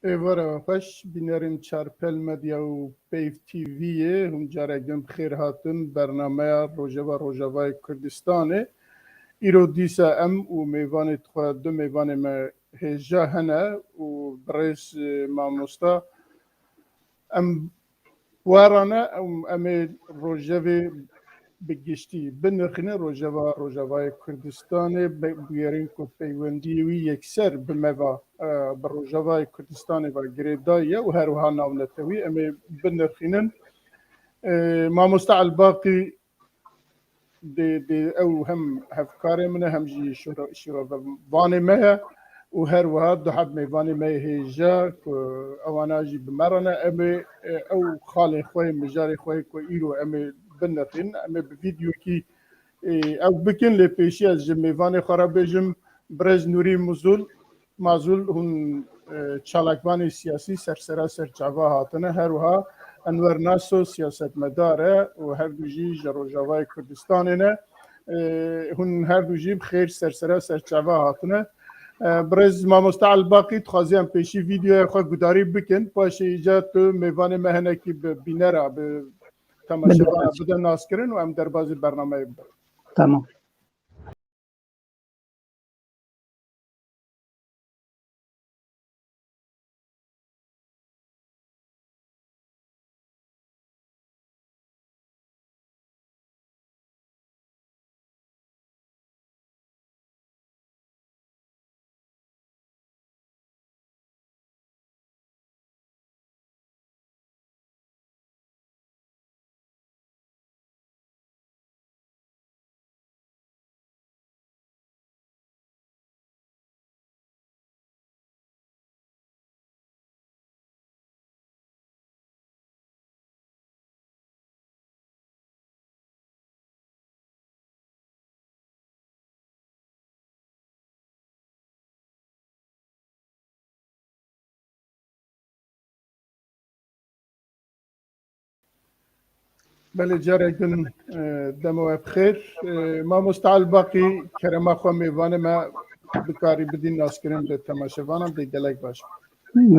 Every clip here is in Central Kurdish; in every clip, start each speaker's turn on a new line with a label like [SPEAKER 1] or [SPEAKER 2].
[SPEAKER 1] ایوارا خوش بینرین چارپل مدیا و پیف تیویه هم جارگم بخیر هاتن برنامه روژاوای کردستانه ایرو دیسا ام و میوان تخوا دو میوان ما هجا هنه و برس ماموستا ام وارانه ام روژاوی بگشتی بنرخینه روژاوای کردستانه بیارین که پیوندیوی یکسر بموا بر روژاوای کردستانه و گریدایه و هر وها ناونتوی اما بنرخینن ما مستعل باقی دی او هم هفکار منه هم جی شورا وانی مه و هر وها دو حب میوانی مه هیجا که اوانا جی بمرانه اما او خالی خوی مجاری خوی که ایرو اما بنرخین اما بفیدیو کی او بکن لی پیشی از جمیوان خرابه جم برز نوری مازول هون چالاکوان سیاسی سرسرا سرچاوا هاتنه هر وها انور ناسو سیاست مداره و هر دوجی جروجاوای کردستانه نه هون هر دوجی بخیر سرسرا سرچاوا هاتنه برز ما مستعل باقی تخوازیم پیشی ویدیو خواه گداری بکن پاشه ایجاد تو میوان مهنه کی بینره به تماشاوان بده ناس کرن و هم در بازی برنامه بده
[SPEAKER 2] تمام.
[SPEAKER 1] بله جارگن دمو بخیر ما مستعل باقی کرما خو میوان ما بکاری بدین ناس کرن به تماشاوانم دی گلک باش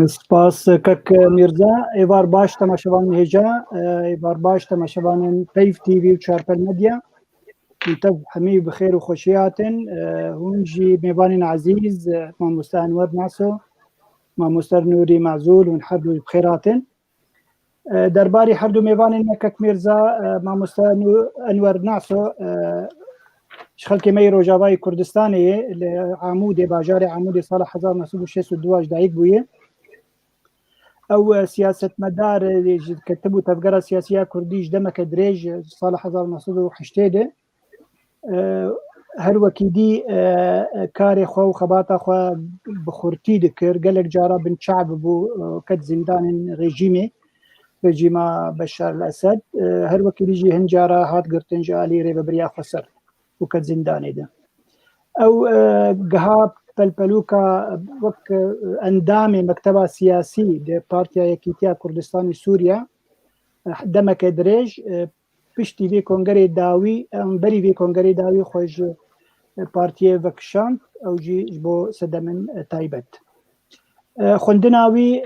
[SPEAKER 2] سپاس کک میرزا ایوار باش تماشاوان هجا ایوار باش تماشاوان پیف تیوی و چارپل مدیا انتو همي بخير وخوشيات هونجي ميوان عزيز ما مستانور ناسو ما مستر نوري معزول ونحب بخيرات درباري حردو ميوان نكك ميرزا ما مستر انور ناسو شخلكي مي روجاوای كردستاني عمودي باجاري عمودي صالح 1962 دايق بويه او سياسه مدار كتبوا تفقره سياسيه كرديش دمك دريج صالح 1980 هر وكيدي كاري خو خباطه خو بخورتي دكر قالك جارا بن شعب بو كد زندان رجيم بشار الاسد هر وكيدي جي هنجارا هات قرتن جالي ريبه بريا خسر وكد زنداني ده او قهاب بلبلوكا وك اندامي مكتبه سياسي دي بارتيا يكيتيا كردستاني سوريا دمك دريج پشتی وی کنگره داوی بری وی کنگره داوی خوش پارتیه وکشان او جی بو سدمن تایبت خوندناوی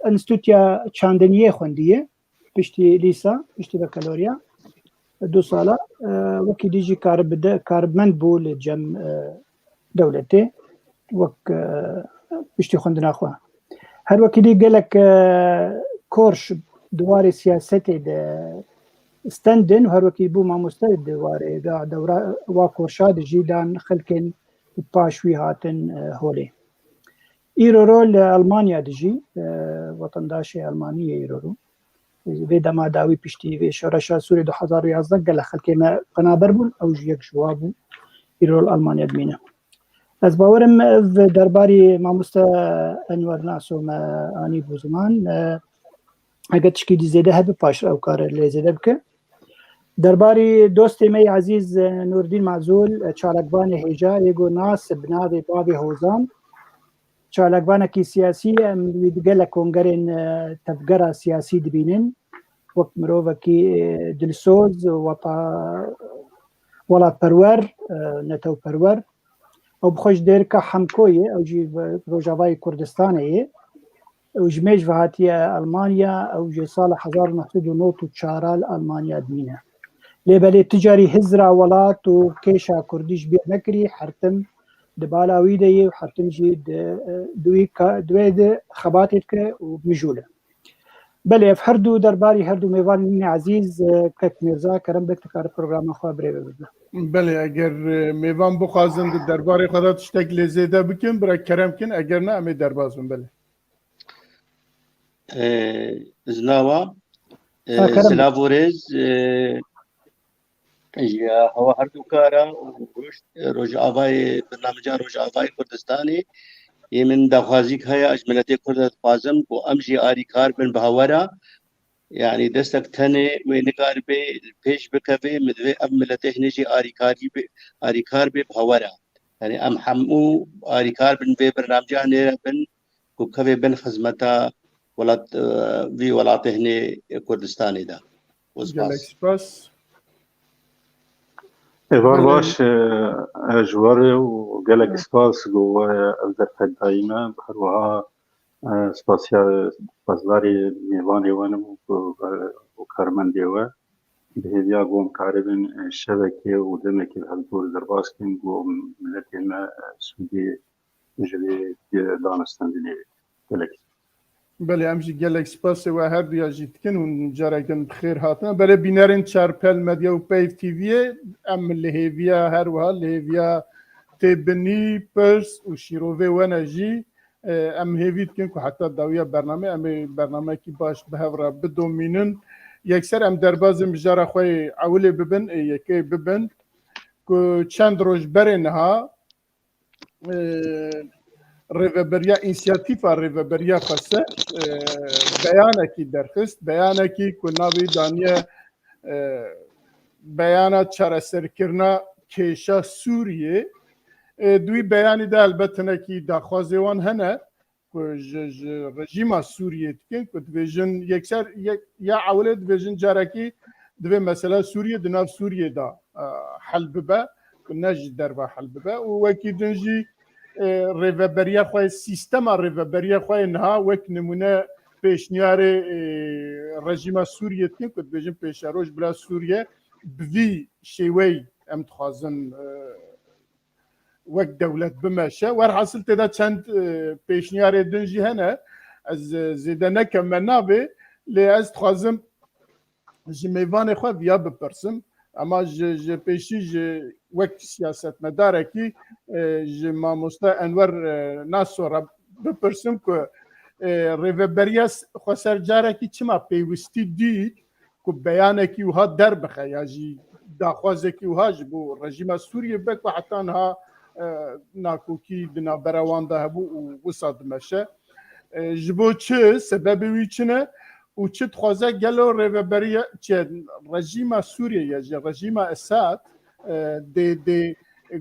[SPEAKER 2] انستوتیا چاندنیه خوندیه پشتی لیسا پشتی بکالوریا 2 ساله وکی دیجی کاربمند بو لجم دولتی وک پشتی خوندنا خوا هر وکی دی گلک کورش دوار سیاستی ده استندن وهر وكي بو ما مستند دواري دورا واكورشاد جيدان خلكن باشوي هاتن هولي ايرورول المانيا دجي وطن داشي المانيا ايرورو بيدا ما داوي بشتي في شرشا سوري 2011 قال خلكي ما قنابر بون او جيك جوابو ايرورول المانيا دمينا از باورم درباري ما مستا انور ناسو ما اني بو زمان اگه تشكي دي زيده هبه باش او كار اللي زيده بك درباري دوستي مي عزيز نور الدين معزول چالکبان هجا يگو ناس بنادي بابي هوزان چالکبان کی سياسية ويدقل كونغرين تفقرة سياسي دبينين وقت مروفا كي دلسوز ولا پرور نتو پرور او بخوش دير که حمكوية او جي روجاوای كردستانية وجميج فهاتية ألمانيا أو جي صالح 1994 ألمانيا دمينة لبلي تجاري هزرا ولات وكيشا كرديش بير نكري حرتم دبالاوي دي وحرتم جي دوي خباتك وبمجولة بله اف هردو درباري هردو میوان من عزیز کک میرزا کرم بک تکار پروگرام خو بره بده
[SPEAKER 1] بله اگر میوان بخوازن درباره خدا تشتک لزیده بکن برای کرم کن اگر نه امی دربازم بله
[SPEAKER 3] زناوا سلاورز یا هوا هردو کارا روج آوای برنامج روج آوای کردستانی من دخوازی که از ملت کرد خوازم و امجی آری کار بن بهوارا يعني دستك تاني وينقار بي بيش بكبي مدوي أم ملته نجي آريكار بي بهورا يعني أم حمو آريكار بن بي برنامجه نيرا بن كوكبي بن خدمتا ولات في ولاته هني كردستاني دا
[SPEAKER 1] گلکس پاس
[SPEAKER 4] ایوار باش جواره و گلک سپاس گو ازدرت دائما بخروها سپاسیا بازاری میوانی ونم و کارمندی و بهدیا قوم کاربن شبکه و دمکی هالدور درباس کن قوم ملتنا سودی جلی دانستندنی گلک
[SPEAKER 1] بله امجی گلکس پاس و هر دو جیت کن و جارگن بخیر هاتنا بله بینارن چارپل مدیا و پیف تیویه ام لهویا هر وها لهویا تبنی پرس و شیروه و نجی ام هیوید کن که حتی داویا برنامه کی باش به هفرا بدومینن یکسر ام دربازم جارا خوی اولی ببن یکی ببن که چند روز برنها ریوبریا اینسیاتیفا ریوبریا خاصه بیانه کی درخست بیانه کی که ناوی دانیه بیانه چرا سرکرنا کیشا سوریه دوی بیانی ده البته نکی داخوازی وان هنه که رژیم سوریه تکن که دویژن یکسر یا اوله دویژن جارکی دوی مثلا سوریه دناف سوریه دا حل ببه که نجد در با حل ببه و وکی دنجی ریوبریا خواه سیستم ریوبریا خواه نها وک نمونه پیشنیار رژیم سوریه تکن که دویژن پیشاروش بلا سوریه بوی شیوی ام تخوازن وەک دەولەت بمەشە وەرحاصل تێدا چەند پێشنیارێ دنجی هەنە ئەس زێدە نەکەمە نابێ لێ ئەس دخوازم ji mêvanê xwe viya bipirsim ama ji pêşî ji wek siyasetmedarekî ji mamoste Enwer Nasora bipirsim ku rêveberiya xwe ser carekî çima pêwîstî dît ku beyanekî wiha derbixe ya jî daxwazekî wiha ji bo rejîma Sûriyê bek ve heta niha nakokî di navbera wan de hebû û wisa dimeşe ji bo çi sebebê wî çi ne û çi dixwaze gelo rêveberiya rejîma Sûriyê ji rejîma Esad dê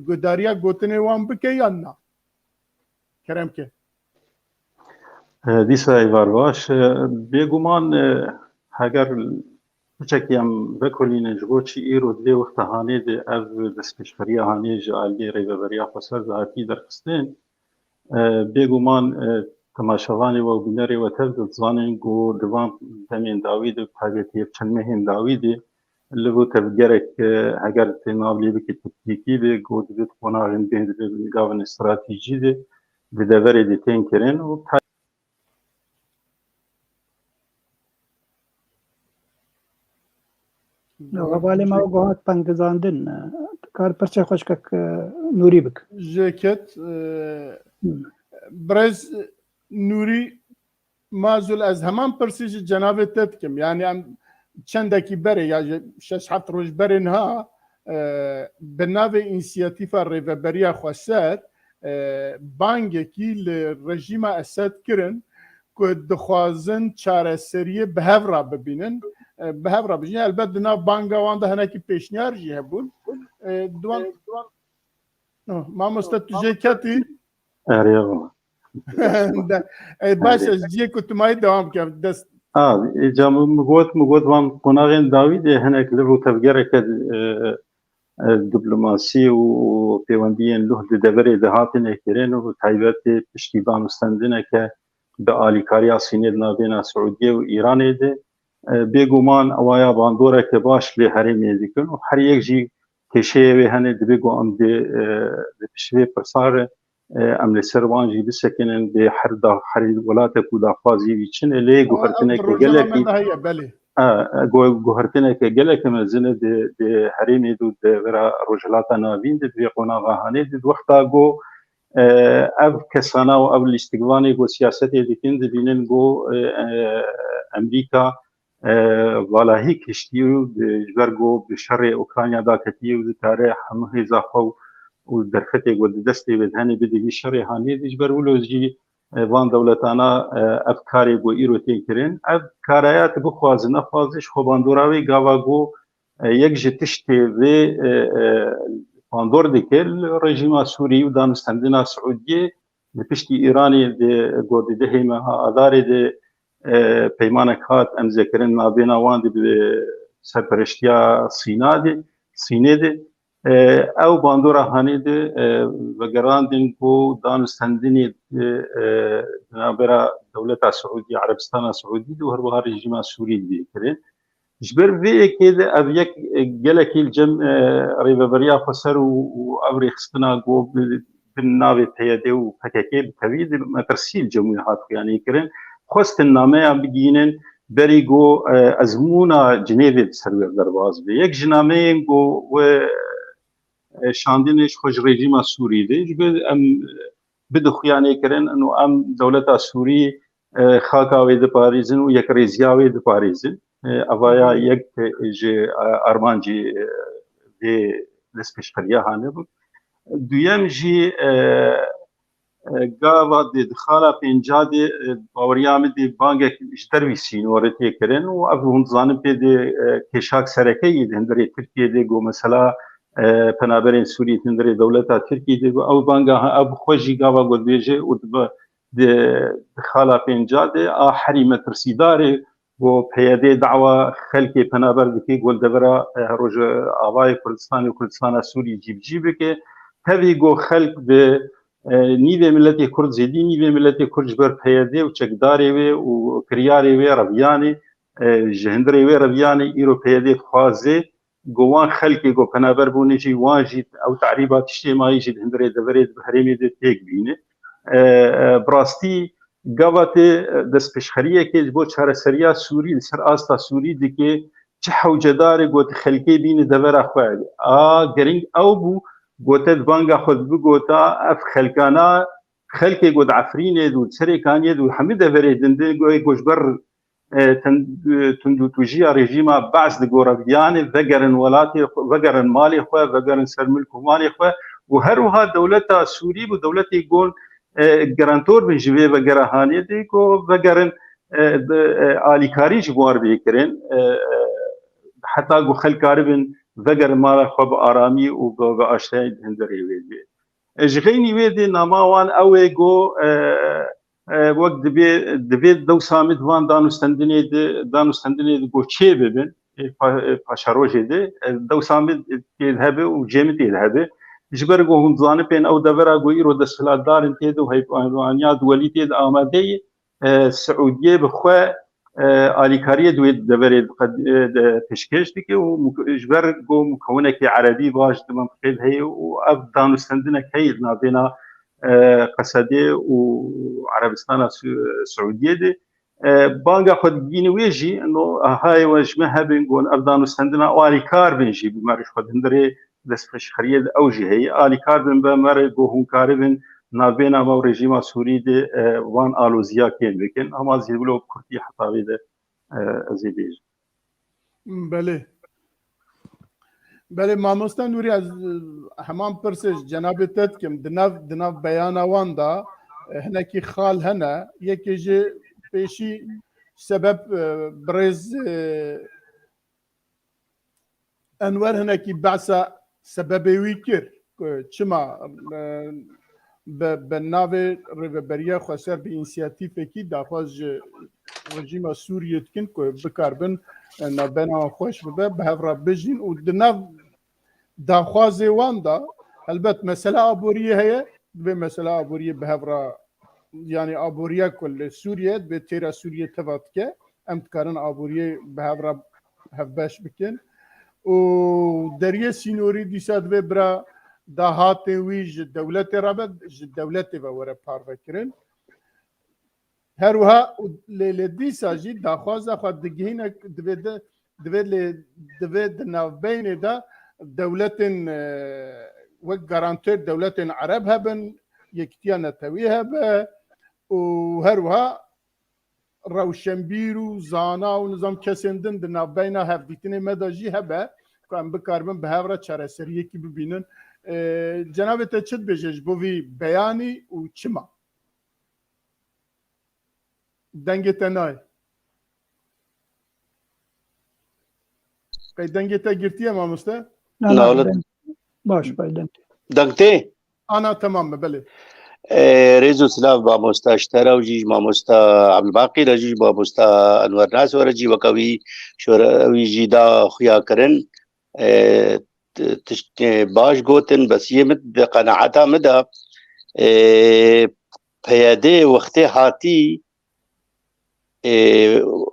[SPEAKER 1] gudariya gotinê wan bike yan na keremke
[SPEAKER 4] دیسا ایوار باش بێگومان هەگەر بچێکیان بکۆلینە ji بۆ چی ئێرۆ دلێ وەختە هانێ دێ ئەv destpêşxeriya hanê ji aliyê rêveberiya xweser hatî derxistin bêguman temaşevanê we û bînerê we tev dizanin ku divan demên dawî de taybetî çend mehên dawî de li bo tevgerek heger tê nav lê bike teknîkî de ku dibe qonaxên bê dibe gavin stratîjî de di deverê de tên kirin û
[SPEAKER 2] غبالي ما وقعت بانجزاندن كار برشا خوشكك نوري بك
[SPEAKER 1] جاكيت برز نوري مازول از همان پرسیج جناب تتکم یعنی ام چندکی بره یا 6-7 روز بره نها به ناو اینسیاتیفا ریوبریا خواسر بانگکی لرژیم اسد کرن که دخوازن چاره سریه به هفرا ببینن به هفرا ببینن البته دنا بانگا وانده هنکی پیشنیار جی هبون دوان ما مستتوجه کتی
[SPEAKER 4] اريغ
[SPEAKER 1] باش از جیه کتمایی دوام کرد دست
[SPEAKER 4] جام مگوت وان قناغین داوید هنک لبو تفگرک دیپلماسی و پیوندین له د دبرې د هاتنه کړي نو تایبت پشتیبان مستندنه که بآلیکاریا سینید نابینا سعودیه و ایران ده بێگومان ئەوایە باندۆرێکە باش لێ هەرێمێ دیکن و هەر یەک ژی کێشەیەوێ هەنێ دەبێگو ئەم دێ پشتێ پرسارە ئەم لەسەر وانجی بسەکەنن بێ هەر وڵاتێک و داخوازی ویچن لێ گوهرتنێکە گەلێکی گوهرتنێکە گەلێکە مەزنە دێ هەرێمێ و دەڤرا ڕۆژهەڵاتە ناوین دەبێ قۆناغاهانێ وەختا گۆ ئەو کەسانە و ئەو لیستگوانی گۆ سیاسەتێ دیکن دەبینن گۆ ئەمریکا والله کشتی و جبرگو به شر اوکراینیا داکتی و تاره همه هزاخو و درخته و دسته به دهنی بدهی شر هانی جبر ولوزی وان دولتانا افکاری گو ایرو تیکرین افکارایات بخوازن افازش خوباندوراوی گاواگو یک جتشتی و باندور دکل رژیم سوری و دانستندنا سعودیه بپشتی ایرانی گو دهی مها اداره ده پیمانک هات ام ذکرن نابینا وان دی سرپرشتیا سینه دی او باندورا هانی دی وگراندن کو دانستندنی نابرا دولت سعودی عربستان سعودی دو هر بهار رژیم سوری دی کرد جبر وی کید اب یک گلکی الجم ریبریا خسر و ابری خستنا گو بالناوی تیده و پککی بتوید مترسیل جمهوریت یعنی کرن خواست نامه بگینن بریگو ازمونا جنیوی سرور درواز به یک جنامه گو و شاندنش خوش رژیم سوری ده جبه ام بده خویانه کرن انو ام دولت سوری خاکاوی ده پاریزن و یک ریزیاوی ده پاریزن اوایا یک ارمانجی ده دسپشقریه هانه بود دویم جی گاوا د دخاله پنجاد باوریام د بانک اشتروی سینورتی کرن و ابو هم زانم په د کشاک سرکی د هندری ترکیه د گو مثلا پنابرین سوریه هندری دولت ترکیه د او بانک ابو خوجی گاوا گودیجه او د دخاله پنجاد حریم ترسیدار و پیاده دعوا خلق پنابر دکی گول دبره روج آوای کردستان و کردستان سوری جیب که تبی گو خلق به نیوه ملت کرد زیدی نیوه ملت کرد جبر پیاده و چکداری و کریاری و رویانی جهندری و رویانی ایرو پیاده خوازه گوان خلقی گو پنابر بونه جی وانجید او تعریبات اجتماعی جید هندری دورید بحریمی ده تیک بینه براستی گوات دست پشخریه که جبو چهار سریا سوری سر آستا سوری ده که چه حوجدار گو خلقی بینه دور اخواه گرنگ او بو گوته بانگا خود بگوتا اف خلکانا خلکی گود عفرینه دو سرکانیه دو حمید وریدنده گوی گوشبر تندو توجیه رژیما بعض دگورویانه وگرن ولاتی وگرن مالی خواه وگرن سرملک و مالی خواه و هر وها دولتا سوری و دولتی گون گرانتور بن جوی وگرهانیه دی گو وگرن آلیکاری جوار بیکرن حتی گو خلکاری بن وگر مال خوب آرامی و گو آشتای هندری ویدی جغینی ویدی نماوان اوه گو وقت دبید دو سامد وان دانستندنی گو چه ببین پاشاروجی دی دو سامد تیدهبه و جمع تیدهبه جبر گو هم زانه پین او دورا گو ایرو دستخلات دارن تید و هیپانیا دولی تید آماده سعودیه بخواه آلیکاریه دوی دبرید تشکیش دیگه و جبر گو مکونه که عربی باش دم خیل هی و اب دانستندنه که نابینا قصده و عربستان سعودیه ده بانگا خود گینویجی انو های وجمه هبین گون اب دانستندنه آلیکار بنجی بمرش خود هندره دستخش خرید اوجی هی آلیکار بن بمر گو هنکاری بن نابینا ما رژیم سوری ده وان آلوزیا کن بکن اما زیبلو کرتی حتاوی ده ازیدیج
[SPEAKER 1] بله ماموستا نوری از همان پرسش جناب تد کم دناف بیانا وان دا هنکی خال هنه یکی جه پیشی سبب برز انور هنکی بعثا سببی وی کر چما به ناوی ریوبریه خسر به اینسیاتیفه کی داخواز رژیم سوریه کن که بکاربن نابینا خوش به هفرا بجین و دناف داخواز وان دا البته مسئله عبوریه هیه به مسئله عبوریه به هفرا يعني آبوريا كل سوريا بتيرا سوريا تفاتك أم تكارن آبوريا بهابرا هفباش بكن ودريا سينوري دي ساد ببرا دهات ويج الدولة رابد الدولة وورا بارفكرن هروها لدي ساجي داخوازا خد دقينك دفيد نافبين دا دولة وقرانتر دولة عرب هبن يكتيانا تويها با وهروها روشنبیر و زانا و نظام کسندن در نافبینا هفدیتین مداجی هبه که ام بکاربن به هفره چاره سریه کی ببینن جناب تا چد بجش بوی بیانی و چما دنگ تنای قید دنگ تا گرتیه ما مسته؟
[SPEAKER 3] نه
[SPEAKER 2] باش باید
[SPEAKER 3] دنگته
[SPEAKER 1] آنا تمام بله
[SPEAKER 3] ريزو سلاف باموستا اشترى وجيج ماموستا عبد الباقي رجيج باموستا انور ناس ورجي وكوي شوروي جيدا خيا كرن باش قوتن بس يمد قناعتها مدى بيادي وقتي هاتي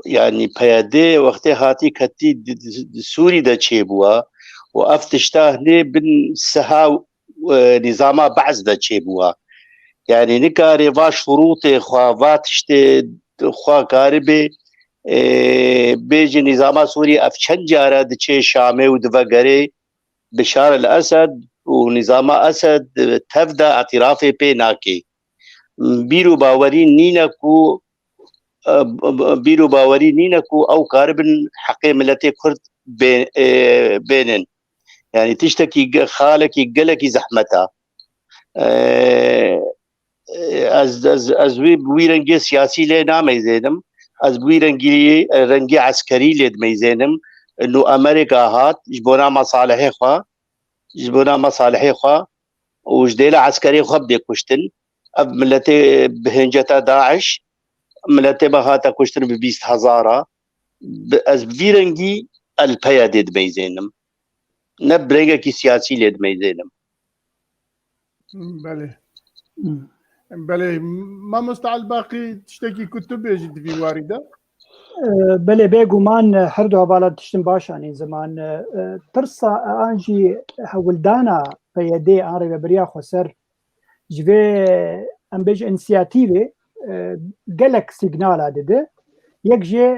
[SPEAKER 3] يعني بيادي وقتي هاتي كتي سوري دا تشيبوا وافتشتاهني بن سها نظام بعز دا تشيبوا يعني نكاري باش شروطي خوافات شتي خوا كاربي بيجي نظام سوري افشن جارة دچه شامي ودفقري بشار الأسد ونظام أسد تفدا اعترافي بيناكي بيرو باوري نينكو أو كاربن حقي ملتي كرد بينن يعني تشتكي خالك يقلك زحمتها از بویرنگی سیاسی لی نمیزنم از بویرنگی رنگی عسکری لی میزنم انه امریکا هات جبونا مصالح خوا وجديل عسكري خو بدي كشتن اب ملتي بهنجتا داعش ملتي بهاتا كشتن ب20 هزارة از بویرنگی البيادد ميزنم نبرنگي سياسي لی ميزنم
[SPEAKER 1] بله ما مستعد باقي تشتكي كتب يجد في واردة
[SPEAKER 2] بله بيقومان هردو هبالا تشتن باشاني زمان ترسا انجي هولدانا بيدي انري بريا خسر جوي ام بيج انسياتيفي قالك سيجنال دده يكجي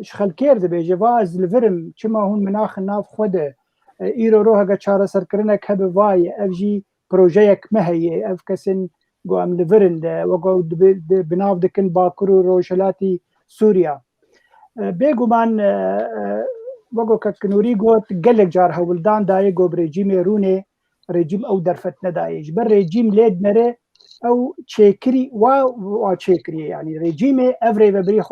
[SPEAKER 2] شخلكير دبي جواز الفرم كما هون مناخ الناف خده ايرو روها قا سركرنك هبه واي افجي بروجيك مهي افكسن جو ام لفرن وقو بناف دكن باكرو روشلاتي سوريا بيقومان وقو كنوري قوت قلق جارها ولدان داي قو بريجيم روني ريجيم او درفتنا دايج بر ريجيم ليد مري او تشيكري و تشيكري يعني ريجيم افري ببري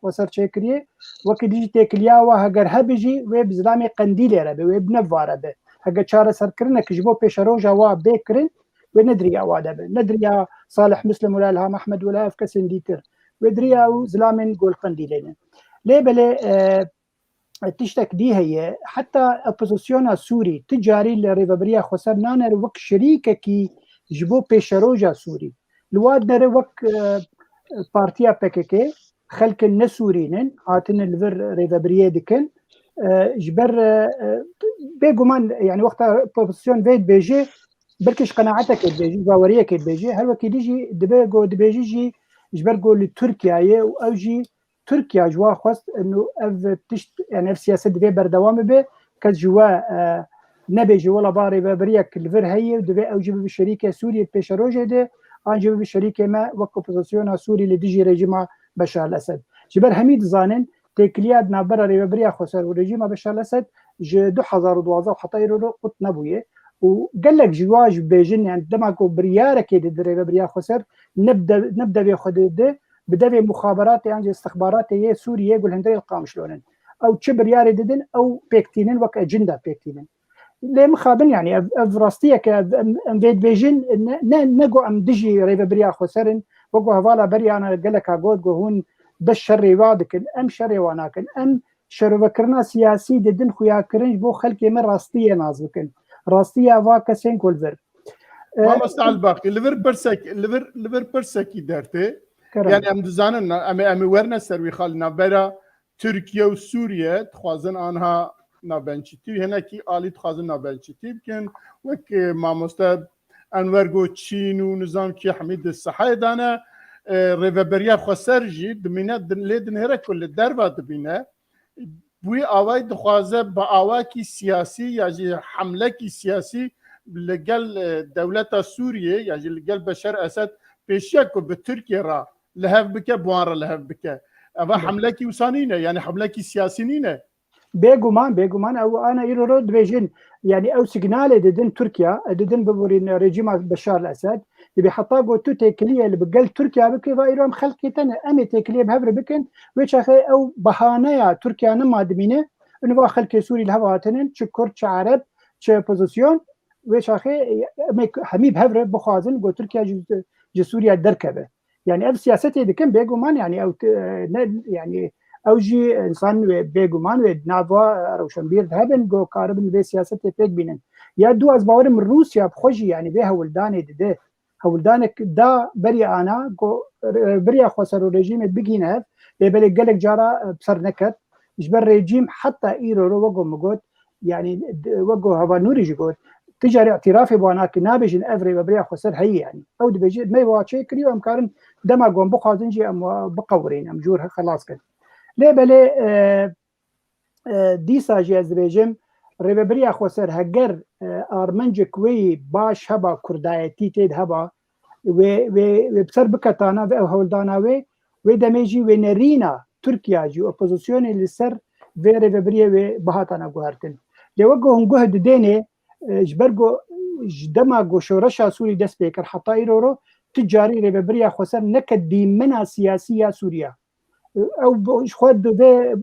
[SPEAKER 2] خسر تشيكري وكديجي تيكليا وهجر هبجي وبزلامي قنديلي ربي وبنفاره به هجر چاره سركرنا كجبو بيشروجا وا بكرن وندري عوادة ندري صالح مسلم ولا الهام احمد ولا افكسن ديتر ودري زلامن قول قنديلين ليه بله تشتك دي هي حتى opposition سوري تجاري لريفابريا خسر نانر وك شريكه كي جبو بيشروجا سوري الواد نر وك بارتيا بكك خلق النسورينن هاتن الفر ريفابريا دكن جبر بيقومان يعني وقتها opposition فيت بيجي بركش قناعتك البيجي باوريك البيجي هل وكي ديجي دبيجي جبرقو لتركيا واوجي تركيا جوا خواست انه اف تشت يعني اف سياسه دبي بردوام به كجوا نبيجي ولا باري بريك الفر هي دبي اوجي بالشركه سوريا بيشروجه ده انجي بالشركه ما وقف بوزيشن سوري لديجي رجيم بشار الاسد جبر حميد زانن تكلياد نابر بريا خسر ورجيم بشار الاسد ج 2012 حطيرو قط نبويه وقال لك جواج بيجن يعني دماغو برياره كده دري بريا خسر نبدا بياخذ ده بدا مخابرات يعني استخبارات هي سوريا يقول هندري القام شلون او تشبريار ددن او بيكتينن وك اجندا بيكتينن ليه مخابن يعني افراستيه كانفيد بيجن نقو ام دجي ريبا بريا خسرن وقو هوالا بريا انا قال لك اقول هون بالشر وادك ام شر واناكن ام شر فكرنا سياسي ددن خويا كرنج بو خلك من راستيه نازكن راستيه واكسين كولفر
[SPEAKER 1] ما مستعل باقي لبر برسكي درتي يعني ام دزانن ام ورنا سروي خالنا برا تركيا وسوريا تخوازن انها نابنچتی هنا کی آلی تخوازن نابنچتی بکن وک ما مستد انور گو چین و نظام کی حمید الصحای دانه ریوبریا خسرجی دمینه لیدن هر کل دربا دبینه بوی آوای دخوازه با آواکی سیاسی یا جی حمله کی سیاسی لگل دولت سوریه یا جی لگل بشار اسد پیشیا کو به ترکیه را لهف بکه بوان را لهف بکه اما حمله کی وسانینه يعني حمله کی سیاسی نینه
[SPEAKER 2] بيجومان او انا يرو دبيجن يعني او سيجنال ددن تركيا ددن بورين ريجيم بشار الاسد اللي بيحطها جو تو تكليه اللي بقال تركيا بكي فايرهم خلقتنا امي تكليه بهبر بكن ويش اخي او بهانه تركيا نما دمينه انه خلق سوري الهواتن تشكر عرب تش بوزيشن ويش اخي حميد هبر بخازن جو تركيا جو سوريا دركبه يعني اف سياسته دي كان بيجومان يعني او يعني او جي انسان بيجومان ودنافا روشنبير ذهبن جو قارب في سياسته بيك بينن يا دو از باور من روسيا بخوجي يعني بها ولداني ده هولدانك دا بري انا جو بري خسر الرجيم بيجينه يبلي قالك جارا بصر نكت جبر ريجيم حتى ايرو وقو مقود يعني وقو هبا نوري جقود تجاري اعترافي بواناك نابج افري وبري خسر هي يعني او دبيجي ما يوا شيء كريو امكارن دما قوم بقازنجي ام بقورين ام جور خلاص كده ليه بلي ديسا جي از ريجيم ريبريا خسر هجر ارمنج كوي باش هبا كردايتي تيد هبا و بسر بكتانا و هولدانا و دميجي و نرينا تركيا جي اوبوزيسيون اللي سر و ريبريا و بهاتانا غوارتن لوجو هم جهد ديني جبرجو جدما جو شورشا سوري دس بيكر حتى يرورو تجاري ريبريا خسر نكدي منها سياسيه سوريا او خود به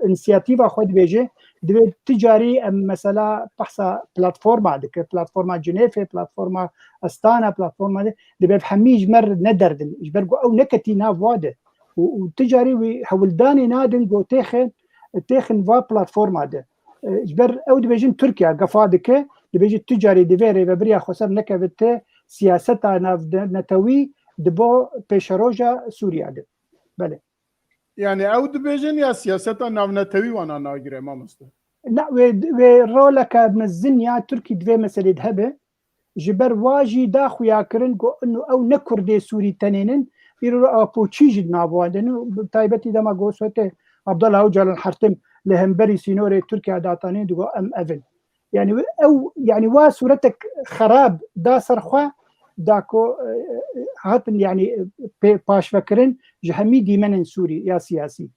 [SPEAKER 2] انسياتيفا خود بيجي دبي تجاري مثلا بحثا بلاتفورما دك بلاتفورما جنيف بلاتفورما استانا بلاتفورما دبي بحميج مر ندردن جبرجو او نكتي نافواده وتجاري هولداني نادن جو تيخن فا بلاتفورما ده جبر او دبيجن تركيا قفادك دبيجي تجاري ديفيري ببريا خسر نكبت سياستها نتوي دبو بيشروجا سوريا ده بله
[SPEAKER 1] يعني او دبيجن يا سياستها نتوي وانا ناقره ما مستر
[SPEAKER 2] لا ورولك من الزنيا تركي دفي مسألة هبه جبر واجي داخو ياكرن انه او نكردي سوري تنينن يرو ابوتشيج نابوادن تايبتي دما غوسوته عبد الله وجال الحرتم لهمبري سينوري تركيا داتاني دو ام افن يعني او يعني وا صورتك خراب دا سرخوا داكو هات يعني باش فكرن جهمي ديمن سوري يا سياسي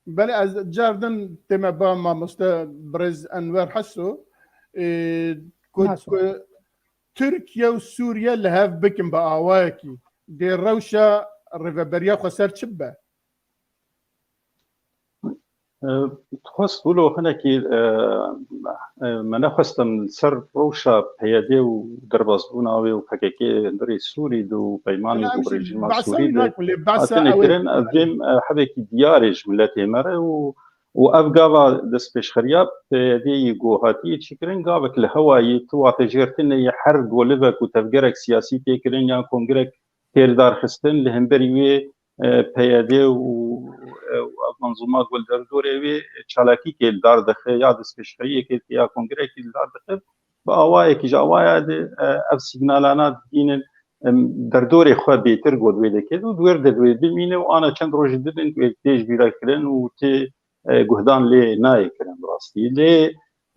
[SPEAKER 1] بله از جاردن تم با ما مستبرز انور حسو تركيا وسوريا لهاف بكم بآواكي دي روشة ريفابريا خسر تشبه
[SPEAKER 4] تخص بولو هناكي ما نخستم سر روشا بيادي ودربازبونا وكاكاكي دري سوري دو بيماني دو بريجيم سوري دو أتنكرن أذيم حبكي ديارج ملاتي مرة وأفقاوا دس بشخرياب بيادي يقوهاتي تشكرن قابك الهواي تو تجيرتن يحرق ولفك وتفقرك سياسي تيكرن يان كونغرك تيردار خستن لهمبريوي بيادي ومنظومات والدردوري چالاکی که دار دخه یا دست پیشخیه که یا کنگره که دار دخه با آوای که جاوای اف سیگنالانا دینن دردوري خو بيتر گود ویده که دو دور دوی بمینه و آنا چند روز دیدن که تیج بیرا کرن و تی گهدان لی نای کرن براستی لی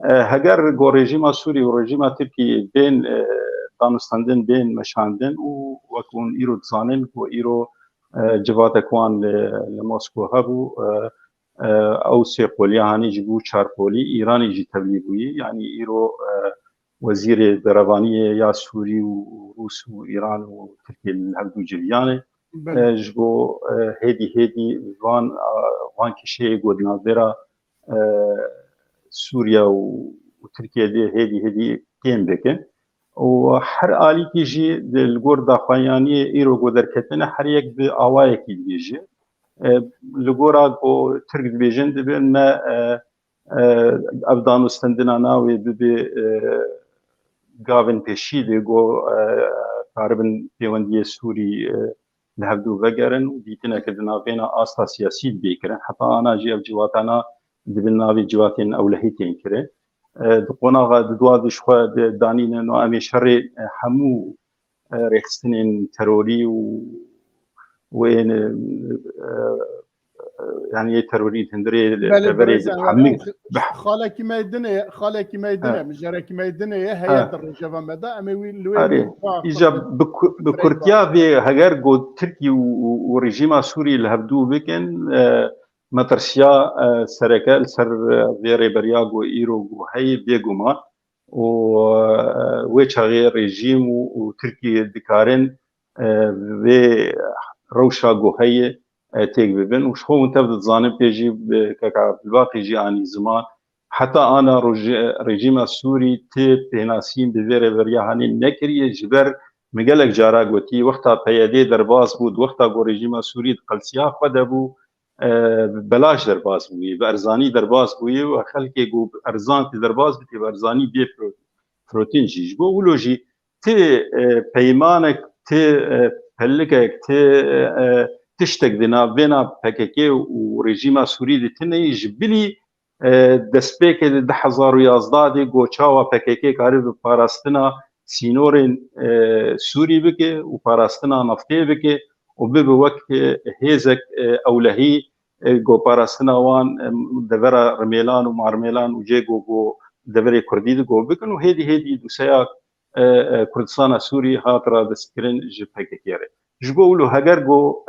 [SPEAKER 4] هگر گو رژیم سوری و رژیم ترکی بین دانستندن بین مشاندن و وکون ایرو دزانن و ایرو جوات اكوان لموسكو هبو او سي قولي هاني جبو چار قولي ايراني جي تبليغوي يعني ايرو وزير دربانيه يا سوري وروس وايران وتركيا الهبدو جريانه جبو هيدي وان كشي قدنا برا سوريا وتركيا دي هيدي كيم بكن وحر آلی کی جی لگور داخوانی ایرو گودر کتنه هر یک به آوای کی بیجی لگورا کو ترک بیجن دبن ما ابدان استندنا ناوی به گاوین پێشی لێگۆ کاربن پەیوەندیە سووری لە هەردوو بەگەرن و دیتنەکە دناوێنە ئاستا سیاسی بێکردن حتا ئاناژی ئەو جیواتانە دبن ناوی جیواتێن ئەولەهی تێن کرێ قۆناغا دوادشخوا دانینن و ئەمێ شەڕێ هەموو ڕێخستنێن تەرۆری و وين يعني تروريد هندري
[SPEAKER 1] خالك ما يدني مجرك ما يدني هي درجه فمدا امي وين
[SPEAKER 4] اجا بكورتيا في هاجر جو تركي وريجيما سوري الهبدو بكن مترشيا سركال سر فيري برياغو ايرو هي بيغوما و ويتش غير ريجيم وتركي دكارن و روشا گوهی تیگ ببین و شو منتبه زانم پیجی که بالواقع جیانی زمان حتی آنا رژیم سوری تی پیناسین بویره وریهانی نکریه جبر مگلک جارا گوتی وقتا پیاده درباز بود وقتا گو رژیم سوری قلسیا خود بو بلاش درباز بوی و ارزانی درباز بوی و خلقی گو ارزان تی درباز بیتی و ارزانی بی پروتین جیج بو ولوجی تی پیمانک تی هلكك تشتك دنا بين PKK وريجيما سوري دي تني جبلي دسبيك د 2011 دي گوچاوا PKK کاری به پاراستنا سینورن سوری بکه و پاراستنا نفتی بکه و به وقت هیزک اولهی گو پاراستنا وان دورا رمیلان و مارمیلان و جيگو گو دوري كردي گو بکن و هدي دوسيا كردستان سوري هاترا دسكرين جي PKK جبولو هاجر جو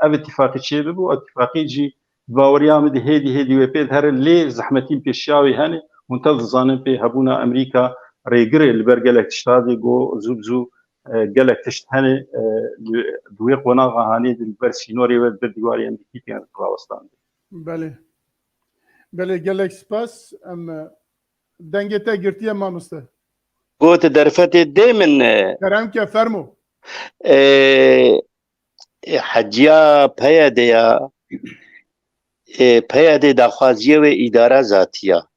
[SPEAKER 4] اب اتفاقي شي بو اتفاقي جي باوريام دي هدي وبيد هر لي زحمتين بيشاوي هاني منتظر زانن بي هبونا امريكا ريغري البرجلك تشتادي جو زوبزو جلك تشتهني دوي قناغا هاني البرسينوري والديواري امريكي كان قراوستان
[SPEAKER 1] بله جلك سباس ام دنگتا گرتيه ما مسته
[SPEAKER 3] قوت درفت دائما
[SPEAKER 1] كلام كفرمو
[SPEAKER 3] حجيا بياديا بيادي داخوازيه و اداره ذاتيه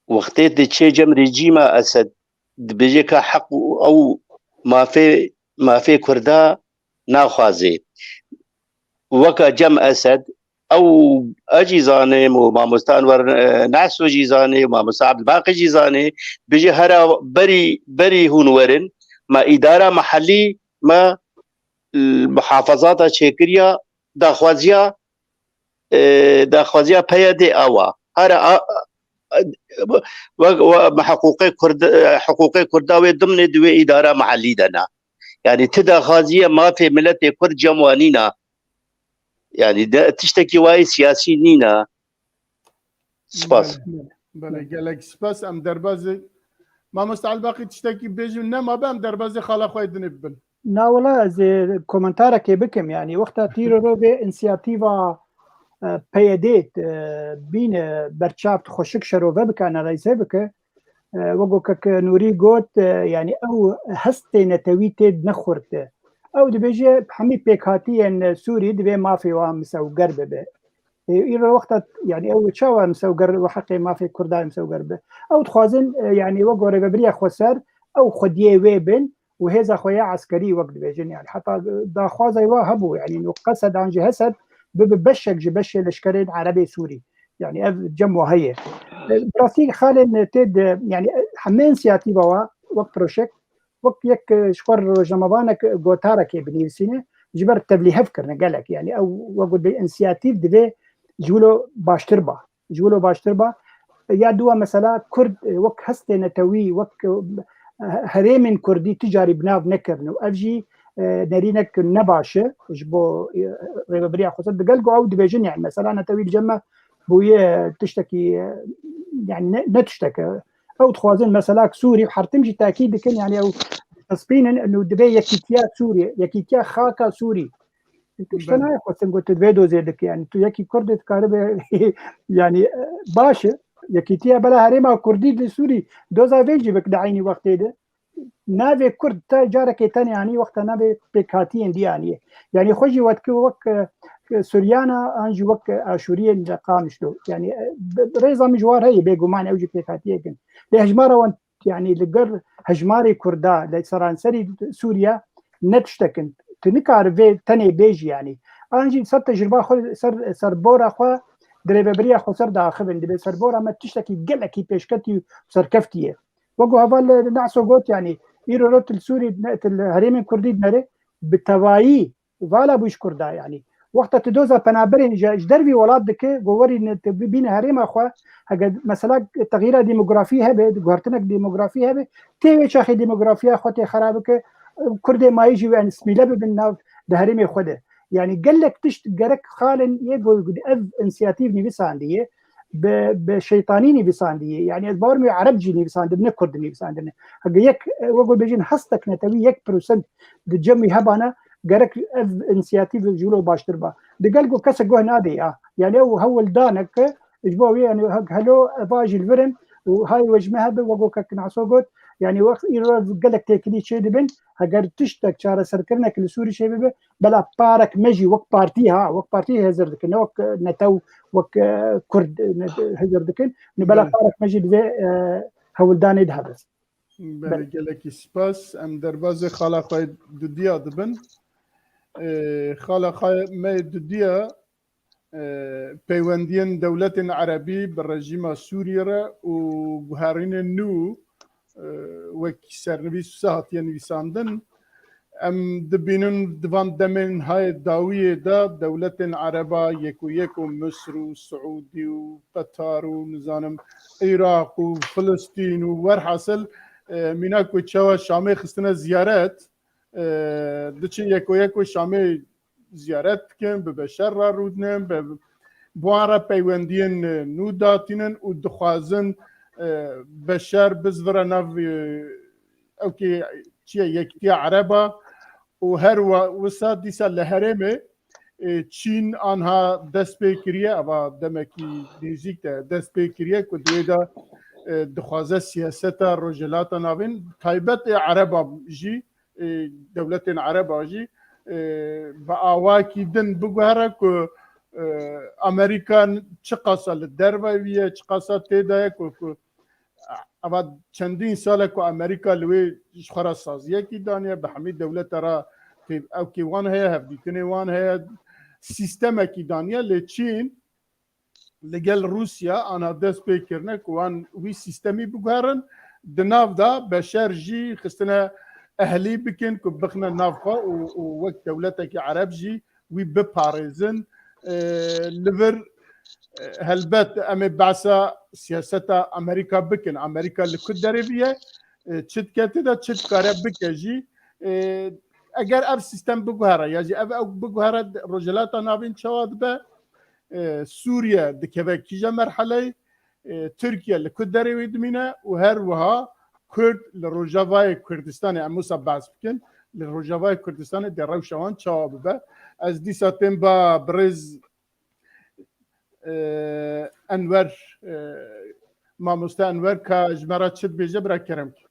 [SPEAKER 3] وقتی دچه جم رژیم اسد بجه که حق او ما في کردا ناخوازه وكا جم اسد او اجيزانه وما مستانور ناسو جيزانه وما مصعب الباقي جيزانه بيجي هرا بري هونورن ما اداره محلي ما المحافظات شيكريا داخوازيا بيدي اوا هرا حقوقي كرداوي ضمن دوي اداره محلي دنا يعني تداخازيه ما في ملت كرد جموانينا يعني تشتكي واي سياسي نينا سباس
[SPEAKER 1] بله قالك سباس ام دربازي ما مستعد باقي تشتكي بيجي ما بام دربازي خلا خوي دنبل
[SPEAKER 2] نا والله زي كومنتارك بكم يعني وقتها تيرو روبي انسياتيفا بيديت بين برشاب خوشك شروفه بكان رئيسه بك وقو كك نوري قوت يعني او هستي نتويتد نخورت او دبيجي بحمي بيكاتي ان سوري دبي ما في وام مسو قرب به يرى وقت يعني او تشاور مسو قرب وحقي ما في كرداي مسو قرب او تخوازن يعني وقو ربريا خسر او خديه ويبن وهذا خويا عسكري وقت بيجن يعني حتى دا خوازي وهبو يعني انه قصد عن جهسد ببشك جبش الاشكال عربي سوري يعني جمع هي براسي خالن تد يعني حمين سياتيبا وقت روشك وقت يك شقر جمبانك غوتارك بنيسينه جبر تبليه فكرنا قالك يعني او وقت بالانسياتيف دبي جولو باشتربا يا دوا مثلا كرد وقت هستنا توي وقت هريمن كردي تجاري بناف نكرن وافجي نارينك نباشه جبو ريبريا خصد دقلقو او دبيجن يعني مثلا انا توي الجمه بويا تشتكي يعني نتشتكي او تخوازن مثلا سوري وحرتمجي تاكيد كان يعني او تصبين انه دبي يكيتيا سوري يكيتيا خاكا سوري اشتنا خصن قلت فيديو زيدك يعني تو يكي كردت كارب يعني باشه يكيتيا بلا هريما كردي سوري دوزا فيجي بك دعيني وقت ده نابي كرد تا جارك تاني يعني وقت نابي بكاتين دي يعني خوجي وقت سوريانا انجي وقت اشوريين قامشلو يعني ريزا مجوار هي بيقومان اوجي بكاتيه كن لهجماره وان يعني لقر هجماري كردا لسرانسري سوريا نتشتكن تنكار في تاني بيجي يعني انجي صار تجربه خو صار بورا خو دريبريا خو صار داخل دي صار بورا ما تشتكي قلكي بيشكتي صار كفتيه وقو هذا نعسو قوت يعني ايرو السوري الهريم الكردي نري بالتوايي ولا بوش كردا يعني وقت تدوزا بنابرين جدربي ولاد دك جووري بين هريم اخو هقد مثلا التغيير الديموغرافي هبه غورتنك ديموغرافي هبه تي شاخي ديموغرافيا خوتي خرابك كردي ما يجي يعني سميله بالناف دهريم خوده يعني قال لك تشت جرك خالن يقول اف انسياتيف نيفسانديه بشيطانيني بيسانديه يعني باورمي عرب جيني بيساند ابن كردني بيساندني هقا يك وقول بيجين حستك نتوي يك بروسنت دجمي هبانا جرك اف انسياتيف جولو باشتربا دقلقو كسا جو نادي يعني هو دانك اجبوي يعني هلو باجي الفرن وهاي وجمها وقو كنعسوقت يعني وقت قال لك تكني شيء دبن هاجر تشتك شارع سركرنا كل سوري شيء بلا بارك مجي وقت بارتيها وقت بارتي هزر دكن وقت نتو وقت كرد هزر دكن نبلا بارك مجي دبي هولداني دهبس
[SPEAKER 1] قال لك سباس ام دروازه خاله خايد دوديا دبن خاله خايد ما دوديا پیوندین دولت عربی بالرژیم سوریه و بهارین نو وەکی سەرنویس و ساهاتیە نویساندن ئەم دبینن دوان دەمێن هایە داویێدا دەولەتên عەرەبا یەک و مسر و سعودی و قەتار و نزانم عێراق و فلستین و وەرحاصل مینا کو چاوە شامê xistine ziyaret diçin yek و şamê ziyaret dikin bi beşer ra rûdinin bi wan re peywendiyên nû datînin û dixwazin beşer bizvira nav evkê çiye yektiya Ereba û her wisa dîsa li Herêmê Çîn anha dest pê kiriye eva demekî nêzik de dest pê kiriye ku divê de dixwaze siyaseta rojhilata navên taybetê Ereba jî dewletên Ereba jî bi awakî din biguhere ku Amerîka çi qasa li derve viye çi qasa têdaye ku eva çendîn sale ku Amerîka li wê ji xwe re saziyekî daniye bi hemî dewleta ra evkê wan heye hevdîtinê wan heye sîstemekî daniye lê Çîn li gel Rûsya ana dest pê kirine ku wan wî sîstemî biguherin di nav da beşer jî xistine ehlî bikin ku bixine nav xwe û wek dewletekî Ereb jî wî biparêzin li vir helbet em ê behsa siyaseta Amerîka bikin Amerîka li ku derê biye çi diketê de çi dikare bike jî eger ev sîstem biguhere ya jî ev biguhere rojhilata navên çawa dibe Sûriye dikeve kîja merheleyê Tirkiye li ku derê wê dimîne û her wiha Kurd li Rojavayê Kurdistanê em wisa behs bikin li Rojavayê Kurdistanê de rewşa wan çawa bibe ez dîsa tên ba birêz Enver mamoste Enver ka ji me re çi dibêje bira kerem ki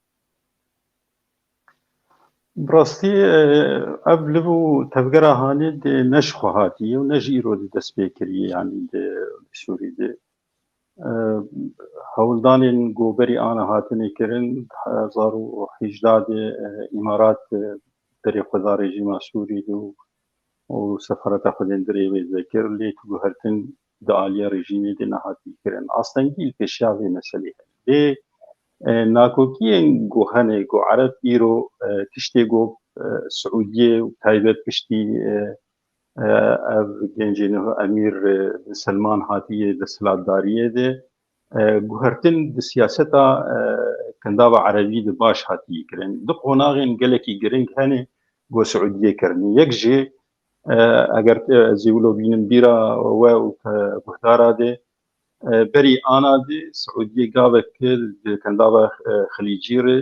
[SPEAKER 4] براستی ev liv û tevgera hanê de neş xwe hatiye û ne jî îro di dest pê kiriye yanî di Sûrî de hewldanên goberî ana hatine kirin 2018 de îmarat derê xwe da rejîma Sûrî de û sefareta xwe tên dirê wê vekir lê tu guhertin di aliya rejîmê de nehatî kirin astengî pêşiya vê meselê lê nakokiyên got hene got Ereb îro tiştê got Siûdiyê û taybet piştî ev gencê niha Emîr bin Selman hatiye desthilatdariyê de guhertin di siyaseta kendava Erebî de baş hatiye kirin di qonaxên gelekî giring hene got Siûdiyê kirinî yek jê eger ez ê wilo bînim bîra we û guhdara de berî ana de Siûdiyê gavek kir di kendava Xelîcî re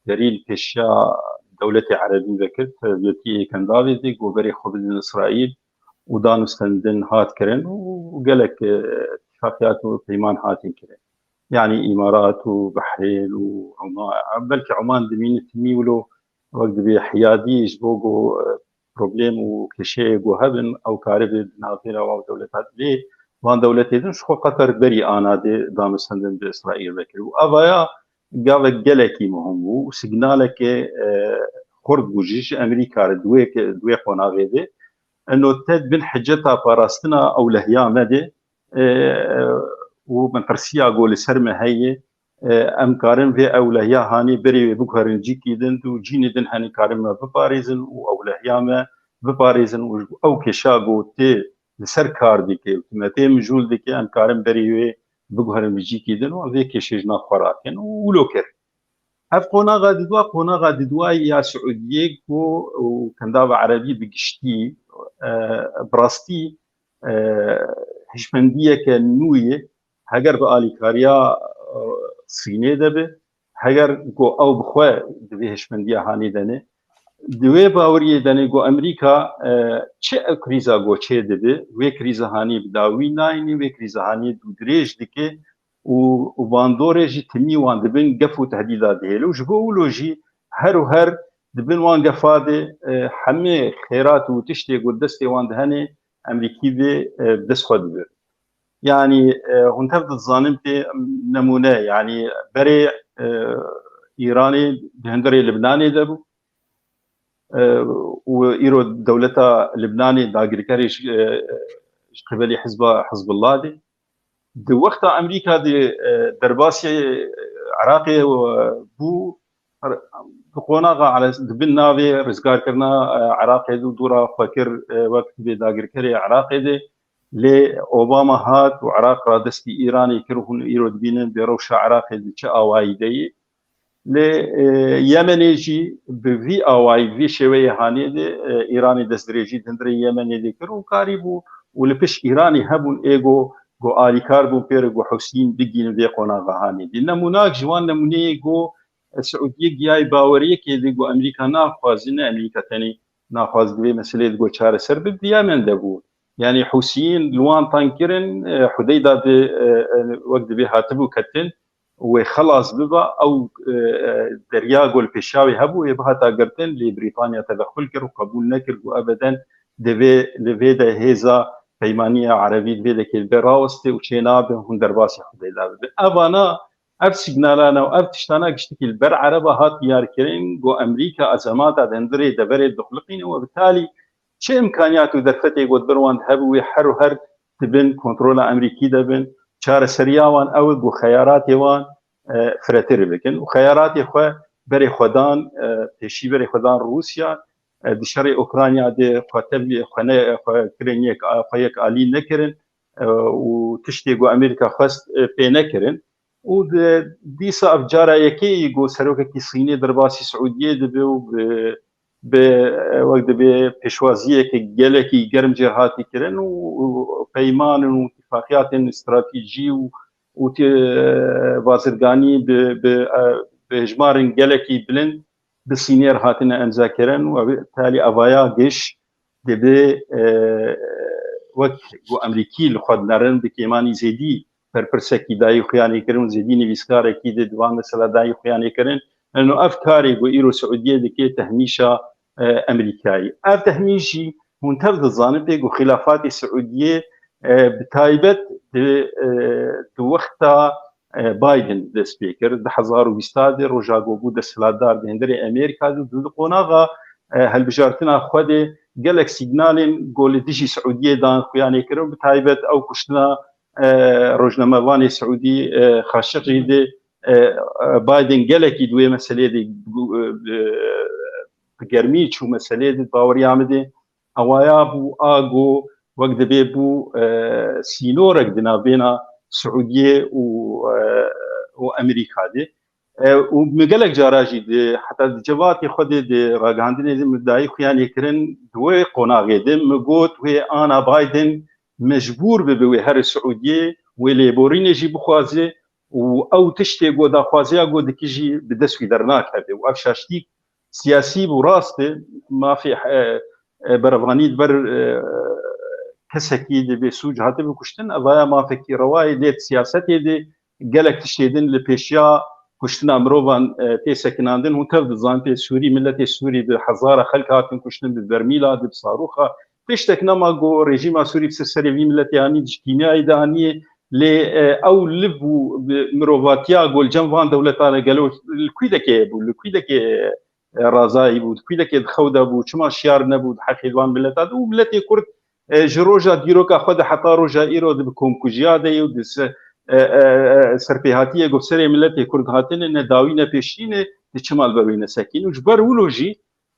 [SPEAKER 4] derî li pêşiya dewletê Erebî vekir Tevletiyê kendavê de goberê xwe bidin İsraîl û danûstandin hat kirin û gelek ittifaqiyat û peyman hatin kirin yanî îmarat û Behrên û belkî Oman dimînin timî wilo wek dibe hiyadî ji bo got problem û kêşeyê got hebin ew karibe di navbera wan dewletan lê wan dewletê din ji xwe Qetar berî ana de danûstandin bi İsraîl vekir û evaya گاوک گلکی مهم بو سیگنالک خورد بوجیش امریکا دوی قناغه ده انه تد بن حجتها باراستنا او لهيا مده ومن ترسيا قول سرمه هي ام كارم في اولهيا هاني بري بكرن جيكي دن تو جيني دن هاني كارم بباريزن و اولهيا ما بباريزن او كشاغو تي لسر كار ديكي متي مجول ديكي ام كارم بري بكرن جيكي دن و في كشجنا خوراكن ولوكر اف قناغا ددوا يا سعوديه وكنداب عربي بقشتي براستي هشمنديه كنويه هجر باليكاريا صينيه دبه هجر جو او بخوا دبه هشمنديه هاني دنه دوی باوری دنه گو امریکا چه کریزا گو چه دبه و کریزا هانی بداوی ناینی و کریزا هانی دو دریج دکه و باندوره جی تمی وان دبن گفو تهدیدات هلو جبولو جی هر دبن وان گفاده همه خیرات و تشتی گو دستی وان دهنه امریکی به دست خود بر يعني هون تبدأ الظانم نمونه يعني بري إيراني بهندري لبناني دبو وإيرو دولتا لبناني داقريكاري قبلي حزب الله دي وقتا أمريكا دي درباسي عراقي بو قوناغا على دبن ناوي رزقار كرنا عراقي دورا فكر وقت بي داقريكاري عراقي دي لي اوباما هات وعراق رادستي ايراني كروهن ايرو دبينن بروش عراق دي اواي دي لي يمني جي بفي اواي في شويه هاني دي ايراني دستريجي دندري يمني دي كرو كاريبو ولبش ايراني هبون ايجو جو الي كاربو بيرغو حسين ديجين دي قناغا هاني دي نموناك جوان نموني جو السعوديه جاي باوريه كي دي جو امريكا ناخوازين امريكا تاني ناخواز دي مساله جو تشار سرب اليمن دبو يعني حوثيين لوان تانكرن حديدا وقت بها تبو كتن وخلاص ببا او دريا قول بيشاوي هبو يبها تاقرتن لبريطانيا تدخل كر وقبول نكر وابدا لفيدا هيزا بيمانية عربية فيدا كالبراوستي وشيناب هون درباسي حديدا ابانا اف سيجنالانا واف تشتانا قشتكي البر عربا هات ديار كرين جو امريكا ازمات دندري دبري دخلقين وبالتالي چه امکانیات و درفتی گود بروند هبوی هر تبن کنترل امریکی دبن چار سریاوان او گو خیارات وان فراتر بکن و خیارات خو بری خودان پیشی بری خودان روسیا دشری اوکراینیا ده خاطب خنه کرنیک خیک علی نکرن و تشتی گو امریکا خواست پی نکرن و دیسا افجارا یکی گو سروک کی صینی درباسی سعودیه دبه و بوقت بپیشوازیه که گلکی گرم جهاتی کرن و پیمان و اتفاقیات استراتیجی و بازرگانی به هجمار گلکی بلند بسینیر هاتن امضا کرن و بالتالي اوایا گش دبه وقت گو امریکی لخود نرن بکیمانی زیدی پرپرسکی دایی خیانی کرن زیدی نویسکار کی دوان مثلا دایی خیانی کرن لانه افکاری گو ایرو سعودیه دکی تهمیشا امريكاي اف تهميشي منتفض الظانب بيقو خلافات السعوديه بتايبت وقتا بايدن ذا سبيكر ده حزارو بيستادي روجا جوجو ده سلادار بهندري امريكا دو قوناغا هالبجارتنا خودي قالك سيجنالين قول ديجي سعوديه دان يعني كرو بتايبت او كشنا روجنامه واني سعودي خاشقي دي بايدن قالك دوي مساله دي گرمی چو مسئله دی باوری آمده اوایا بو آگو وقت بی بو سینورک دینا بینا سعودیه و امریکا دی و مگلک جاراجی دی حتی جواتی خود دی راگاندینی دی مدعی خیانی کرن دوی قناغی دی مگوت و آنا بایدن مجبور ببوی هر سعودیه و لیبورینی جی بخوازه و او تشتی گو دا خوازه گو دکی جی بدسوی درناک هده و افشاشتیک سياسي وراسته ما في برفانيد بر كسكي دي بسوج هاتي بكشتن اضايا ما فكي رواي ديت سياستي دي قالك تشيدن لبيشيا كشتن امروفان تي سكناندن وتفض زانتي سوري ملتي سوري بحزاره خلق هاتن كشتن بالبرميلا بصاروخه تشتك نما جو ريجيم سوري بسرسري في ملتي هاني كيميائي دهاني لي او لبو مروفاتيا قول جنفان دولتانا قالوا الكويدك بو الكويدك رازاي بو الكويدك دخودا بو شما شيار نبو حقيقان بلتات وبلتي كرد جروجا ديروكا خد حتى روجا ايرو دبكم كوجياده يودس سرپیهاتیه گفتسری ملت کرد هاتن نداوینه پیشینه تشمال بروینه سکین وجبر ولوجی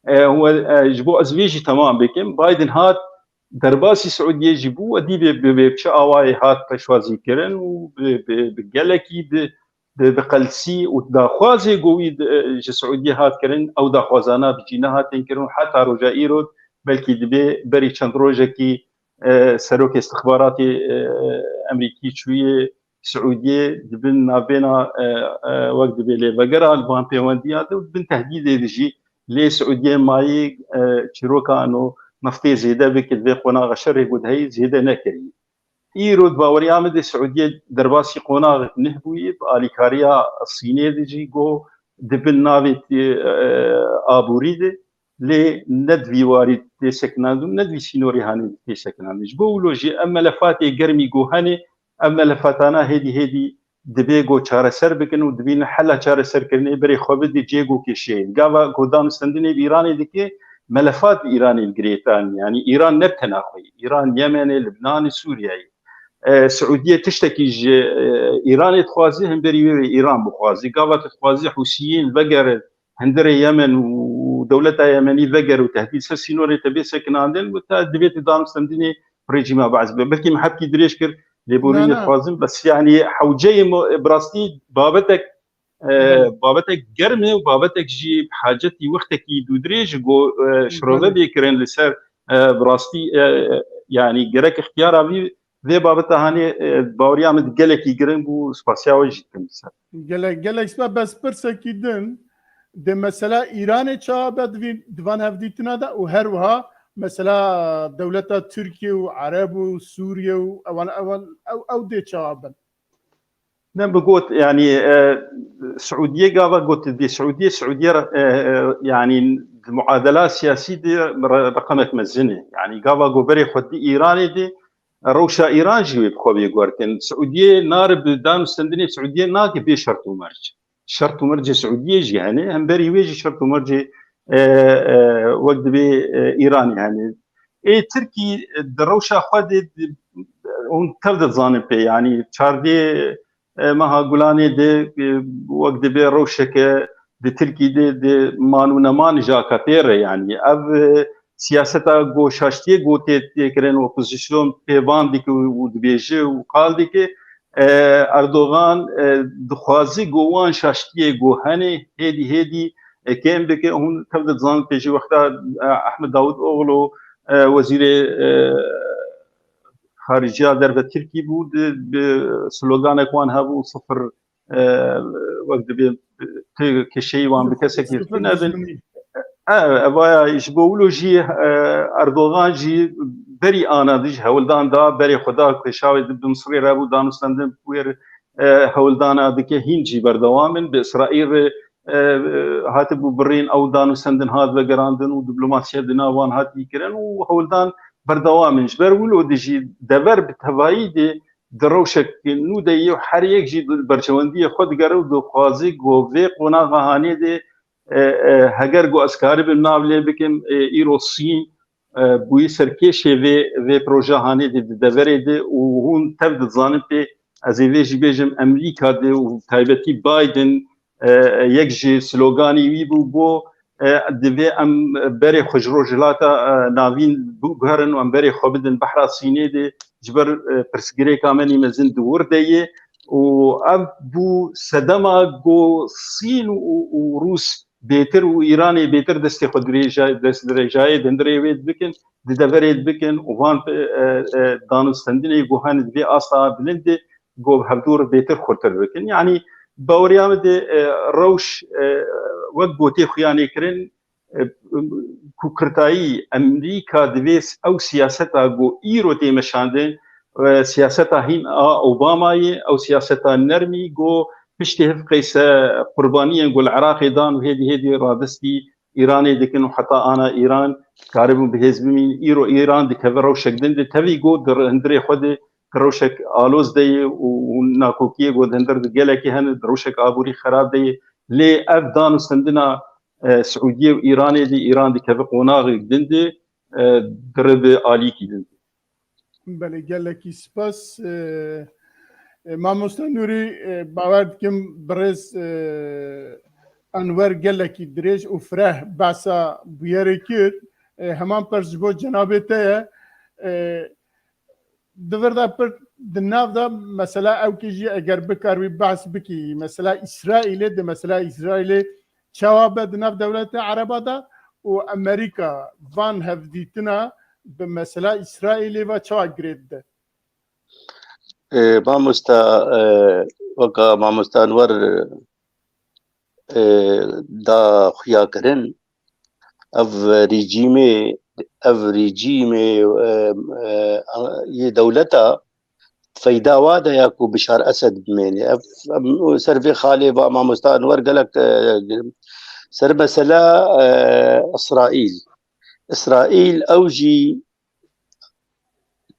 [SPEAKER 4] هو جبو ازویجی تمام بکم بايدن هات درباسي سعوديه جبو ودي بشا اواي هات بشوازي كرن وبقلكي بقلسي وداخوازي قوي سعوديه هات كرن او داخوازانا بجينا هاتن كرن حتى رجا ايرود بلكي دبي بري چند روجكي سروك استخباراتي امريكي شويه سعوديه دبن نابينا وقت بيلي بقرا البان بيوانديات بن تهديد يجي لي سعوديه ماي تشيروكا انه نفتي زياده بك في قناغ شر يقول هي زياده نكري ايرود باوري عمد السعوديه درباسي قناغ نهبوي باليكاريا الصينيه ديجي جو دبن نافي ابوريد لي ندوي وارد تسكناندو ندوي سينوري هاني تسكناندو جو لوجي اما لفاتي قرمي جو هاني اما لفاتانا هدي دبي جو چاره سر بكن ودبين حلا چاره سر كرني بري خوبد جيجو كشي غاوا غودان سندني ايراني دكي ملفات ايراني الجريتان يعني ايران نبتناخي ايران يمن لبنان سوريا سعوديه تشتكي ايران تخوازي هم بري ايران بخوازي غاوا تخوازي حوثيين بقر هندري يمن ودولتها يمني بقر وتهديد سينوري تبي سكناندن وتدبيت دام سندني ريجيما بعض بلكي محبكي دريشكر ليبورين خوازم بس يعني حوجي براستي بابتك بابتك گرمه و بابتك جي بحاجتي وقتكي دودريج جو شروبه بيكرن لسر براستي يعني جرك اختيار ابي ذي بابتها هاني باوريا مد جلكي گرم بو سپاسياوي جتم سر
[SPEAKER 1] جلك سبب بس برسكي دن ده مثلا ايران چا بد دوان هفديتنا ده وهروها مثلا دولة تركيا وعرب وسوريا او دي شعبا
[SPEAKER 4] نعم بقول يعني سعودية قابا قلت دي سعودية يعني المعادلات السياسية دي رقمت مزنة يعني قابا قبري خد إيراني دي روشا إيران جيب خوبي قوارتين سعودية نارب دانو سندني سعودية ناقي بي شرط ومرج سعودية جي يعني هم بري ويجي شرط ومرج وقت بي إيران يعني تركي دروشا خد اون تبدأ ظانب بي يعني چاردي مها گولانی ده وقت به روشک ده ترکی ده مانو نمان جاکاتر يعني اب سیاستا گوشاشتی گوته کرن اپوزیسیون پیوان دیک و دبیجه و قال دیک اردوغان دخوازی گوان شاشتی گوهنه هدی كان بك هون تبدأ تظن بيجي وقتها احمد داود اوغلو وزير خارجيه درب تركي بود بسلوغان اكوان هابو صفر وقت كشي وان بكسك ابا يشبولو جي اردوغان جي بري انا ديج هولدان دا بري خدا كشاوي بمصري رابو دانستاندن وير هولدان دك هينجي بردوامن باسرائيل هاتبو برين او دانستاندن هاد وغراندن ودبلوماسيه دناوان هاتي كرن وهولدان بردوام جبر ولو دجي دبر بتوايد دروشك نو دي حريك جي برچوندي خود گرو دو خوازي گو و قنا غهاني دي هگر گو اسكار بنابل بكم ايروسي بو سركيشي و بروجه هاني دي دبر دي وهون تبد ظانب ازي جي بيجم امريكا دي وتايبتي بايدن يكجي سلوغاني ويبو بو دبي ام بري خجروجلاتا نافين بوغرن وام بري خوبدن بحر الصيني دي جبر برسغري كامني مزن دور دي و ابو سدما جو صين وروس بيتر وايراني بيتر دستي خدريجا دست درجاي دندري ويد بكن دبريد بكن وان دانستندني جوهان دبي اصلا بلند جو هبدور بيتر خرتر بكن يعني باوريام دي روش وقوتي خياني كرن كوكرتاي امريكا دبيس او سياستا جو ايرو تي مشاندن سياستا هين اوباما او سياستا نرمي جو بيشتهف قيس قربانيه نقول العراق دان وهذه رادستي ايراني دكن حتى انا ايران كارب بهزمين ايران دكفرو شكدن تبي جو هندري خد روشك آلوز دی و ناکوکی گود هندر گلکی هند روشك آبوری خراب دی لی افدان سندنا سعودية وإيران دي إيران دي كفق وناغي دندي درب آلي كي دندي.
[SPEAKER 1] بله گلکی سپاس مامۆستا نوری باور دکم برز انور گلکی درێژ و فرح باسا بویێرە کرد هەمان پەرز بۆ جەنابێتەیە دڤردا پر دناودا مەسەلا ئەو کێژی ئەگەر بکاروی باس بکی مەسەلا ئیسرائیلێ د مەسەلا ئیسرائیلێ چاوا بە دناو دەولەتە عەرەبادا و ئەمریکا van هەفدیتنا bi mesela İsrail'e ve çağa girdi.
[SPEAKER 3] Mamosta vaka mamosta Anwar da xuyakirin ev rejime ye dewleta feyda wa da ya ku Bişar Esed bimêne ev servê xalê va mamosta Anwar gelek ser mesela إسرائيل أوجي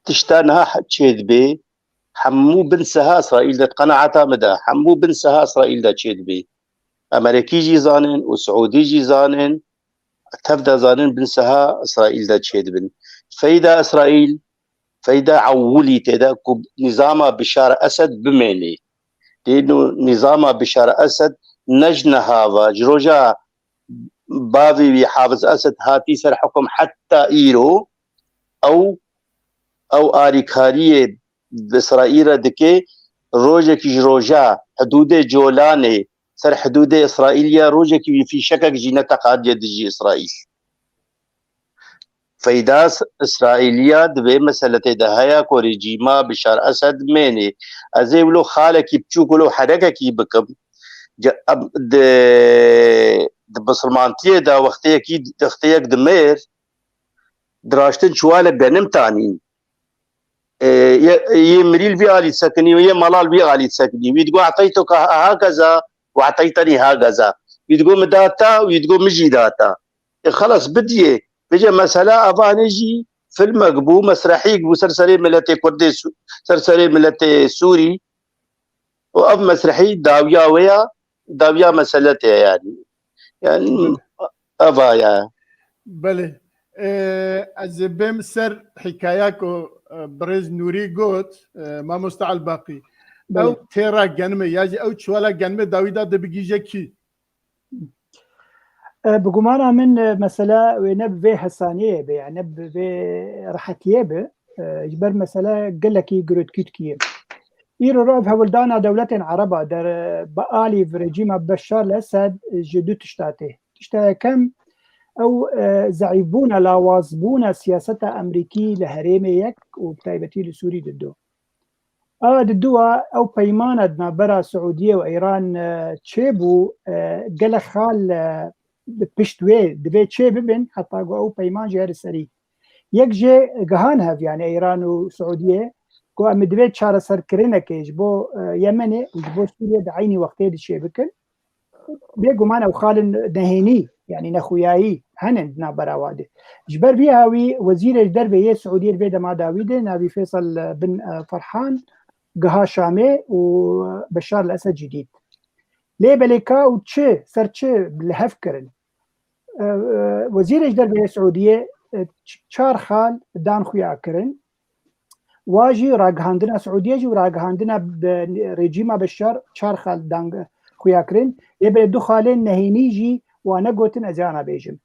[SPEAKER 3] تشتانها تشيد بي حمو بنسها إسرائيل دا قناعتها مدى حمو بنسها إسرائيل دا تشيد بي أمريكي جي زانن وسعودي جي زانن تبدا زانن بنسها إسرائيل دا تشيد بن فايدا عولي تدا نظام بشار أسد بميني لأنه نظام بشار أسد نجنها وجروجا باوی حافظ اسد هاتی سر حکم حتی ایرو او آریکاری اسرائیل دکه روجه کی روجا حدود جولانه سر حدود اسرائیلیا روجه کی في شكك جينتا قاد يدجي اسرائيل فيداس اسرائيليا دبي مسألة دهايا كو رجيما بشار اسد ميني ازيولو خالك يبچوكلو حركة كي بكم بسلمانتیه دا وقتی دمیر دراشتن شواله بنم تانین یه مریل بی آلی سکنی و یه ملال بی آلی سکنی ویدگو اعطیتك هكذا واعطيتني هكذا ويدقو مداتا ويدقو مجي داتا خلاص بديه بيجي مسألة أبانيجي في المقبو مسرحي قبو سرسري ملتي كردي سرسري ملتي سوري وأب مسرحي داويا مسألتها يعني أبايا
[SPEAKER 1] بله از بهم سر حكاية كو برز نوري قوت ما مستعل باقي او تيرا جنمي ياجي او تشوالا جنمي داويدا دبيجي كي
[SPEAKER 2] بقمانا من مسألة ونب في حسانية يعني نب في راحتية به جبر مسألة قال لك يقرد كيتكيه إيرو رأف هولدانا دولة عربة در بآلي في رجيم بشار الأسد جدو تشتاته كم أو زعيبونا لاوازبونا سياسة أمريكي لهريميك وبتايبتي لسوري ددو ددوها أو بيمانة برا سعودية وإيران تشيبو قال خال بشتوي دبي تشيب بن حتى أو بيمان جهر السري يكجي جهانها يعني إيران وسعودية کو ام دوی چاره سر کرنه کېج بو یمنه بو سوریه د عیني وقته د شی بکل به ګمان او خال نهینی يعني نخویایی هنن نابراواده جبر بيها وزير الدربية السعودية البيدة مع داويد نبي فيصل بن فرحان قها شامي وبشار الأسد جديد ليه بليكا وتشي سرتشي بالهفكرن وزير الدربية السعودية چار خال دان خويا كرن واجي راقهاندنا سعودية جي وراقهاندنا بريجيما بشار چار خال دان خويا كرن يبقى دو خالين نهيني جي وانا قوتن ازانا بيجم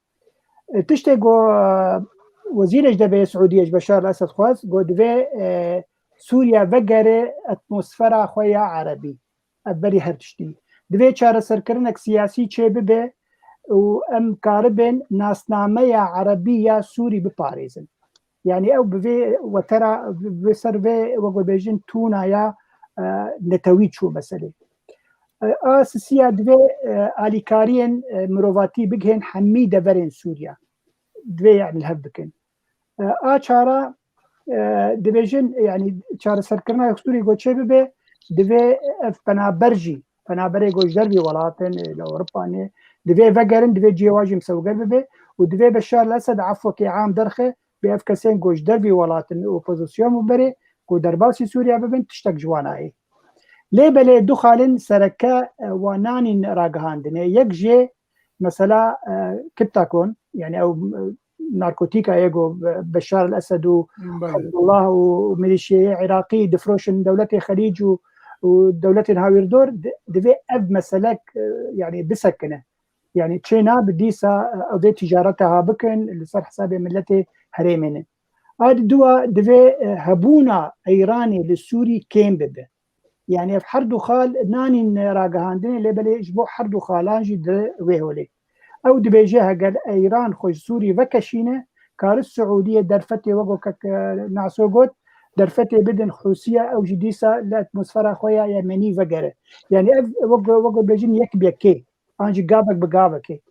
[SPEAKER 2] تشتي قو وزير الدربية السعودية بشار الأسد خواز قو دوي سوريا وقر اتموسفرا خويا عربي ابري هرتشتي دوي چاره سركرنك سياسي چه ببه و ام كاربن ناسنامه عربية سوري بباريزن يعني او بفي وترى بسرفي وقو بيجن تونا يا نتويج شو مسألة اساسيا دوي اليكارين مروفاتي بجهن حميدة برين سوريا دوي يعني الهبكن چاره دبيجن يعني چاره سركرنا يخسوري قو چه ببه دوي فنابرجي فنابري قوش دربي ولاتن لأوروباني دوي وقرن دوي جيواجي مسوقر ببه ودوي بشار الأسد عفو كي عام درخه بأفكسين قوش دربي ولاتن اوبوزيسيون مبري کو درباسی سووریا ببن تشتک جوانایی لێ بەلێ دوو خالن سەرەکە وانانی ڕاگەهاندنێ یەک ژێ مثلا کتاکۆن یعنی ئەو نارکۆتیکا یەگۆ بەشار الأسد و الله و میلیشیای عێراقی دفرۆشن دەولەتی خەلیج و دەولەتên هاوێردۆر دەبێ ئەv مەسەلەک یعنی بسەکنە یعنی چێنا بدیسا ئەوێ تیجارەتەها بکەن لەسەر حسابێ ملەتێ هەرێمێنن ئاد دووە دەبێ هەبوونا ئەیرانی لە سووری کێم ببێ يعني في حردو خال ناني راجهاندين اللي بليش بو حردو خالانجي ويهولي او دبيجيها قال ايران خوش سوري وكشينه كار السعوديه درفتي وقوك نعسوغوت درفتي بدن حوسيه او جديسه الاتموسفير خويا يمني وغيره يعني وقو بيجين يكبيكي انجي قابك بقابك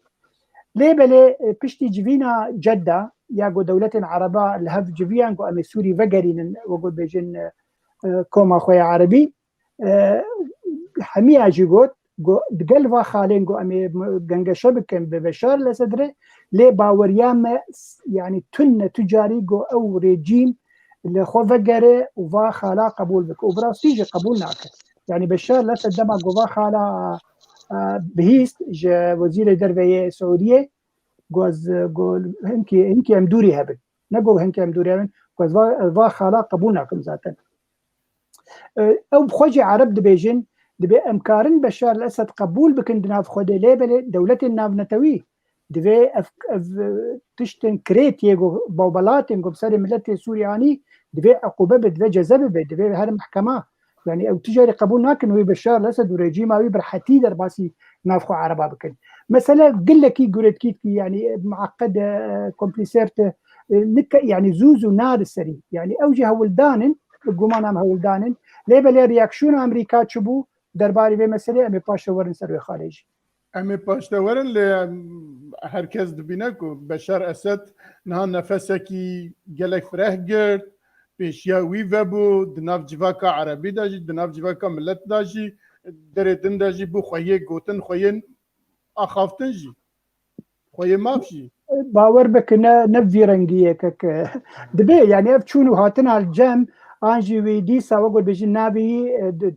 [SPEAKER 2] ليه بلي بشتي جفينا جده ياقو دولة عربة الهف جفيان قو امي سوري وغيرين وقو بيجين كوما خويا عربي همي اجيغوت دقلوا خالين قو امي قنقشة بكن ببشار لسدره لي باوريام يعني تن تجاري قو او ريجيم اللي خو فقره وفا خالا قبول بك وبراسيجي قبول ناكه يعني بشار لسد دما قو فا خالا بهيست وزير دربية سعودية قوز قول هنكي امدوري هبن نقول هنكي امدوري هبن قوز فا خالا قبول ناكم ذاتا او بخوجي عرب دبيجن دبي امكارن بشار الاسد قبول بكن دناف خودي ليبل دولة الناف نتوي دبي تشتن كريت يجو بوبلاتن قو بسالي ملتي سورياني دبي عقوبة دبي جذبه دبي هذا محكمة يعني او تجاري قبول ناكن وي بشار الاسد وريجيم اوي برحتي درباسي نافخو عربا بكن مثلا قل لك قلت كيف يعني معقد كومبليسيرت يعني زوزو نار السري يعني اوجه ولدان قومان هم هولدانن ليبل رياكشن امريكا تشبو درباري بمسألة امي باشورن سر خارجي
[SPEAKER 1] امي باشورن ل هركز دبينكو بشار اسد نها نفسكي جلك فرهجر بيشياوي وبو دناف جواكا عربي داجي دناف جواكا ملت داجي دردن داجي بو خويه قوتن خوين اخافتن جي خويه مافشي
[SPEAKER 2] باور بكنا نفي رنگيه كك دبي يعني افچونو هاتن على الجم انجي ويدي ساوغو بيجي نابي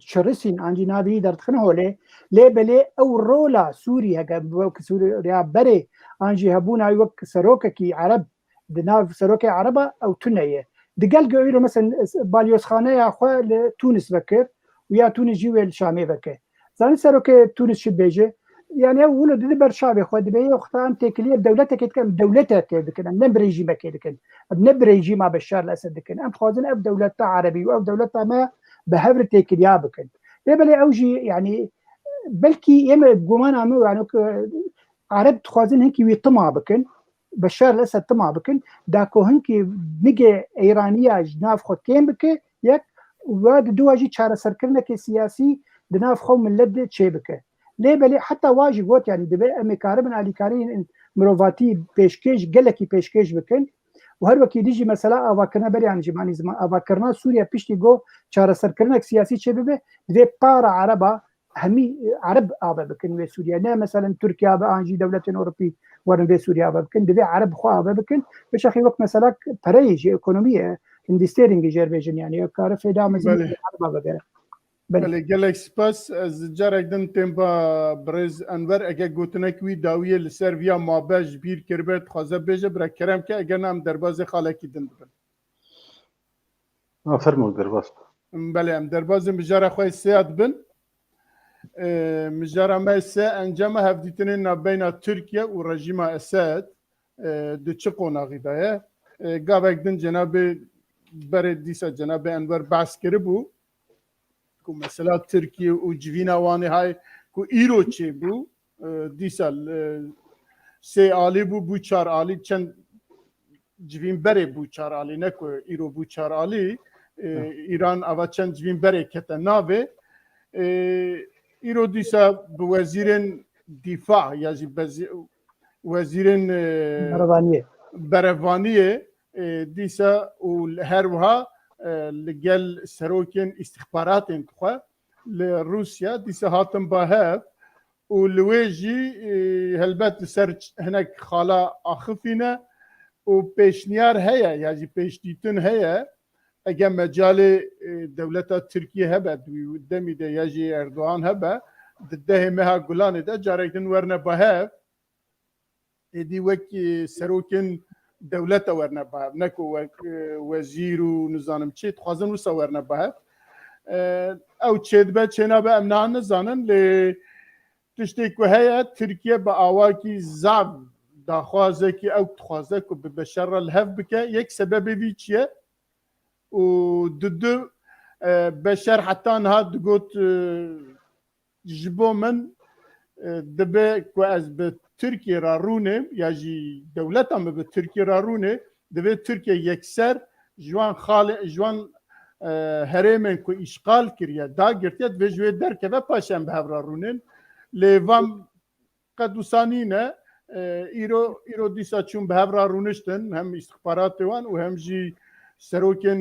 [SPEAKER 2] تشرسين انجي نابي درتخن هولي ليبلي او رولا سوريا وك سوريا بري انجي هبونا وك سروككي عرب دناف سروكي عربه او تنيه دقال قويلو مثلا باليوس خانه يا اخو لتونس بكر ويا تونس جيو الشامي بكر زاني سروكي تونس شي بيجي يعني ولد دبر شعبي خو دبي وقتان تكليه دولتك كان دولتك كده نبريجي ما كده كان بنبريجي ما بشار الاسد كان ام خوازن اب دولتها عربي او دولتها ما بهبر تكليا بكن لبلي اوجي يعني بلكي يما قومان عمو يعني عرب خوازن هيك ويطمع بكن بشار الاسد طمع بكن داكو هنكي نيجي ايرانيه جناف خو كين بك يك واد دواجي چاره سركرنك سياسي دناف خو من لد تشيبك ليبلي حتى واجي قوت يعني دبي امي كاربن علي كارين مروفاتي بيشكيش قلكي بيشكيش بكن وهر وكي ديجي مثلا افاكرنا بري عن جماني زمان افاكرنا سوريا بيشتي جو چاره سركرنك سياسي شبه دبي بارا عربا همي عرب ابا بكن سوريا لا مثلا تركيا بانجي دوله اوروبي ورن في سوريا بكن دبي عرب خو ابا بكن باش اخي وقت مثلا بريج ايكونوميه اندستيرنج جيرفيجن يعني كارف دام زين عرب بغير
[SPEAKER 1] بله گلک سپاس از جارک دن تیمبا برز انور اگه گوتنک وی داویه لسرویا مابج بیر کربت خوازه بیجه برا کرم که اگه نام درباز خالکی دن بن
[SPEAKER 4] فرمو درباز
[SPEAKER 1] بله ام درباز مجاره خواه سیاد بن مجاره ما سه انجام هفدیتنین نبین ترکیه و رژیم اسد دو چه قوناغی دایه گابک دن جناب برد دیسا جناب انور بحث کرده بو مثلا ترکیه و جوینا وانی های کو ایرو چه بو دیسال سه عالی بو چار عالی چند جوین بره بو چار عالی نکو ایرو بو چار عالی ایران اوا چند جوین بره کتا ناوه ایرو دیسا بو وزیرن دفاع یعنی وزیرن بروانیه دیسا و هر وها لجل سروكين استخبارات انتخا لروسيا دي سهاتم باهاب ولويجي هلبت سرج هناك خالا اخفينا وبيشنيار هيا يعني بيشتيتن هيا اگه مجال دولت ترکیه هبه دمی ده یجی اردوغان هبه ده مها گلان ده جارکن ورنه بهف ایدی وکی سروکن دولت ورنه بهف نکو وزیر و نزانم چی تخوازن وسا ورنه بهف او چید به چینا به امنان نزانن لی تشتی که هیا ترکیه با آواکی زاب داخوازه که او تخوازه که به بشر الهف بکه یک سبب بی چیه و دو بشر حتی نهاد گوت جبو من دبه که از به ترکیه را رونه یا جی دولت هم به ترکیه را رونه دبه ترکیه یکسر جوان هرمن که اشغال کریه دا گرتید و جوی در که پاشم به هفرا رونن لیوام قدوسانینه ایرو دیسا چون به هفرا رونشتن هم استخبارات وان و هم جی سروکن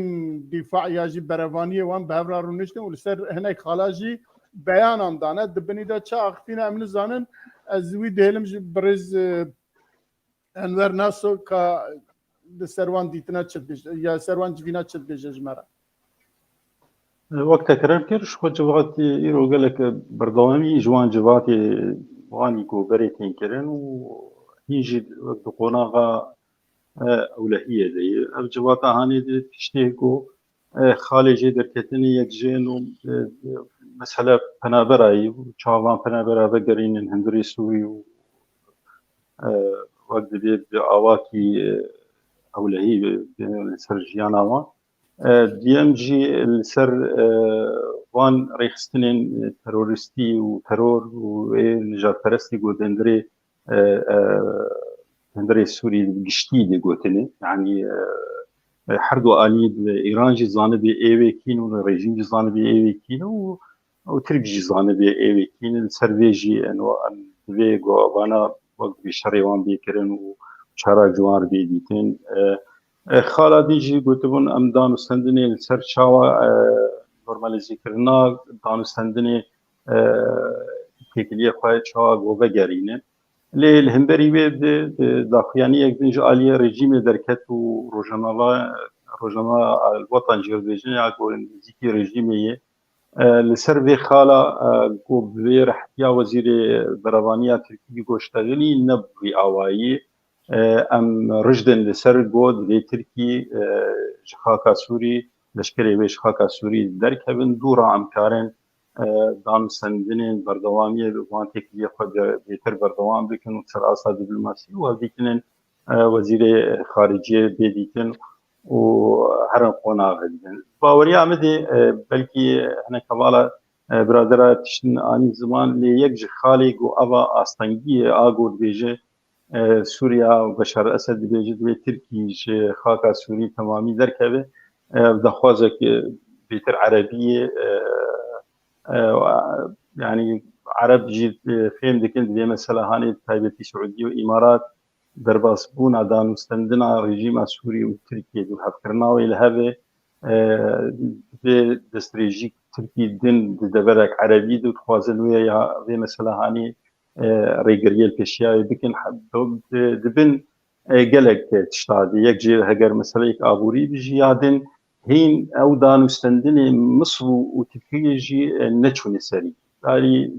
[SPEAKER 1] دفاع یا جی بروانی وان به هفرا رونشتن و لسر هنک خالا جی بیان هم دانه دبنی دا چه اخفین امن زانن از وی دهلم جی برز انور ناسو که سروان دیتنا چد بیش یا سروان جوینا چد بیش جمره
[SPEAKER 4] وقت تكرار كرش خود جوات إيرو قال لك بردوامي جوان جواتي واني كو بريتين كرن ويجي وقت قناغا أولهية دي أو جواتا هاني دي تشتيكو خالجي دركتني يكجين مسألة پنابراي وشاوان پنابرا بقرين الهندري سوري وقت بيد آواكي أولهية سرجيانا وان ديام جي السر وان ريخستنين ترورستي وترور ونجات پرستي قو دندري سوري قشتي دي قوتني يعني حردو آلي إيران جي زانبي ايوه كين والرجيم جي زانبي ايوه كين وترك جي زانبي ايوه كين السر ويجي انو ان دوي قو وانا وقت بشري وان بيكرن وشارع جوار بيديتين خالا دیجی گوتبون ام دانستندنی سر چاوا نورمالیزی کرنا دانستندنی تکلیه خواهد چاوا گوه گرینه لی الهمبری وید داخیانی یک دنج آلیه رژیم درکت و روژانا الوطن جیردیجن یا گوه نزیکی رژیمیه لسر وی خالا گو بوی رحتیا وزیر بروانیا ترکی گوشتغلی نبوی آوایی ام رجدن لسر گود وی ترکی شخاکا سوری لشکری وی شخاکا سوری درکبن دورا امکارن دانستندنین بردوامی وان تکلیه خود بیتر بردوام بکن و سر آسا دیپلماسی و بیکنن وزیر خارجیه بیدیکن و هرن قناغ دیدن باوری آمده بلکی هنه کوالا برادرها تشتن آنی زمان لی یک جخالی گو اوه آستانگی آگود بیجه سوريا وبشار الاسد بيجد تركي خاكا سوري تمامي دركبه دخوازك بيتر عربيه يعني عرب جيت فين دكن دي مثلا هاني تايبتي سعوديه وامارات درباس بونا دان مستندنا رجيم سوري وتركيا دو حفكرنا ويل هذا استراتيجيك تركي دين دبرك عربي دو خوازل ويا مثلا هاني ريغريال بيشيا بكن دبن قالك تشتادي يكجي هجر مثلا ابوري بجيادن هين او دانستندني مصر وتركيا نتشون سري يعني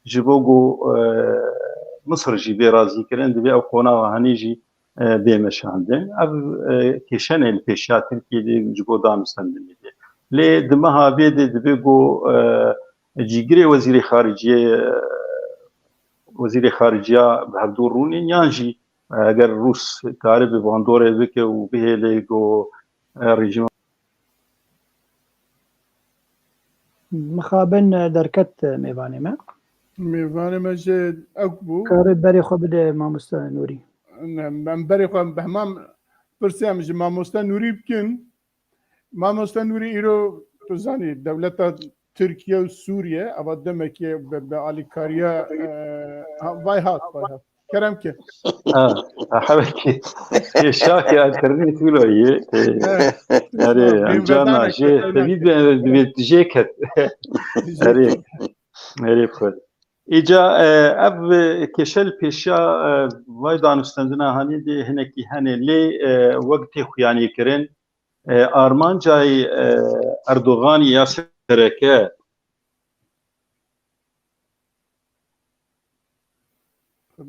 [SPEAKER 4] جبوغو مصر جي بيرازي كرن دبي او قونا هنيجي بيمشاندن اب كيشن البيشيا تركيا دي جبو دانستندني لي دمها بيد دبيغو جيغري وزير خارجيه وزیر خارجیه بهدور رونی یانجی اگر روس کاری به باندوره بکه و به لیگو رژیم
[SPEAKER 2] مخابن درکت میوانه ما جد اکبو
[SPEAKER 1] کاری
[SPEAKER 2] بری خو بده ماموستا نوری
[SPEAKER 1] من بری خو بهمام پرسیم جی ماموستا نوری بکن ماموستا نوری ایرو تو زنی دولت ترکیه و سوریه اما دمکی به آلیکاریا وای هات کرم که
[SPEAKER 4] حبكي شاكي انترنت ولا اري جانا جي تبي جيكت اري خد اجا اب كشل بيشا وايد انستندنا هاني دي هنكي هني لي وقت خياني كرن ئارمانجای ئەردۆغانی یا سەرەکە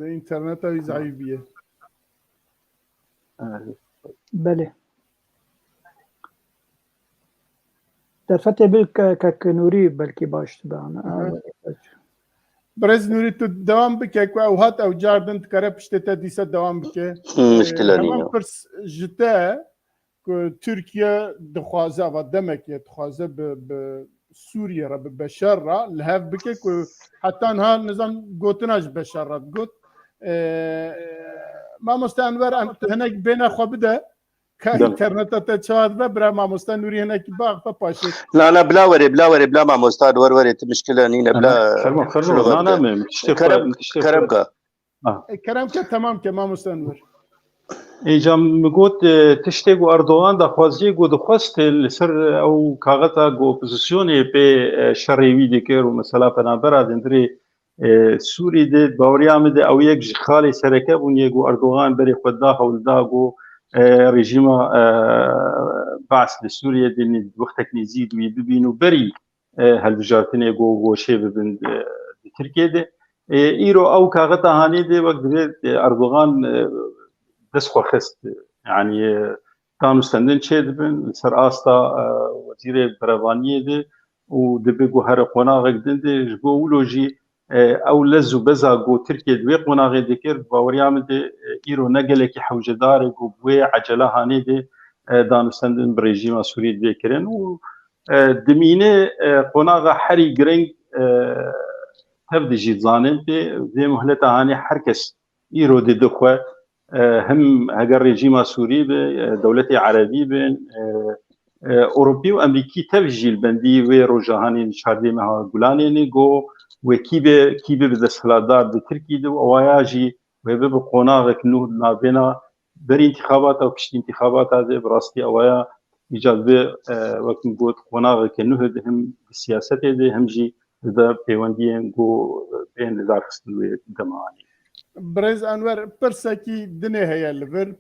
[SPEAKER 1] اینترنت های ضعیفیه.
[SPEAKER 2] بله در فتح بل كنوري بلكي باش تبعنا
[SPEAKER 1] برز نوری تو دوام بکه که او هات او جاردن تکره پشته تا دیسه دوام بکه
[SPEAKER 3] مشكلة
[SPEAKER 1] همان
[SPEAKER 3] نية
[SPEAKER 1] پرس جته که ترکیه دخوازه و دمکه دخوازه به سوریه را به بشار را لحف بکه که حتی انها نظام گوتناش بشار را گوت ما مستانور هناك بين اخو بدا كانترنت تشاد برا ما مستانوري هناك باغ فباشي
[SPEAKER 3] لا لا بلا وري بلا مع مستاد وري مشكلة نينا بلا
[SPEAKER 4] خرمو لا
[SPEAKER 3] كرمكا
[SPEAKER 1] كرمك تمام كما مستانور
[SPEAKER 4] ایجام گوت تشتی گو اردوغان دا خوازی گو دخواست لسر او کاغتا گو اپوزیسیونی به شرعیوی دیکر و مثلا پنابرا دندری سوری ده باوریام ده او یک خالی سرکه بونیه گو اردوغان بری خود دا حول دا گو رژیم بعث لسوریه ده وقتک نزید وی ببینو بری هلوجارتنه گو گوشه ببند ترکیه ده ایرو او کاغتا هانی ده وقت ده اردوغان دست خواست يعني كانوا استندن شيء دبن سر آستا وزير بريطانية ده ودبقوا هر قناغ دنده جبوا ولوجي أو لزو بزا جو تركيا دوي قناغ ذكر باوريام ده إيرو نقلك حوجة دار جو بوي عجلة هاني ده دانو استندن بريجيم سوري ذكرن و دمينه قناغ حري جرينج تبدي جيت زانن ده مهلة هاني حركس إيرو دي دخوة هم هجر رژیم سوری به دولت عربی به اروپی و امریکی تفجیل بندی و روجهانی شهردی مها گلانی نگو و کی به دستخلادار به ترکی دو اوایاجی و به قناغ کنو نابینا بر انتخابات او کشت انتخابات از براستی اوایا ایجاد به وقت گوت قناغ کنو ده هم سیاست ده هم جی ده پیوندی گو بین دارخستن و دمانی
[SPEAKER 1] برز انور برساكي دنيا هي الليفر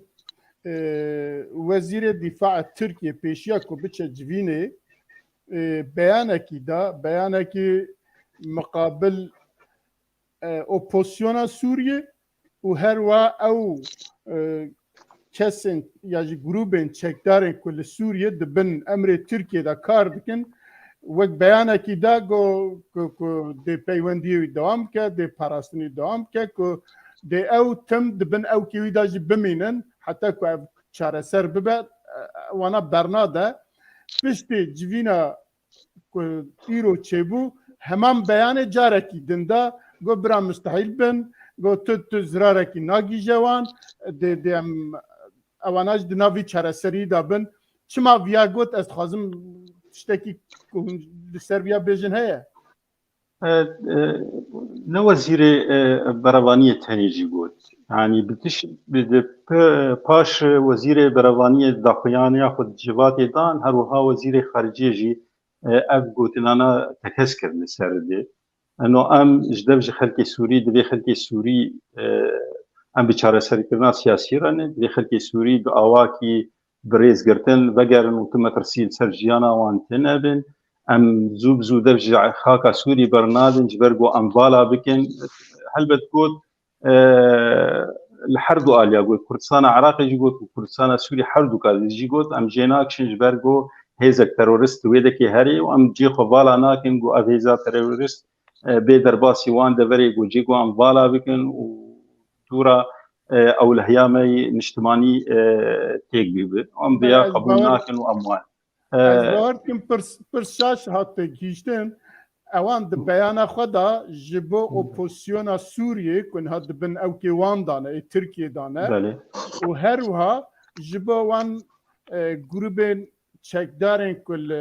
[SPEAKER 1] وزير الدفاع التركي بيشياكو بتشا جفيني بيانك مقابل اوبوسيونا سوريا وهروا او كسن يعني جروبين تشكدارين كل سوريا دبن امر تركيا دا كاردكن وك بيانك دا جو دي بيوندي دوام كا دي باراستني دوام كا دي او تم دبن او كيوي داجي بمينن حتى كو شارع سر ببا وانا برنادا بشتي جوينا كو ايرو تشيبو همام بيان جاركي دندا جو برا مستحيل بن جو تو زراركي ناجي جوان دي ام اواناج دنافي شارع سري دابن چما فيا قوت استخازم تشتكي سربيا بيجن هيا
[SPEAKER 4] نوزير بريطانية تانيجي قوت يعني بتش باش وزير بريطانية داخليان ياخد جواتي دان هروها وزير خارجية جي اف قوت انا تكسكر لسردي انه ام جدبج خلقي سوري دبي خلقي سوري ام بچاره سري كرنا سياسي رانه دبي خلقي سوري باواكي بريز قرتن بقرن وتم ترسيل سرجيانا وانتنا بن ام زوب زو دبج خاكا سوري برنادن جبرقو انفالا بكن هل بتقول الحردو آليا قول كردستان عراقي جيقول كردستان سوري حردو كاد جيقول ام جيناكشن جبرقو هيزك ترورست ويدكي هاري وام جي خوالا ناكن قو افيزا ترورست بيدر باسي وان دبري قو جيقو انفالا بكن ودورا او الهيامي نجتماني تيك بيبه ام بيا قبول ناكن واموال
[SPEAKER 1] ازبارتكم پرساش هاته گیشتن اوان د بیان خدا جبو اپوزیسیون سوریه کن هاد بن او کی وان دانه ترکیه دانه و هر وها جبو وان گروبن چکدارن کل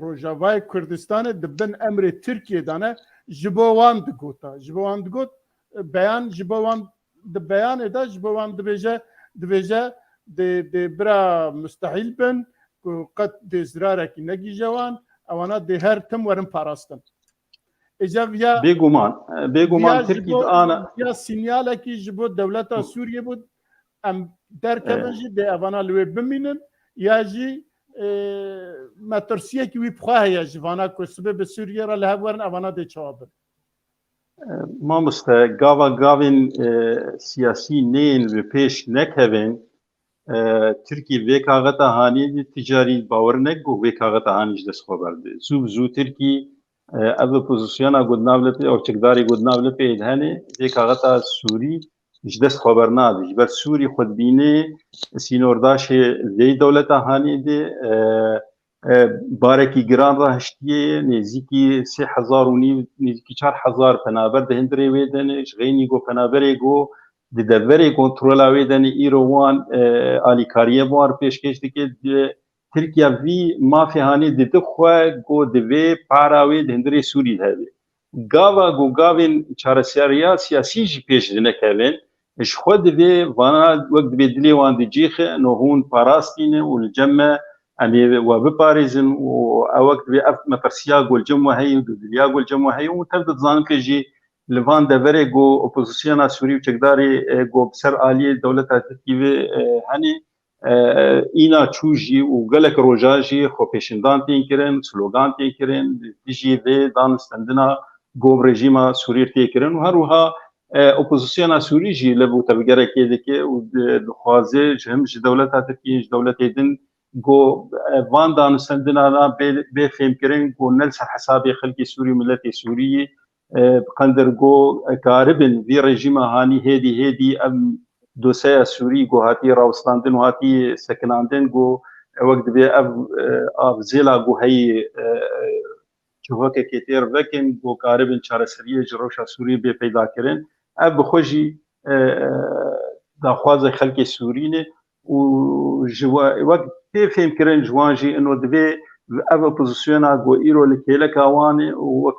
[SPEAKER 1] روجاوای کردستان د بن امر ترکیه دانه جبو وان دگوت بیان جبو وان د بیان دا جبو وان دبیجه د برا مستحیل بن قد دي زرارك نجي جوان اوانا دي هر تم ورم باراستن اجا فيا
[SPEAKER 4] بيغومان تركي انا
[SPEAKER 1] يا سينيالك جبو دولتا سوريا بود ام در كبنجي دي اوانا لوي بمينن ياجي مترسیه که وی بخواهی جوانا کسبه به سوریه را لحب ورن اوانا ده چوابن
[SPEAKER 4] ما گاوین سیاسی نین به پیش نکوین ترکی وکاغتا هانی تجاری باور نگو وکاغتا هانیش دست خبر ده زو ترکی او پوزیسیونا گودناولپی او چکداری گودناولپی هنی وکاغتا سوری ايش دست خبر نادي بس سوري خود بيني سينورداش دي دولتا هاني دي باركي جران راهشتيه نزيكي 3000 وني نزيكي 4000 فنابر دهندري ويدن شغيني جو فنابري جو دي دبري كنترولا ويدن ايروان الي كاريه بوار پیشکش دي تركيا في ما في هاني دي دخوا جو دي باراوي دهندري سوري هذه گاوین چارەسەریە سیاسیژی پێش نەکەوێن اش خود دەبێ وانا وەک دەبێ دلێ وان دجیخە نۆهون پاراستینە و الجەمە ئەمێ وا بپارێزن و ئەوەک دەبێ ئەف مەپەرسیا گۆلجەم وهەیە و دلیا گۆلجەم وهەیە و تەر دەزانن پێژی لەوان دەڤەرێ گۆ ئۆپۆزیسیۆنا سووری و چەکداری گۆ سەر ئالیە دەوڵەتا ترکیێ هەنێ اینا چوژی و گەلک ڕۆژاژی خۆپێشندان تێن کرن سلۆگان تێن کرن دژی vê danistandina گۆ رژیما سووری تێکردن و هەروها ئۆپۆزیسیۆنا سووری ژی لە بوو تەبگەرەکێ دەکێ و دخوازێ هەم ji دەوڵەتا ترکیە ji دەوڵەتێ din گۆ van danistandina bê fêmkirin گۆ nel ser hesabê xelkê Sûrî milletê Sûriyê qendir گۆ karibin vî rejîma hanî hêdî em doseya Sûrî گۆ hatî rawistandin û hatî sekinandin گۆ wek dibê ev avzêla گۆ heyê civakekê têr vekin گۆ karibin çareseriyê ji rewşa Sûriyê bê peydakirin ev bi xwe jî daxwaza xelkê Sûrînê û ji wek pê fêmkirin ji wan jî ino divê ev opozisyona gû îro li kêleka wanê û wek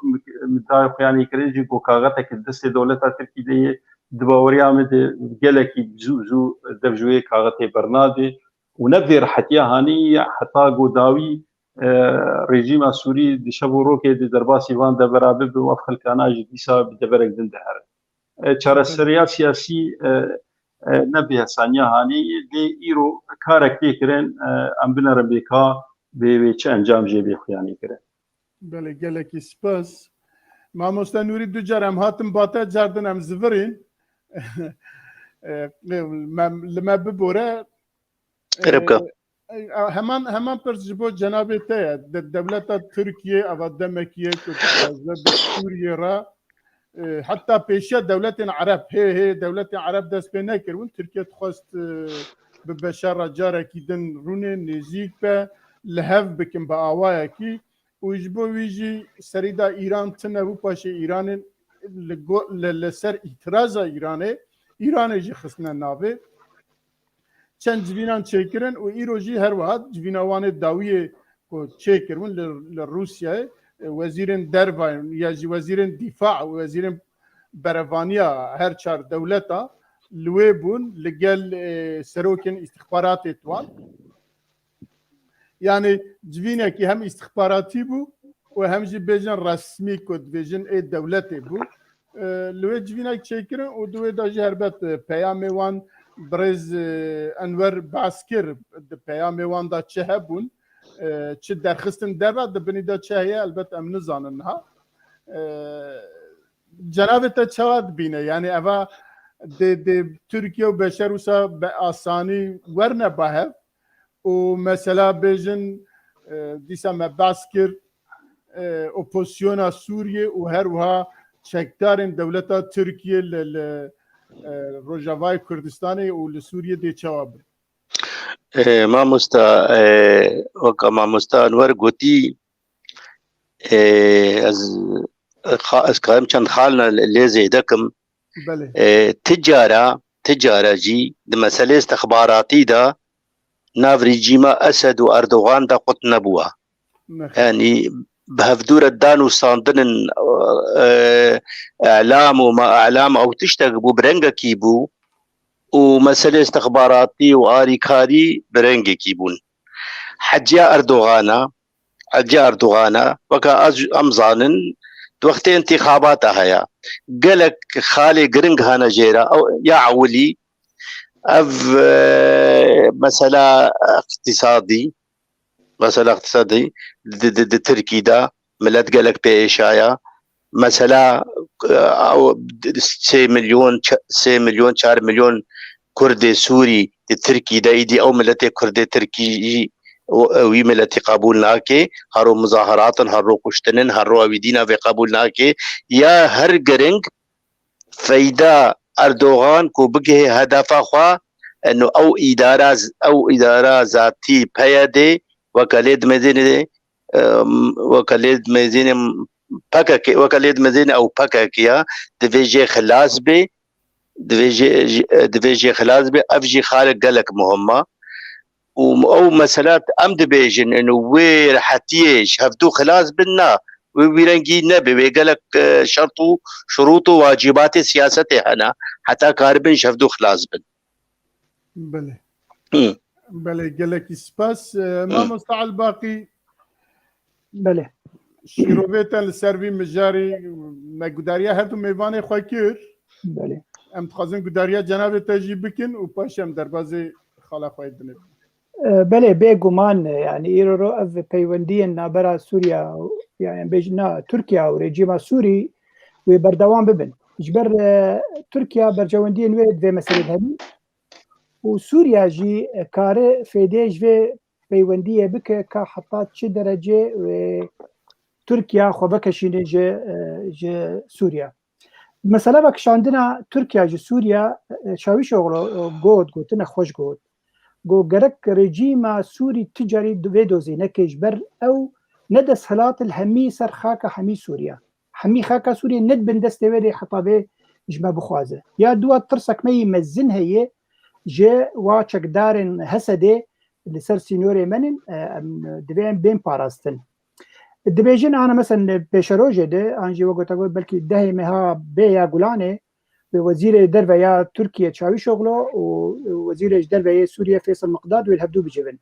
[SPEAKER 4] midayê xweyanî kirin jî gû kaxetekî destê dewleta Tirkiyeyê di baweriya me de gelekî zû dev ji wê kaxetê bernadê û ne vê rihetiya hanî heta gû dawî rejîma Sûrî di şev û rokê di derbasî van de beraber bi ev xelkana jî dîsa bi deverek din de herin çareseriya siyasî ne bêhesaniya hanî lê îro karek tê kirin em binerin bêka vê çi encam jê bê xuyanî kirin
[SPEAKER 1] Belê gelekî spas Mamoste Nûrî du car em hatin bate cardin em zivirîn li me bibore heman pirs ji bo cenabê te ye dewleta Tirkiye ava demekiye ku Sûriyê re heta pêşiya dewletên Ereb hê dewletên Ereb dest pê nekirin Tirkiye dixwast bi beşara carekî din rûnê nêzik be li hev bikin bi awayekî û ji bo wî jî serîda Îran tune bû paşê Îranên li ser îtiraza Îranê jî xistine navê çend civînan çêkirin û îro jî her wiha civîna wanê dawiyê ku çêkirin li Rûsyayê wezîrên derva ya jî wezîrên dîfa û wezîrên berevaniya her çar dewleta li wê bûn li gel serokên îstixbaratê wan yani civînekî hem îstixbaratî bû û hem jî bêjin resmî ku dibêjin ê dewletê bû li wê civînek çêkirin û di wê de jî helbet peyamê wan birêz Enwer behs kir di peyamê wan da çi hebûn çi derxistin derve di binî de çi heye elbet em nizanin niha cenabê te çawa dibîne yani eva dê Tirkiye û beşer wisa bi asanî werne bahev û mesela bêjin dîsa me behs kir opozisyona Sûriyê û her wiha çekdarên dewleta Tirkiye li Rojavayê Kurdistanê û li Sûriyê dê çawa bin
[SPEAKER 3] Mamosta weka mamosta Enwer gotî ez karim çend xalina lê zêdekim ticara jî di meselê istixbaratî de nav rejîma Esed û Erdogan de qut nebûye yanî bi hevdûre danûstandinin eعلام û ma eعلام ew tiştek bû bi rengekî bû û meselê istixbaratî û alîkarî bi rengekî bûn heciya Erdogana weka em zanin di wextê intîxabata heye gelek xalê giring hene jêre ya ewilî ev mesela iqtisادî مثلا اقتصادي تركي دا ملت قالك بإيشايا مثلا او 3 مليون 4 مليون كردي سوري تركي دا ايدي او ملت كردي تركي وی ملت قبول ناکه هرو مظاهراتن هرو کشتنن هرو اویدینا به قبول ناکه یا هر گرنگ فایده اردوغان کو بگه هدف خوا انه او اداره ذاتی پیاده وکالت مزین وکالت مزین او پکا کیا دویجه خلاص به دویجه خلاص به افجی خالق گلک مهمه او مسألة أمد بيجن إنه وير حتيش هفدو خلاص بنا ويرنجي نبي ويقالك شروطه واجبات سياسته هنا حتى كاربن شفدو خلاص بن
[SPEAKER 1] بله بله قالك سباس ما مستعى الباقي
[SPEAKER 2] بله
[SPEAKER 1] شيروبيتا السربي مجاري ما قداريا هاتو ميفاني خاكير
[SPEAKER 2] بله
[SPEAKER 1] ام تخازن قداريا جناب تجي بكن وباش ام دربازي خلا خواهد دنب
[SPEAKER 2] بله بێگومان يعني ئیرۆ ئەف پەیوەندیە نابەرا سووریا يعني بێژنا تورکیا و رێژیما سووری وێ بەردەوام ببن ژبەر تورکیا بەرژەوەندیە نوێ دوێ مەسەلێت هەبی و سووریا ژی کارە فێدێ ژێ پەیوەندیە بکە کە حتا چ دەرەجێ تورکیا خۆ بەکەشینێ ژێ سووریا مەسەلە بەکشاندنا تورکیا ژی سووریا شاویش گوتنە خۆش گوت گو گرک رژیما سوری تجاری دوی دوزی نکش بر او ندس حالات الهمی سر خاک همی سوریا همی خاک سوریا ند بندست وری حطابه جما بخوازه یا دو ترسک می مزن هي جه واچک دارن حسده لسر سینیور منن دوین بین پاراستن دبیجن انا مثلا بشروجه ده انجی وقتا قول بلکه ده مها بیا گولانه وزير دربيا تركيا تشاوي شغله ووزير دربيا سوريا فيصل مقداد والهبدو بجبن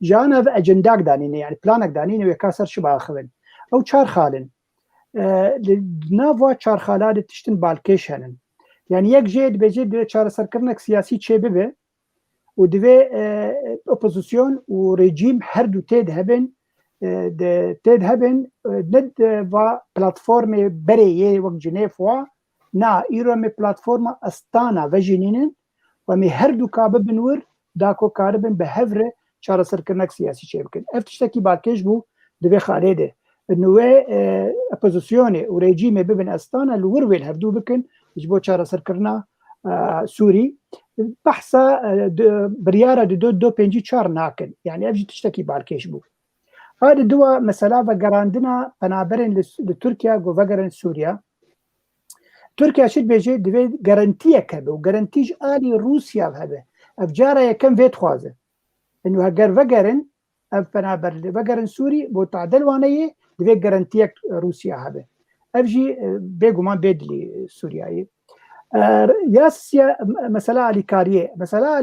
[SPEAKER 2] جانا في اجنداك دانين يعني بلانك دانين ويكاسر شبه اخذن او چار خالن نافوا چار خالات تشتن بالكيش هنن يعني يك جيد بجد چار سركرنك سياسي چه ببه ودوي اوبوزيسيون وريجيم هر دو تيد هبن ند و بلاتفورم بريه وق جنيف و نا ایرو می پلاتفورما استانا و جنینن و می هر دو کابه بنور داکو کاربن به هفره چاره سرکرنک سیاسی چه بکن افتشتکی باکش بو دوی خالیده نوه اپوزیسیونه و رژیم ببن استانا لور ویل هفدو بکن جبو چاره سرکرنا سوری بحثا بریاره دو پنجی چار ناکن يعني افجي تشتكي باکش بو هذا دوا مسألة وقراندنا بنابرن لتركيا وقرن سوريا تركيا شد بيجي دوي جارانتيه كبه وجارانتيج آلي روسيا بهذا افجارة يكم فيت خوازه انه هجر وقرن بنابر وقرن سوري بوتعدل وانيه دوي جارانتيه روسيا هذا افجي بيجو بيدلي سوريا ياسيا مسألة على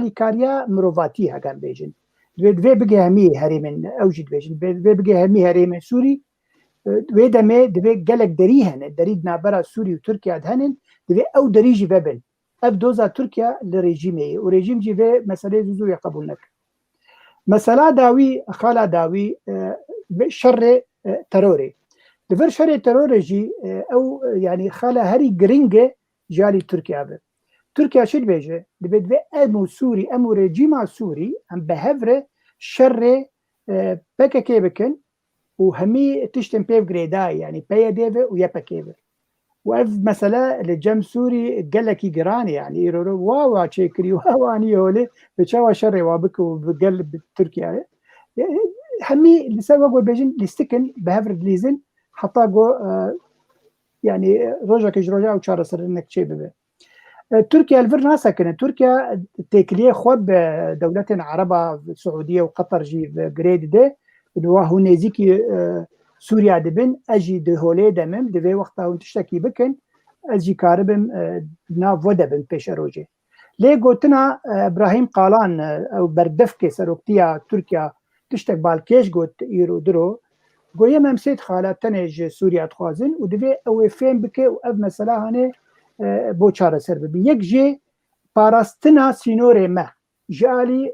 [SPEAKER 2] كاريا مروفاتي هكان بيجن دوي بيجي همي هريمن اوجد بيجن دوي بيجي همي هريمن سوري دوی دمه دوی گلک دری هنه درید نابرا سوری و ترکیه هنن دوی او دری جی ببن اف دوزا ترکیه لرژیمه و رژیم جی به مسئله زوزو قبول نک مسئله داوی خالا داوی شر تروری دفر شر ترور جی او يعني خالا هری گرینگه جالی ترکیه به ترکیه شد بیجه دوی امو سوری امو رژیم سوری هم به هفره شر بکه بکن وهمي تشتم بيف جريداي يعني بيا ديفي ويابا كيفي وأف مثلا لجم سوري قال لك يقراني يعني يرورو واوا تشيكري واوا اني هولي بتشاوا شري وابك وبقلب تركيا همي لسبب وقول بيجن لستكن بهفر دليزن حتى جو يعني رجعك جروجا وشار سر انك شيء ببه تركيا الفرنا ساكنه تركيا تكليه خوب دولة عربة السعودية وقطر جي جريد ده وهو نزيكي سوريا دبن اجي دهولي دمم دوي وقتها وتشتكي بكن اجي كاربم ناف ودبن بيش روجي لي قلتنا ابراهيم قالان او بردفكي سروكتيا تركيا تشتك بالكيش قلت ايرو درو قوية ممسيت خالة تنج سوريا تخوازن ودوي او فين بكي واف مسألة هاني بوچارة سرب بي يك جي باراستنا سينوري ما جالي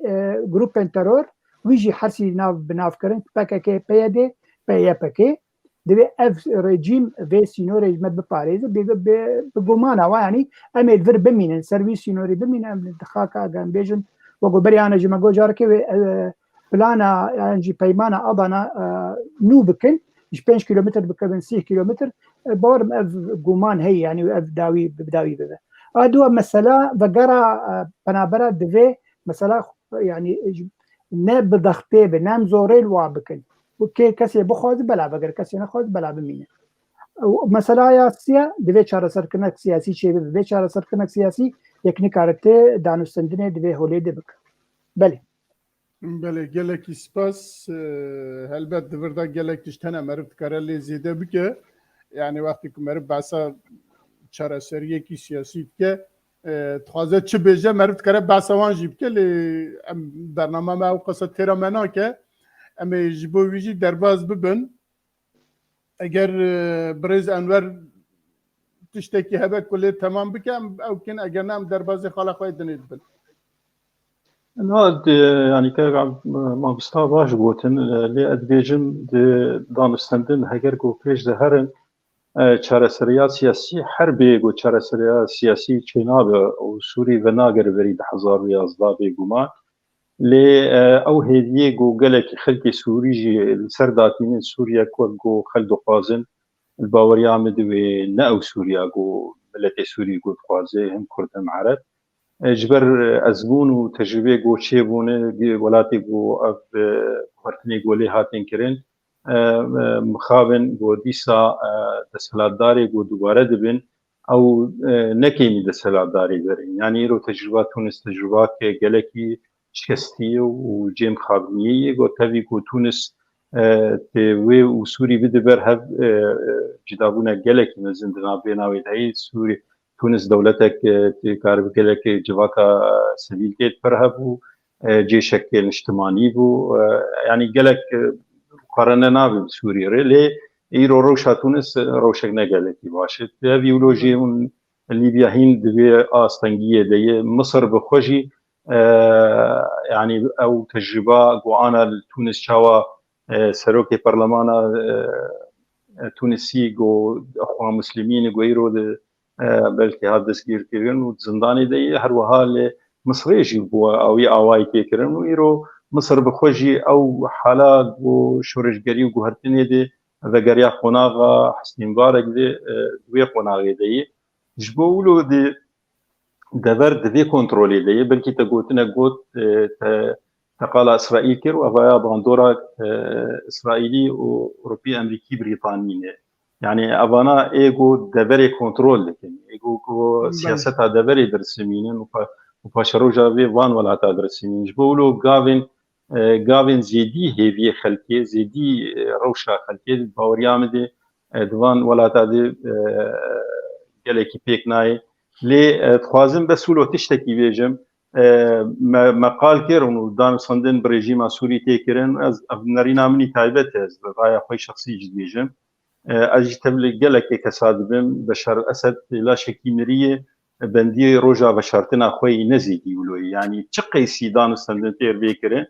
[SPEAKER 2] جروب ترور ویژی حرسی ناو بناف کردن PKK پیاده PYPK دوی اف رژیم و سینور رژیم بپارێزە بە گومانەوە ینی ئەمێ ور بمینن سەروی سینۆری بمینە خاکە ئەگەن بێژن وەگو بەریانە ژمەگۆ جارەکە پلانە یانجی پەیمانە ئەبانە نو بکەن 5 کیلومتر بکەن 30 کیلومتر باوەرم ئەف گومان هەیە ینی ئەف داوی ببە دووە مەسەلا بەگەرە بەنابەرە دەوێ مەسەلا ینی نە بدەختێ بە نام زۆرەی وا بکەن کەسێ بخوازی بەلا بەگەر کەسێ نەخواز بەلا بمینە مەسەلا یاسیە دەوێت چارەسەرکردنەک سیاسی چێ بێ چارەسەرکردنەک سیاسی یەکنی کارەتێ دانوستندنێ دەوێ هەولێ دەبکە بەێ
[SPEAKER 1] بله gelekî spas helbet divirda gelek tiştene meriv dikare lê zêde bike yani wextê ku meriv behsa çareseriyekî siyasî bike dixwaze çi bêje meriv dikare behsa wan jî bike lê em bername me ew qesa têra me nake em ê ji bo wî jî derbas bibin eger Birêz Enver tiştekî hebe ku lê temam bike em ew kên eger ne em derbazê xala xwe dinê dibin
[SPEAKER 4] يعني ما بستا باش قوتن لي ادبيجم دانستندن هگر کو پیش ده هرن چارەسەریا سیاسی حربێ گو چارەسەریا سیاسی چێنابە و سووری بە ناگەربەری 2011 بێگومان لێ ئەو هێدیە گو گەلێکی خەلکی سووریژی سەر داتینên سووریا کو گو خەل دخوازن باوەریامە دوێ نە ئەو سووریا گو ملەتێ سووری گو دخوازێ هم کورد هم عەرەب جبر ازبون و تجربه گو چه بونه ولاتی گو اف خرطنی گولی هاتین کرن مخابن گو دیسا دستهلاتداری گو دوباره دبن او نکیمی دستهلاتداری برین یعنی رو تجربه تونس تجربه که گلکی شکستیه و جیم خابنیه گو تاوی گو تونس تیوی و سوری بده بر هف جدابونه گلکی مزندنا بیناوید هی سوری تونس دولتك كاربكلك جواكا سبيل كيت فرهبو جيشك الاجتماعي بو يعني قالك قرنا نابي بسوريا لي ايرو روشا تونس روشك نقالك باشد بيولوجي ليبيا هند دبي استنجيه دي مصر بخوجي يعني او تجربه قوانا تونس شاوا سروكي برلمانا تونسي جو اخوان مسلمين غيرو بلکه ها دستگیر کردن و زندانی دی هر وها ل مصر جی بو او اوای کی کردن و ایرو مصر بخوجی او حالات و شورشگری و گهرتنی دی و گریا خناغا حسین مبارک دی وی خناغی دی جبولو دی دبر دی کنترولی دی بلکه تا گوتنا گوت تقال اسرائیل کر و اویا باندورا اسرائیلی و اوروبی امریکی بریتانیه يعني أبانا إيجو دبري كنترول لكن إيجو سياستها دبري درسمينين وفاشروجا في وان ولا تدرسمين جبولو غافين زيدي هيفي خلكي زيدي روشا خلكي باوريامدي دوان ولا تدي جالكي بيكناي لي تخوازن بسولو تشتكي بيجم مقال كيرون ودان صندن بريجيم سوري تيكرن از نرينا مني تايبت از رايا خوي شخصي جديجم اجي تبلي قالك كسادبم بشار الاسد لا شكي مريه بندي روجا بشارتنا خوي نزيدي ولوي يعني تشقيسي دان سندتير بيكره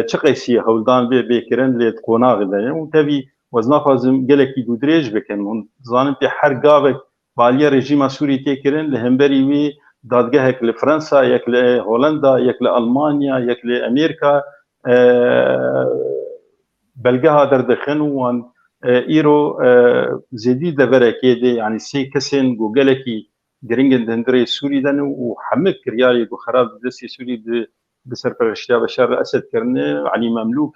[SPEAKER 4] تشقيسي هولدان بيكرن لتقوناغ ده وتبي وزنا فازم قالك يدريج بكن ظانم في حرقابك باليه ريجيم سوري تيكرن لهمبري وي دادگاهك لفرنسا يك لهولندا يك لالمانيا يك لامريكا بلغها دردخن وان ايرو زيدي دبركي دي يعني سي كسن جوجلكي جرينجن دندري سوري دن وحمك ريالي وخراب دسي سوري بسربرشتيا بشار الاسد كرني علي مملوك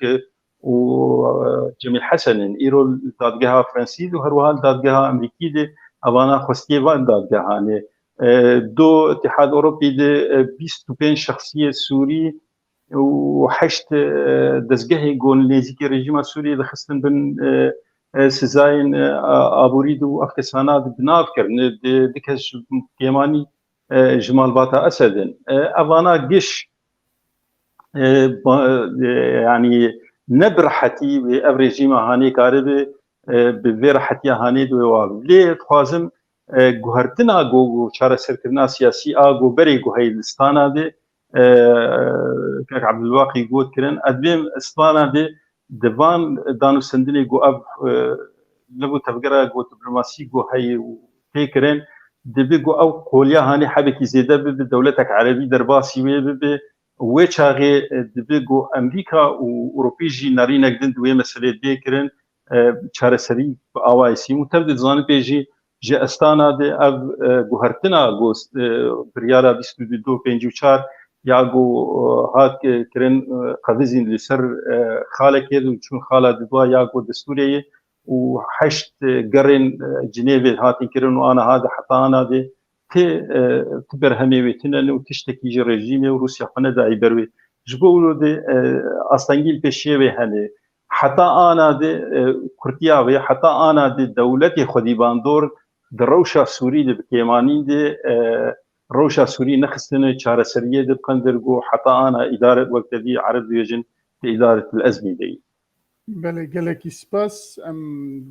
[SPEAKER 4] وجميل حسن ايرو دادجها فرنسي وهروها دادجها امريكي دي ابانا خوستيفان دادجها يعني دو اتحاد اوروبي دي 25 شخصيه سوري وحشت دزجهي جون ليزيكي ريجيم سوري دخستن بن سزاين ابوريد وافكسانات بناف كرن دكش كيماني جمال باتا اسدن افانا قش يعني نبرحتي بافريجيما هاني كاربي بفرحتي هاني دو لي خوازم گوهرتنا گو چاره سرکرنا سیاسی اگو بری گو هیلستانا دي كاك عبد الواقي قوت كرن ادبيم استوانا دي دبان دانو سندني جو اب لبو تفقرا جو دبلوماسي جو هي تيكرن دبي جو او قوليا هاني حبكي زياده بدولتك عربي درباسي وي ويتشاغي دبي جو امريكا واوروبي جي نارينا قدن دوي مساله ديكرن چارەسەری ئاوایسی و تەبدێت زانە پێژی ژێ ئەستانە دێ ئەv گوهرتنا گۆ بریارە 2254 یا گۆ هات کرن قەڤزین لەسەر خالێکێ و چون خالا ددوا یا گۆ دەستورەیە و هەشت گەڕێن جنێڤێ هاتین کردن و ئانە هادە حەتانە دێ تێ بەرهەمێوێتنە و تشتێکی ژە ڕێژیمێ و رووسیا خەنەدایی بەروێ ji bo dê astengîl pêşiyê hene heta ana dê Kurtiya wê heta ana dê dewletê xwedîbandor di rewşa Sûrî de bi kêmanîn dê rewşa Sûrî nexistine çareseriyê de biqendir got heta ana îdaret wektevî Ereb dibêjin di îdaretil ezmî de.
[SPEAKER 1] Belê gelekî spas em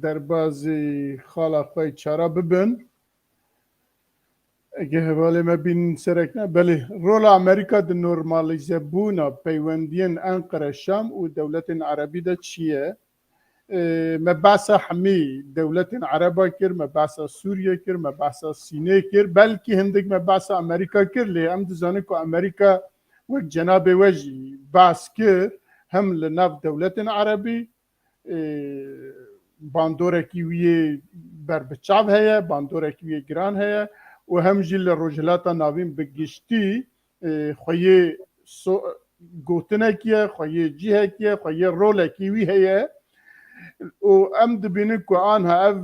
[SPEAKER 1] derbasî xala xwe çara bibin. Eger hevalê me bînin serek ne belê rola Amerîka di normalizebûna peywendiyên Enqere Şam û dewletên Erebî de çi ye? Me behsa hemî dewletên Ereba kir, me behsa Sûriye kir, me behsa Sînê kir, belkî hindik me behsa Amerîka kir lê em dizanin ku Amerîka wek cenabê we jî behs kir hem li nav dewletên Erebî bandorekî wî yê berbiçav heye, bandorekî wî yê giran heye û hem jî li rojhilata navîn bi giştî xwe yê gotinekî ye, xwe yê cihekî ye, xwe yê rolekî wî heye û em dibînin ku anha ev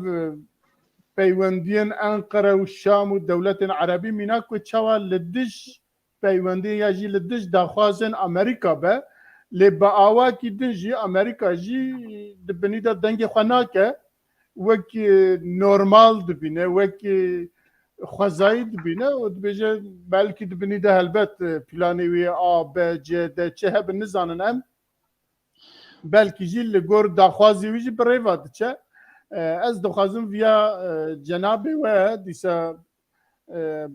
[SPEAKER 1] peywendiyên Enqere û Şam û dewletên Erebî mîna ku çawa li dij peywendiyê ya jî li dij daxwazên Amerîka be lê bi awakî din jî Amerîka jî di binî de dengê xwe nake wek normal dibîne wek xwezayî dibîne û dibêje belkî di binî de helbet planê wê A, B, C, D çi hebin nizanin em belkî jî li gor daxwazê wî jî bi rêva diçe. Ez dixwazim vîya cenabê we dîsa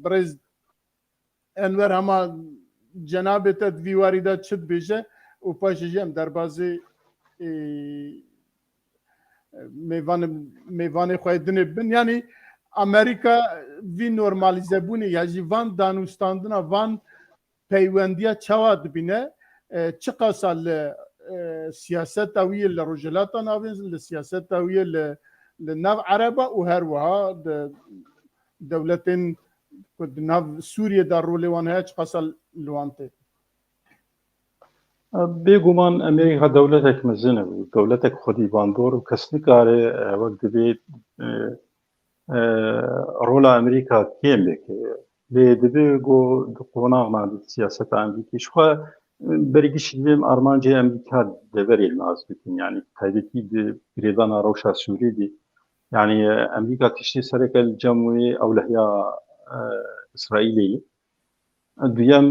[SPEAKER 1] birêz Enver hema cenabê te di vî warî de çi dibêje û paşê jî em derbasê mêvanê xwe dinê bin yanî Amerîka vî normalizebûnê ya jî van danûstandina van peywendiya çawa dibîne çi qasa li siyaseta wî yê li rojhilata navê li siyaseta wî yê li nav Ereba û her wiha di dewletên ku di nav Sûriyê de rolê wan heye çi qasa li wan tê.
[SPEAKER 4] بێگومان ئەمریکا دەولەتێک مەزنە و دەولەتێک خودیباندۆر و کەس نکارێ وەک دەبێت ڕۆلا ئەمریکا کێم بێکێ لێ دەبێ گۆ قۆناغمان سیاسەت ئەمریکیشخوا بەرگیشت بێم ئارمانجێ ئەمریکا دەبەرێ ناز بکەین یعنی تایبەتی گرێدانا ڕەوشا سووری دی یعنی ئەمریکا تشتی سەرەکە جەموێ ئەولەهیا ئیسرائیلی دویەم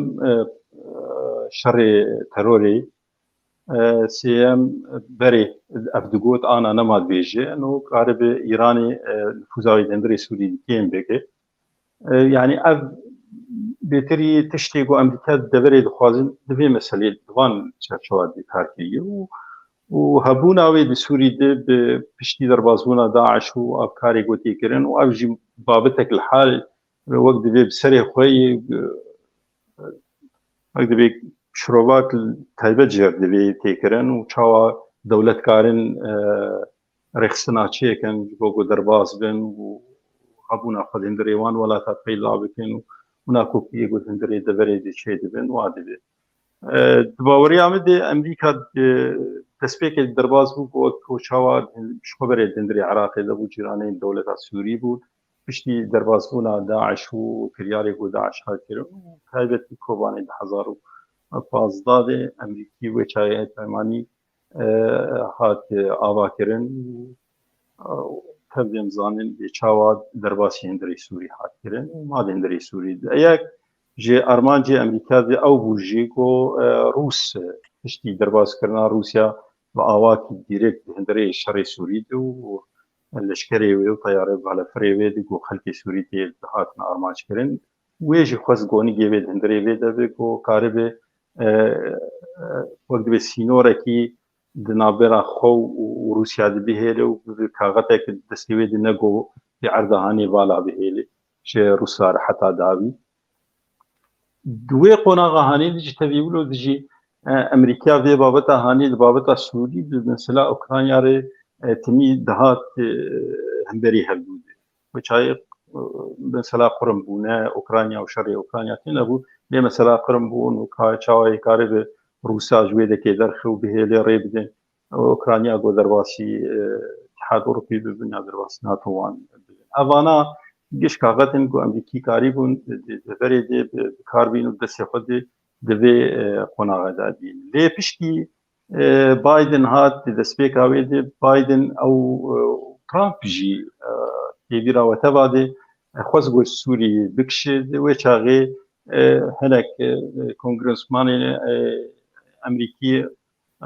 [SPEAKER 4] شەڕێ تەرۆرێ سێم بەرێ ئەف دگوت ئانا نەمات بێژێ ئەنۆ کارە بێ ئیرانی نفوزاوی دەندری سووری کێم بێکێ یعنی ئەف بێتری تشتێک و ئەمریکا دەبەرێ دخوازن دەبێ مەسەلێ دوان چەرچەوە کارکردی و هەبووناوێ دی سووری دێ پشتی دەربازبوونا داعش و ئەفکارێک گوتێکردن و ئەو ژی بابەتێک لە حال وەک دەبێ سەرێ خۆی وەک دەبێ شرۆڤات تایبەت ژێر دەبێ تێکردن و چاوە دەولەتکارن ڕێخستناچیەکەن بۆ گۆ دەرباز بن و هەبوونا خەدێندرێوان وڵاتە پەیدا بکەن و ناکۆکیە گوتندرێ دەبەرێ چێ دەبن وا دەبێت باوەریامە دێ ئەمریکا دەستپێکێک دەرباز بوو بۆ کۆچاوە شخۆبەرێ دەندری عراقی دەبوو جیرانەی دەولەتا سووری بوو پشتی دەربازبوونا داعش و کریارێک و داعش هاتکردن و تایبەتی کۆبانەی 2015 دێ ئەمریکی وێچایە پەیمانی هات ئاواکردن و تەبدێم زانن بێچاوە دەرباسی هێندەری سووری هاتکردن و ما هێندەری سووری یەک ژێ ئەرمانجێ ئەمریکا دێ ئەو بوژی گۆ رووس پشتی دەربازکردنا رووسیا بە ئاواکی دیرێک هێندەرەی شەڕی سووری و لەشکرێ وێ و تەیارە بالەفرێ وێ گۆ خەلکی سووری تێ هاتن ئارمانجکردن ويجي خواست گونی گیوید هندری ویده بگو کاربه وقت به سینورکی دنابرا خو و روسیا دبیهله و کاغته که دستیوید نگو به عرضهانی والا بهله چه روسار حتی داوی دوی قناغه هانی دیجی تبیولو دیجی امریکا وی بابتا هانی بابتا سعودی مثلا اوکراینیا ره تمی دهات هنبری هلبود وچای مثلا قرم بونه اوکراینیا و شر اوکراینیا تنه بود لی مثلا قرم بون و چاوی کاری به روسا جویده که درخو به لی ری بدن اوکراینیا گو درواسی اتحاد اروپی ببین درواسی ناتو وان اوانا گش کاغتن گو امریکی کاری بون دفری دی کاربین و دستی خود دوی قناغه دادین لی پشتی بايدن هات دسبيك هاويدي بايدن او ترامب جي يبيرا وتبادي خوزغو السوري بكشد وشاغي هناك كونغرسمان امريكي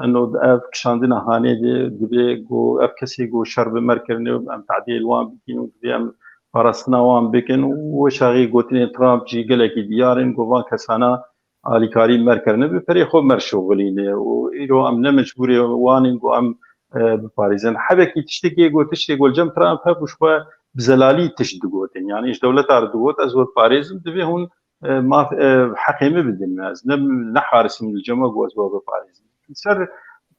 [SPEAKER 4] انه اف كشاندنا هاني دبي جو اف كسي جو شرب مركرني ام تعديل وان بكين ودي فرسنا وان بكن وشاغي قوتني ترامب جي قالك ديارن جو كسانا آلیکاری مرکرنه به پری خود مرشوغلینه و ایرو ام نمجبوری وانین گو ام بپاریزن حبکی تشتکی گو تشتکی گو الجم ترامپ هبوش با بزلالی تشتگوتن يعني ايش دولة اردوغوت ازود باريزم دبي هون ما حقيمه بدن ماز نحارس من الجمع گو ازود بپاریزم سر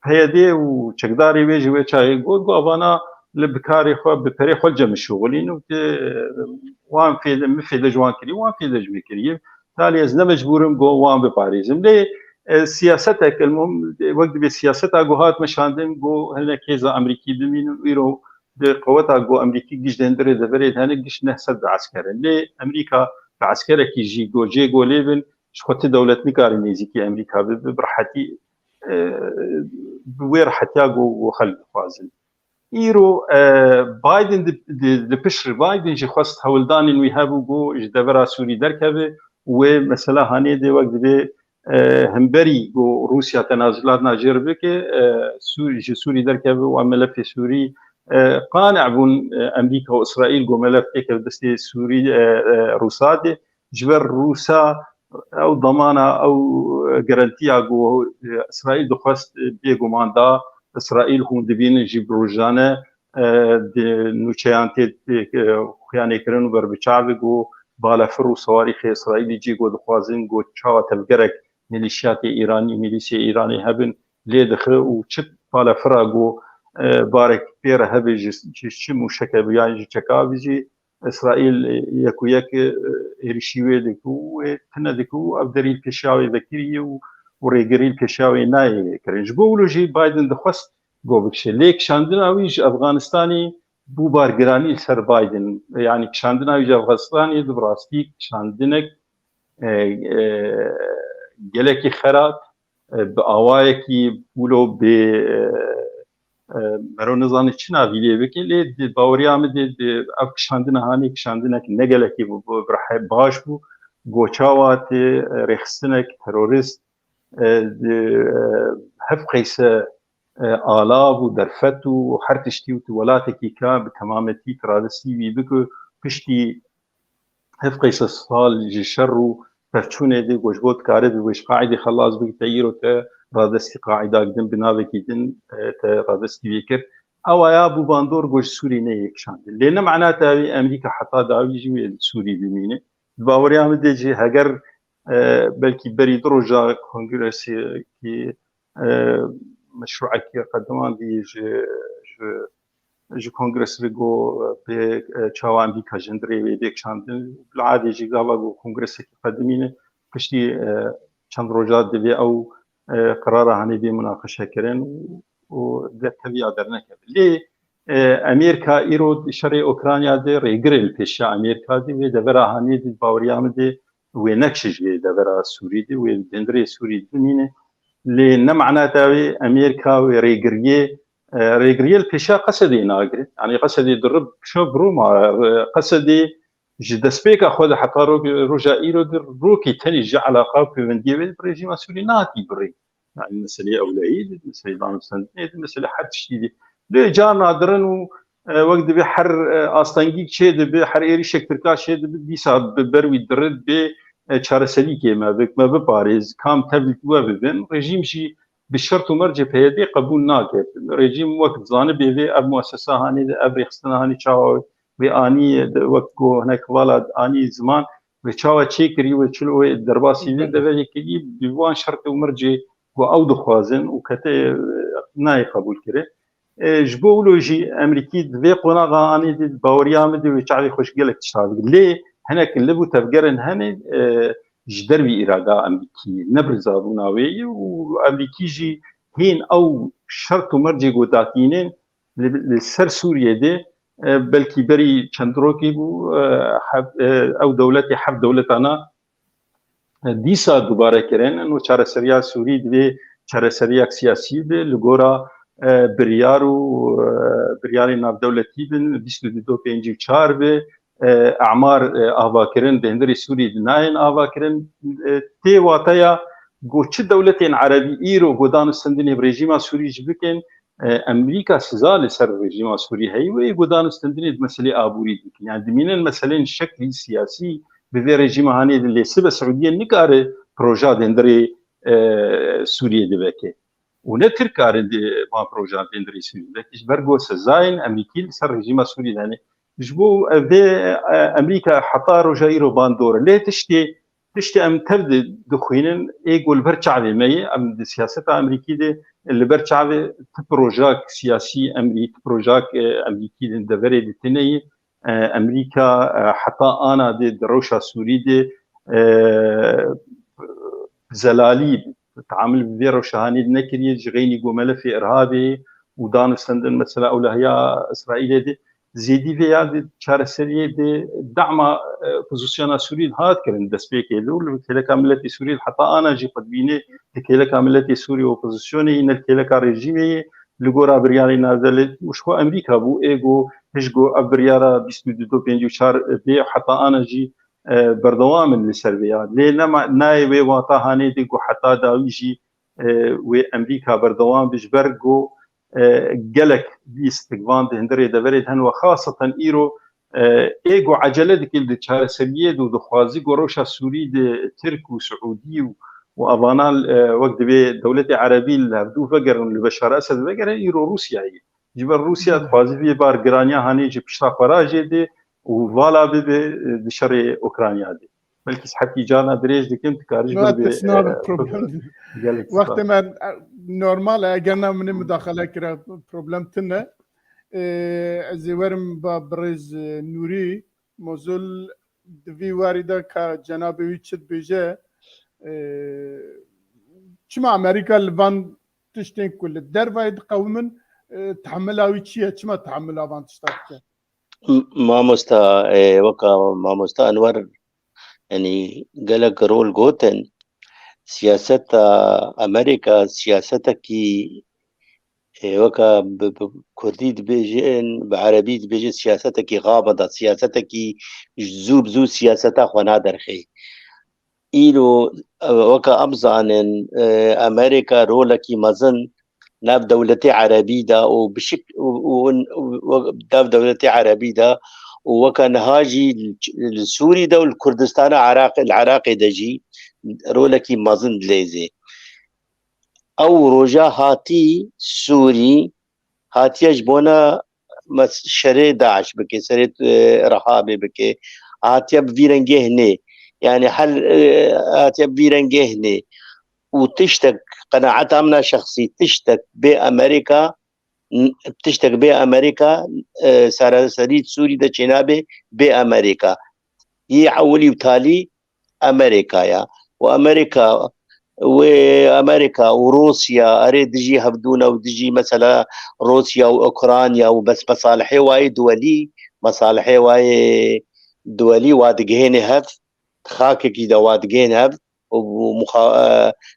[SPEAKER 4] هيدي و چقداري ويجي ويچاي گو ابانا لبكاري خو بپری خود جمع شغلين و وان في مفيد جوان كري وان في دجوي كري تالي از نمجبورم گو وان بپاریزم لی سیاستك المهم وقت بسياستها گو هات مشاندن گو هناك كيزا امريكي بمين ويرو قوتها گو امريكي جيش دندر دبريد هناك جيش نحسد عسكرا لي امريكا عسكرا كي جي گو ليبن شخوت دولة نكاري نيزيكي امريكا برحتي بوير حتى گو خلق فازل ايرو بايدن د بشر بايدن جي خواست هولدان انو يهابو گو جدبرا سوري دركبه ومثلا هاني دي وقت بي همبري و روسيا تنازلات ناجر بك سوري دركب وملف سوري قانع بون امريكا واسرائيل جو ملف دستي سوري روسادي جبر روسا او ضمانه او جارانتيا جو اسرائيل دخست بيجو ماندا اسرائيل هون دبين جيب روجانه نوچيانتي خيانه كرن بربچاو جو بالافر و صواريخ اسرائيلي جي جو دخوازن جو چاوا تلگرك ميليشيات ايراني ميليشيا ايراني هبن لي دخل و چت بالافر جو بارك بير هبي جي مشكه بيان چكاوي اسرائيل يكو يك اريشيوي دكو تندكو ابدري بشاوي ذكري و وريغري بشاوي ناي كرنج بولوجي بايدن دخست جو بكش ليك شاندناويج افغانستاني بو بارگرانی سر بايدن يعني كشاندناوي افغانستاني دبراستي كشاندنك گلکی خراب بآوایکی بولو به مرونزانی چنا ویلی بکی لی باوریام دی اف کشاندن که نگلکی برای باش بو گوچاوات رخصنک تروریست هف قیسه آلاب و درفت و هر تشتی و ولاتکی که به تمامتی ترادستی وی بکو پشتی هف قیسه سال جشر و فرچونه دی گوشبوت کاره دی وش قاعده خلاص بك تغيير وت رادستي قاعده قدم بناوي كيدن رادستي بيكر او يا ابو باندور گوش سوري نه يكشان لان معناتها امريكا حتى داوي جي سوري بمينه باوري هم دي هاجر بلكي بري دروجا كونغرس كي مشروع كي قدمان دي جو كونغرس بيجو بتشاو امريكا جندري ويديك شاندن بالعاده جي قالوا كونغرس كي قدمينه كشتي چند روجات دي او قرار هني دي مناقشه كرن وده تبي ادرنك لي امريكا ايرو شري اوكرانيا دي ريغريل بيشا امريكا دي دبره هني دي باوريام دي وينكش دي دبره سوري دي ويندري سوري دمينه لي معناتها امريكا وريغريه ريغريال بيشا قصدي ناقر يعني قصدي درب شو بروما قصدي جدسبيك اخذ حتى رجا ايرو روكي تاني جا علاقه في منديبل بريجيم سوري ناتي بري يعني مساله اولويه مساله دام سنه مساله حد شيء لي جا نادرن وقت دبي حر آستانگی چه دبي حر ایریشک ترکا چه دبي دیسا بروی درد به چارەسەری کێمە بکمە بپارێز کام تەبلیغ وە ببن رژیمشی بشرط و مرج پێدێ قبول ناکرد رژیم وەک زانە بێوێ ئەم مؤسسە هانی ئەم ڕێخستنە هانی چاوە وێ ئانی وەک گۆ هەنێک وڵات ئانی زمان وێ چاوە چێکری وێ چلۆ دەرباسی دەبێت یەکێکی بیوان شرط و مرجێ بۆ ئەو دخوازن و کەتێ نای قبول کرێ ji bo wilo jî Emerîkî di vê qonaxa anî baweriya min de wê çavê xweş gelek tişta bike lê hinek li bû tevgerên henê ji dervî îrada Emerîkî nebrizabûna wê û Emerîkî jî hên ew şert û mercê godatînên li ser Sûriyê de belkî berî çend rokê bû ew dewletê hev dewletana dîsa dubare kirin û çareseriya Sûrî divê çareseriyek siyasî be li gora biryar û biryarê navdewletî bin 22.4 be eعمار avakirin bi hindirê Sûrî di nayên avakirin tê wateya got çi dewletên Erebî îro godan û stendinê bi rejîma Sûrî jî bikin Emerîka siza li ser rejîma Sûrî heye wê godan û stendinê di meselê aborî dikin yani dimînin meselên şeklî siyasî bi vê rejîma hanê di lê sibe Siûdiyê nikare proja di hindirê Sûriyê dibeke û ne Tirkarin de van proja di hindirê Sûriyê dibeke ji ber got sezayên Emerîkî li ser rejîma Sûrî de hene ji bo vê Emerîka heta roja îro bandor lê tiştê em tev dixwînin ê got li ber çavê me ye em di siyaseta Emerîkî de li ber çavê ti projak siyasî Emerîkî projak Emerîkî din deverê ditine ye Emerîka heta ana de di rewşa Sûrî de zelalî تعامل bi vê rewşehanî nekiriye ji xeynî gomelefê irhabê û danûstendin mesela ewlehiya İsraîlê de zêdî vê ya de çareseriyê de dema pozisyona Sûrî hat kirin destpêkê de û li kêleka milletê Sûrî heta ana jî qet bînê li kêleka milletê Sûrî opozisyonê ne li kêleka rejîmê ye li gora biryarê navdewletî û ji xwe Emerîka bû ê got hişt got ev biryara 22.4 bê heta ana jî berdewam in li ser vê ya lê nayê wê wata hanê de got heta dawî jî wê Emerîka berdewam bi ji ber got gelek istikvan di hindirê deverê hen ve xasatan îro ê got ecele dike di çareseriyê de û dixwazî got rewşa Sûrî de Tirk û Siûdî û evana wek divê dewletê Erebî li hevdû vegerin li Beşar Esed vegerin îro Rûsyayê ji ber Rûsya dixwazî vê bar giraniya hanê ji pişta xwarajê de û vala bibe di şerê Ukrayna de belkî hetî cana dirêj dikim dikarî ji
[SPEAKER 1] وقت من نورمال اگر نه من مداخله کرا پروبلم تنه از ورم با برز نوری موزول دوی وارده که جناب ویچت بیجه چما امریکا لبان تشتین کل در باید قومن تحمل اوی چیه چما تحمل اوان تشتاکه
[SPEAKER 3] مامۆستا وەکە مامۆستا ئەنوەر ینی gelek rol gotin siyaseta Amerika siyasetekî weka bi Kurdî dibêjin bi Erebî dibêjin siyasetekî xabeda siyasetekî zû bi zû siyaseta xwe naderxê îro weka em zanin Amerika rolekî mezin nav dewletê Erebî da û nav dewletê Erebî da û weka niha jî li Sûrî de û li Kurdistana Iraqê de jî rolekî mezin dilêze ew roja hatî Sûrî hatiye ji bona şerê Daeş bike serê Rehabê bike hatiye bi vî rengê hinê yani hel hatiye bi vî rengê hinê û tiştek qenaeta min a şexsî tiştek bê Emerîka saraserî Sûrî de çênabe bê Emerîka yê ewilî û talî Emerîkaya û Emerîka û Rûsya erê dijî hevdûne û dijî mesela Rûsya û Ukrayna û bes mesalihê wayê duwelî mesalihê wayê duwelî wa digihêne hev xakekî de wa digihên hev û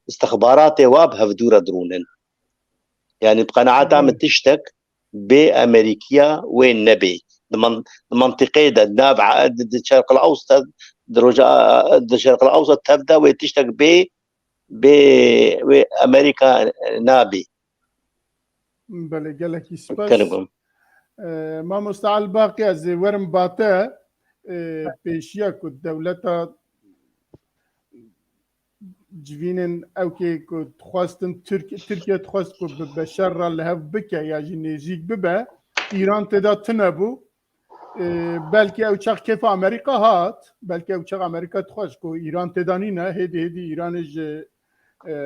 [SPEAKER 3] istixbaratê wa bi hevdû re dirûnin yani bi qenaeta min tiştek bê Emerîkiya wê nebê di mentiqê de nav di Şerqil Ewsat di roja di Şerqil Ewsat tev de wê tiştek bê wê Emerîka nabê
[SPEAKER 1] بله gelekî spas ما مستعل باقي از ورم باته پیشیا که دولتا جوینن او که خواستن ترکیه خواست که بشر را لحف بکه یا جی نزیک ببه ایران تدا تنبو بلکه او چاق کف امریکا هات بلکه او چاق امریکا تخواست که ایران تدانی نه هدی ایران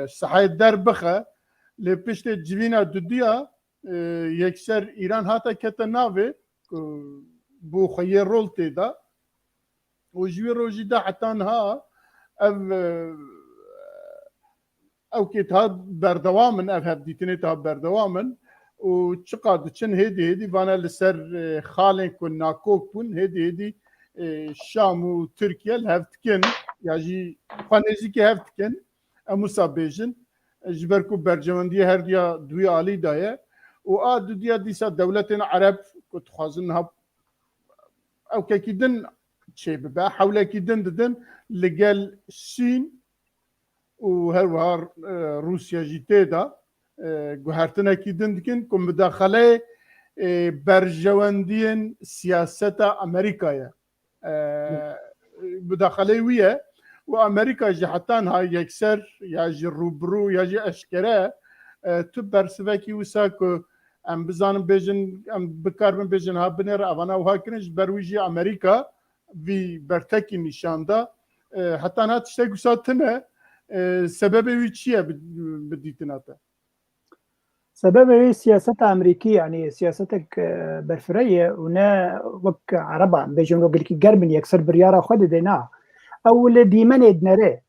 [SPEAKER 1] صحایت در بخه لپشت جوینا دودیا یکسر ایران هاتا کتا ناوه بو خیر رول تدا و جوی روژی دا حتی ها او که تا بردوامن او هفدیتنی تا بردوامن و چقدر چن هدی وانا لسر خالن کن ناکوک کن هدی شام و ترکیه هفتکن یا جی خانزی که هفتکن اموسا بیجن جبرکو برجمندی هر دیا دوی آلی دایه و آدو دیا دیسا دولتنا عرب کت خوازنها او که دن چه ببا حوله کی دن لگل سین و هر وهار روسيا جيتيدا گوهرتنا کی دن کم مداخله برجواندین سیاست امریکا مداخله ویه و امریکا جهتان ها یکسر یا جی روبرو یا جی اشکره تو برسوکی وسا که ام بزانم بیجن ام بکارم بیجن ها بنر اوانا و ها کنش برویجی امریکا وی برتکی نشانده حتی نه تشتی گوساتنه سبب وی چیه بدیتناته؟
[SPEAKER 2] سبب وی سیاست امریکی یعنی سیاستك برفرية ونا وك عربا بيجون وقل كي قربن يكسر بريارة خد دينا او لديمن ادنره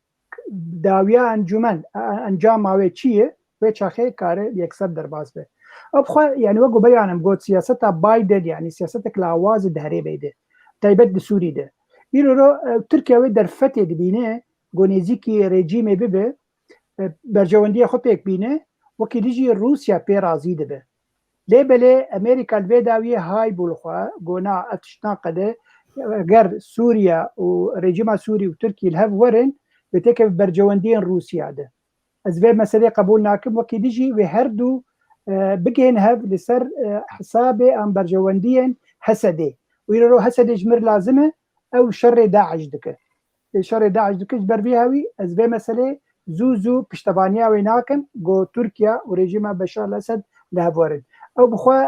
[SPEAKER 2] داويا انجمن انجام اوي چیه و چاخه کار يكسر درباز به ابخو يعني وقو بيانم قلت سياستا بايدن يعني سياستك لاواز دهري بيده تايبت سوري ده يرو تركيا و درفته دبينه گونيزيكي ريجيم بيبه برجواندي خو بيك بينه وكي ديجي روسيا بي رازي دبه ليبلي امريكا الفيداوية هاي بولخوا قونا اتشناقده غير سوريا وريجيما سوري وتركي الهف ورن بتكف برجواندين روسيا ده ازباب مسألة قبول ناكم وكي ديجي وهردو بقين هف لسر حسابي ام برجواندين حسدي ويرو حسدي جمر لازمه او شر داعش دكه شر داعش دكه جبر بيهاوي ازباب مسألة زوزو پشتوانیا ویناکن گو ترکیا و رژیم بشار الاسد لهورد او بخوا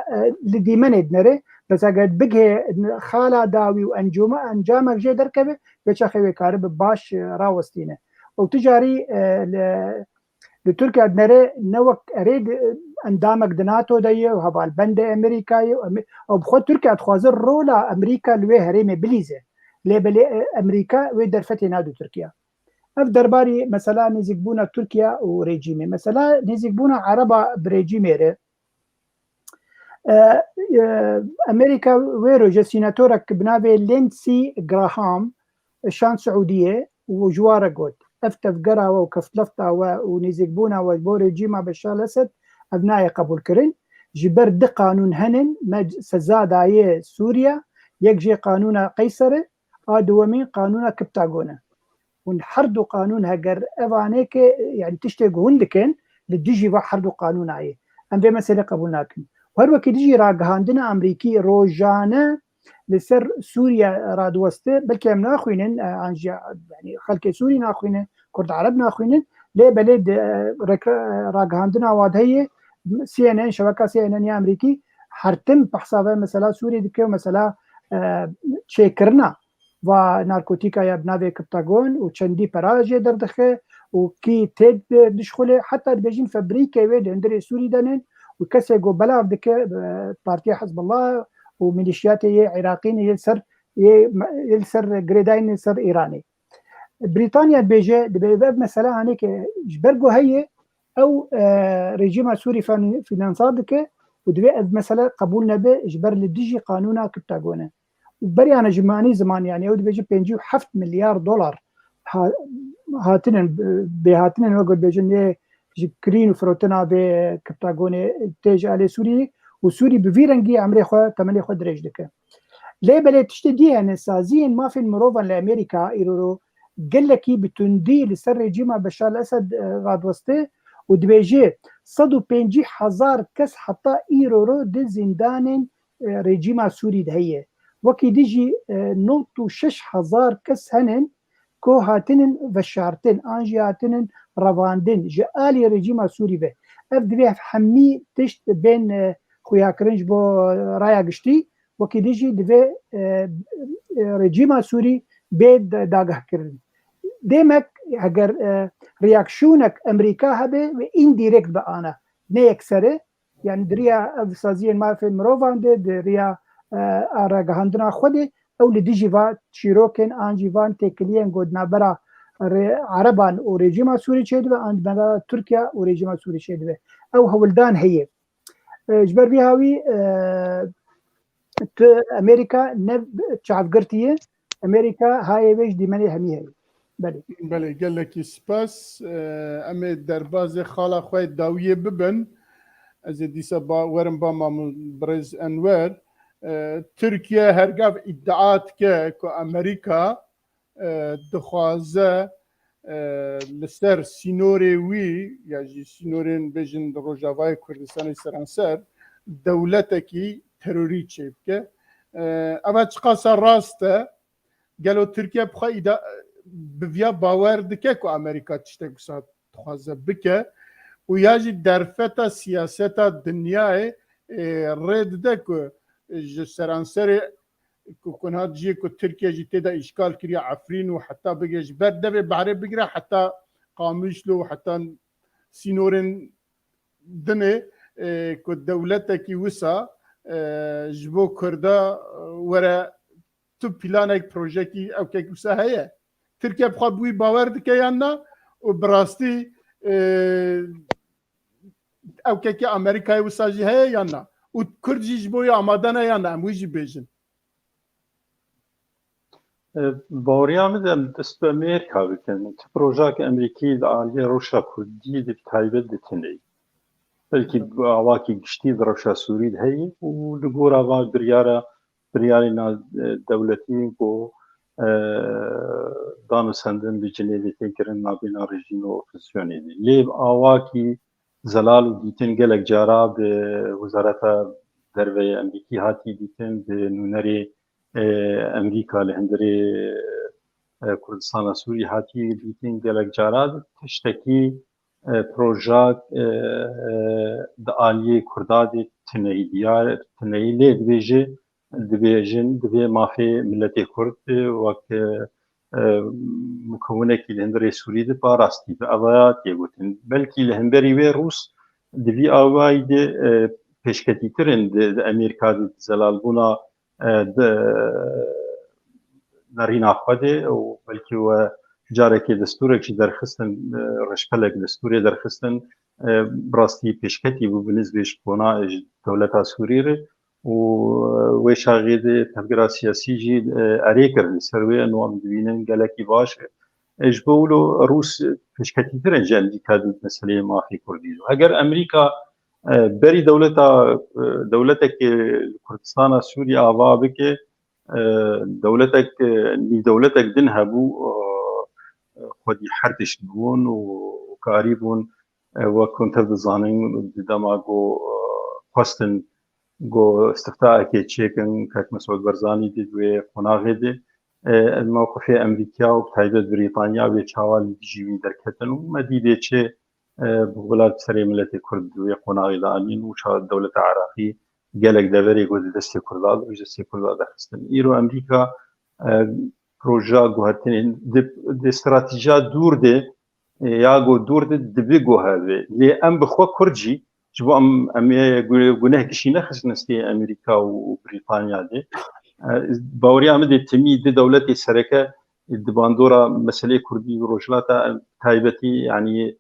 [SPEAKER 2] لدیمن نره بس اگر بگه خالا داوی و انجام جه درکبه بچه خوی کاره باش راوستینه او تجاری لترکیا نره نوک ارید اندامک دناتو دیه و هبال بند امریکایی او بخوا ترکیا تخوازر رولا امریکا لوی هریم بلیزه لیبلی امریکا وی درفتی نادو ترکیا اف درباري مثلا نزيك بونا تركيا وريجيمي مثلا نزيك بونا عربا بريجيمي امريكا ويرو جا سيناتورك بنافي لينسي جراهام شان سعوديه وجواره قوت افتف قرا وكفتلفتا ونزيك بونا وبو ريجيما بشار الاسد ابناء قبول كرين جبر دي قانون هنن سزا دايه سوريا يكجي قانون قيصر ادومين قانون كبتاغونه ونحردو قانون هجر اوانيك يعني تشتغل هندكن للديجي وحردو قانون عيه ام في مسألة قبولناكن وهر وقت ديجي راقهاندنا امريكي روجانا لسر سوريا رادوسته بلكي ام ناخوينن يعني خلق سوري ناخوينن كرد عرب ناخوينن ليه بلد راقهاندنا وادهيه CNN شبكة CNN يا امريكي حرتم بحسابه مثلا سوري دكه مثلا تشيكرنا و ناركوتيكا يا بنابي كبتاغون وشندي براجي دردخه وكي تيد دشخله حتى بيجين فابريكا ويد اندري سوري دانن وكسي جو بلاف دك بارتي حزب الله وميليشيات عراقيين يلسر جريداين يلسر ايراني بريطانيا بيجي بيباب مثلا هنيك جبرجو هي او ريجيم سوري فينانسات دك ودبي مثلا قبولنا به جبر لديجي قانونا كبتاغونه بري أنا جماني زمان يعني أود بيجي بينجيو 7 مليار دولار هاتنن بهاتنن وقت بيجن جكرين وفروتنا بكبتاغوني تيج على سوري وسوري بفيرنجي عمري خو تملي خو دريج دك ليه بلا تشتدي يعني سازين ما في المروفا لامريكا يرو قال لك بتندي لسر رجيم بشار الاسد غاد وسطه ودبيجي 150,000 كس حتى ايرورو دي زندان رژیما سووری هەیە وەکی دیژی 96,000 کەس هەنن کۆ هاتنن بەشارتن ئاژی هاتنن ڕەواندن ji alî rejîma Sûrî ve ev divê hemî tişt bên xuyakirin ji bo raya giştî wekî dî jî divê rejîma Sûrî bê dagehkirin demek eger reaksyonek Emerîka hebe ve indirekt be ana ne yeksere yani diriya ev saziyên mafê mirovan de diriya ragihandina xwe de ew li dijî va çîrokên an jî van têkiliyên godnabera عربان و rejîma Sûrî çêdibe an bera Tirkiye û rejîma Sûrî çêdibe ew hewildan heye ji ber vî hawî Amerîka ne çavgirtiye Amerîka hayê wê ji dîmenê hemî heye
[SPEAKER 1] belê gelekî spas em ê derbazê xala xwe dawiyê bibin ez ê dîsa werim ba Birêz Enwer Tirkiye hergav îddia dike ku Amerîka dixwaze li ser sînorê wî ya jî sînorên bêjin Rojavayê Kurdistanê seranser dewletekî terorî çê bike ev çiqasa rast e gelo Tirkiye bixwe biviya bawer dike ku Amerîka tiştek wisa dixwaze bike û ya jî derfeta siyaseta dinyayê rê dide ku ji seranserê کنات جی کو ترکیه جی تدا اشکال کریه عفرین و حتی بگیش بر دبی بحری بگیره حتی قاموشلو و حتی سینورن دنه کو دولته کی وسا جبو کرده وره تو پلانک پروژه کی او که وسا هيا ترکیه بخواد بوی باور دکه یانا و براستی او که امریکای وسا جی هيا یانا و کردجی جبو یا آمادانه یانا اموی جی بیجن
[SPEAKER 4] باوریا میدم دست به امریکا بکن پروژه امریکی عالی روشا کردی دی تایبت دتنی بلکه آواکی گشتی روشا سوری هی و لگورا و بریاری دولتی کو دانو سندن به جنیدی تکرن نابینا رژیم و اپوزیسیونی لیب آواکی زلال دیتن گلک جارا به وزارت دروه امریکی هاتی دیتن به نونری امریکا لهندری کردستان سوری هاتی دیتین گلک جاراد تشتکی پروژه د عالیه کردادی تنهی دیار تنهی لید دبیجن مافی ملت کرد وقت مکونه کی لهندری سوری د پاراستی به اوایات یگوتن بلکی لهندری و روس دبی اوای د پیشکتی ترند د امریکا د زلال بونا نرينا خودي وبلكي و جارك دستورك شي درخستن رشبلك دستوري درخستن براستي بيشكتي بالنسبه لشبونا دولة سوريا وشاغيد تفكير سياسي جي اريكر سروي انه مدينين قالكي باش اجبولو روس بيشكتي ترنج امريكا مساله ما في كردي اگر امريكا بری دولتك كردستان سوريا آوابك دولتك دنها بو خودي حرتش بون وكاريبون وكنت بزانين دماغو خواستن جو استفتاء كي تشيكن كاك مسعود برزاني دي دوي قناغي دي الموقف امريكا وبتايبت بريطانيا ويتشاوال جيوي دركتن ومديدة چه بولاد سری ملت کرد و قناعی دانین و شاید دولت عراقی گلک دوری گوید دستی کرداد و دستی کرداد دستن ایرو امریکا پروژه گوهرتن د استراتژی دور ده یا گو دور ده دبی گوهره لی ام بخوا کردجی جبو ام گناه کشی نخست نستی امریکا و بریتانیا ده باوری آمده تمی ده دولت سرکه دباندورا مسئله کردی و روشلاتا تایبتی یعنی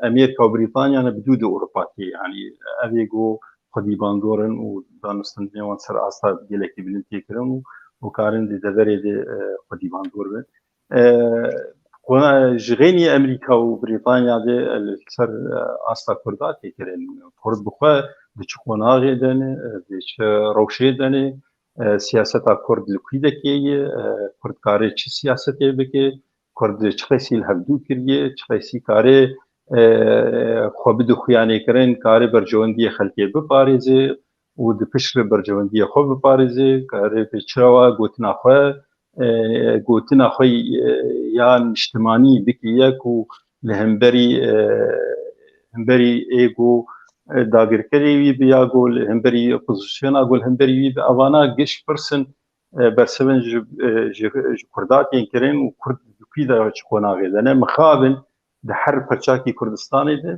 [SPEAKER 4] امريكا وبريطانيا انا بدود اوروباتي يعني ابيغو خدي باندورن ودانستن نيوان سر اصلا ديلكي بلنتيكرن وكارن دي دبري دي خدي باندورن قنا جغيني امريكا وبريطانيا دي سر اصلا كرداتي كرن فرض بخوا دي چقونا غيدن دي روشي دني سياسه كرد لكيدكي كرد كاري چ سياسته بكي کرد چخیسی الهبدو کریه چخیسی کاره خواب دو خیانه کرن کاره برجواندی خلقی بپارزه و د پشت برجوندی خو به پارێزێ کارێ پێچراوە گوتنا خۆی یان نیشتمانی بکی یەک و لە هەمبەری ئێگۆ داگیرکەری وی بیاگۆ لە هەمبەری ئۆپۆزیسیۆنا گۆ هەمبەری وی بە ئەوانە گەشت پرسن بەرسەبن ji Kurdatên kirin û Kurd dukî de çi qonagê de ne mixabin di her perçakî Kurdistanê de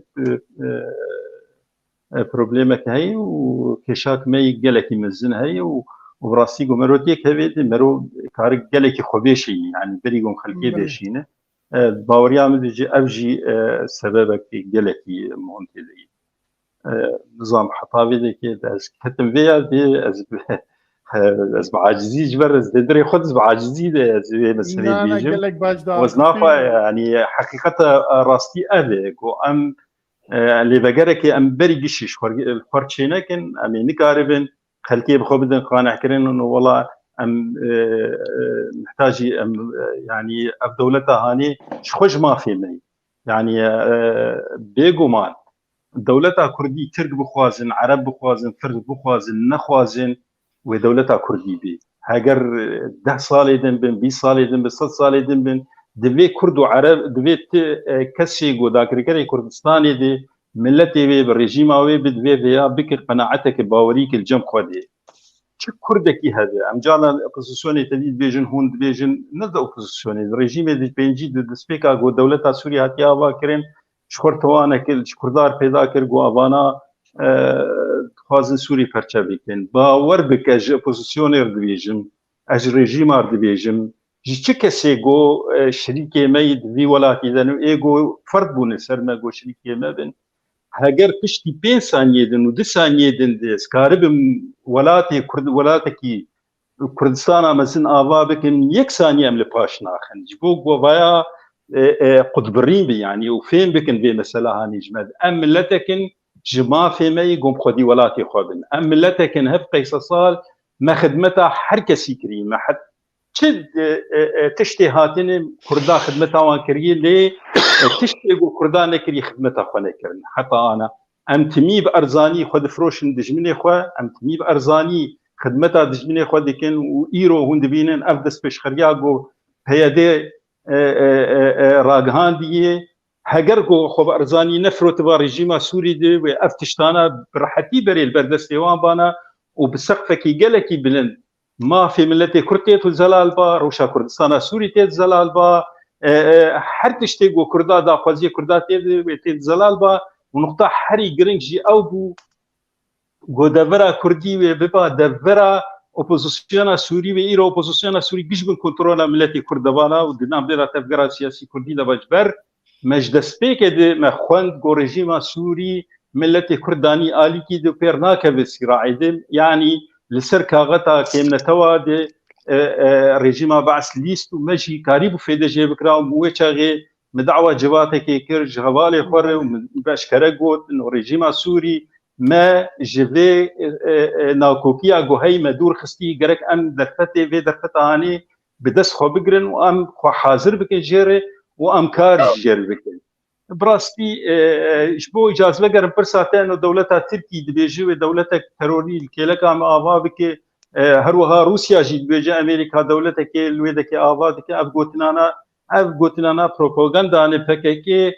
[SPEAKER 4] problemek heye û kêşak me gelekî mezin heye û rastî got mero têk hevê de mero karik gelekî xwe bêşîne yani berî got xelkê bêşîne baweriya min de ev jî sebebekî gelekî muhim tê de nizam hetavê de ki ez ketim vê ya dê ez بعاجزی جبر از دري خود بعاجزی ده از مسئله بیجم وزنافه يعني حقیقت راستی اوه گو ام اللي بقرك ام بري قشيش خورچينه كن ام نكاربن خلقي بخو بدن قانع كرين انه والله ام محتاجي ام يعني اف دولتها هاني خوش ما في مي يعني بيغومان دولتها كردي ترك بخوازن عرب بخوازن فرد بخوازن نخوازن و دولتا کردی بی اگر 10 سال دن بن 20 سال دن 100 سال دن بن دوی کرد و عرب دوی کسی گو داکرکری کردستان دی ملت وی به رژیم او به دوی ویا بکر قناعتک باوریک الجم خودی چه کردکی هذا ام جانا اپوزیسیون تدید بیجن هون بیجن نزد اپوزیسیون رژیم دی پنجی د سپیکا گو دولتا سوریه هتیا وا کرن شخورتوانه کل کردار پیدا کر گو اوانا خوازن سوری پرچه بکن باور بک اج اپوزیسیونر دبیجم اج رژیمار دبیجم جی چه کسی گو شریکی مید وی ولاتی دنو ایگو فرد بونه سر ما گو شریکی مبن اگر پشتی 5 ثانیه دن و 2 ثانیه دن دست کاربم ولاتی کی کردستان آمزن آوا بکن 1 ثانیه امل پاش ناخن جبو گو بایا قدبرین بی یعنی و فهم بکن بی مسئله هانی جمد ام ملتکن جما فيمي قوم خدي ولاتي خدن ام ملتك هف قيس صال ما خدمتها هر كسي كريم ما حد تشد تشتي هاتين كردا خدمتها وانكري لي تشتي كردا نكري خدمتها خونه كرن حتى انا ام تمي بارزاني خد فروشن دجمني خو ام تمي بارزاني خدمتها دجمني خو دكن وايرو هوند بينن افدس بشخرياغو هيدي راغهان دي هەگەر خۆ ئەرزانی نەفرۆتە بە ڕژیما سووری دێ و ئەف تشتانە بڕەحەتی بەرێ بەردەستێوان بانە و بسەقفێکی گەلێکی بلند مافی ملەتێ کورد تێت و زەلال بە ڕەوشا کوردستانە سووری تێت زەلال بە هەر تشتێک بۆ کوردا داخوازیە کوردا تێت زەلال بە و نقطە هەری گرنگ ژی ئەو بوو گۆ دەڤەرە کوردی وێ ببا دەڤەرە ئۆپۆزیسیۆنا سووری و ئیرۆ ئۆپۆزیسیۆنا سووری گشت بن کۆنترۆلا ملەتی کوردەبانە و دنام دێرا تەفگەرا سیاسی کوردی دەبەجبەر مجدسپیک ده مخوند گو رژیم سوری ملت کردانی آلی کی دو پیرناکه به سراعی ده یعنی لسر کاغتا کمنتوا ده رژیم بعث لیست و مجی کاریب فیده جه بکرا و موی چاگه مدعوه جواته که کر جغوال خوره و باشکره گوت انو رژیم سوری ما جوه ناکوکیا گو هی مدور خستی گرک ام درفته و درفته هانی بدست خو بگرن و ام خو حاضر بکن جیره و امکار جر بکن براستی شبو اجازه بگرم پرساتن و دولتا ترکی دبیجی و دولتا تروری کلک ام آوا بکه هر وها روسیا جید بیجه امریکا دولتا که لویده که آوا دکه اب گوتنانا پروپاگاندا نه پکه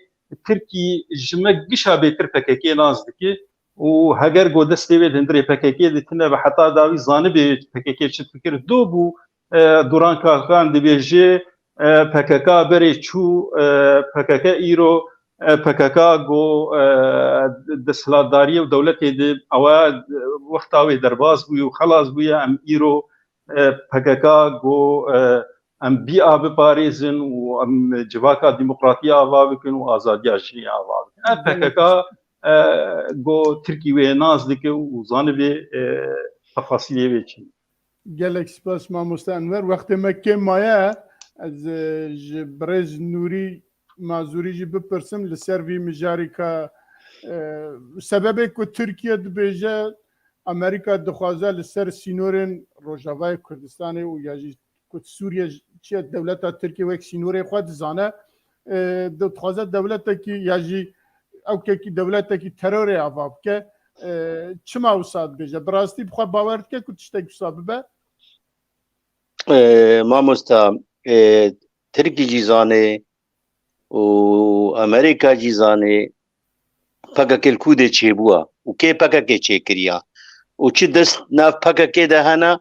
[SPEAKER 4] ترکی جمع گشا بهتر پکه ناز دکه و هگر گو دستی و دندری پکه دتنه به حتا داوی زانبه پکه چه فکر دو بو دوران کاغان دبیجه PKK beri çû PKK îro PKK got desthilatdariyê û dewletê di ewa wexta wê derbas bûye û xelas bûye em îro PKK got em bî'a biparêzin û em civaka demokratiya ava bikin û azadiya jinê ava bikin. Ev PKK got Tirkî wê nas dike û zanibê tefasîlê wê çi.
[SPEAKER 1] Gelek spas mamoste Enver wextê me kêm maye از برز نوری مازوری جی بپرسم لسر وی مجاری که سببی که ترکیه دبیجه امریکا دخوازه لسر سینورن روژاوای کردستانی و یا جی که سوریه چیه دولت ترکیه وک سینوری خود زانه دخوازه دولت که یا جی او که دولت که ترور عواب که چما وساد بيجا براستي بخوا باورتك كنت تشتاق وساد ببا
[SPEAKER 3] مامۆستا ترکی جیزانێ و ئەمریکا جیزانێ پەکەکێ کودێ چێبووە و کێ پەکەکێ چێکریا و چ دەست ناف پەکەکێدا هەنا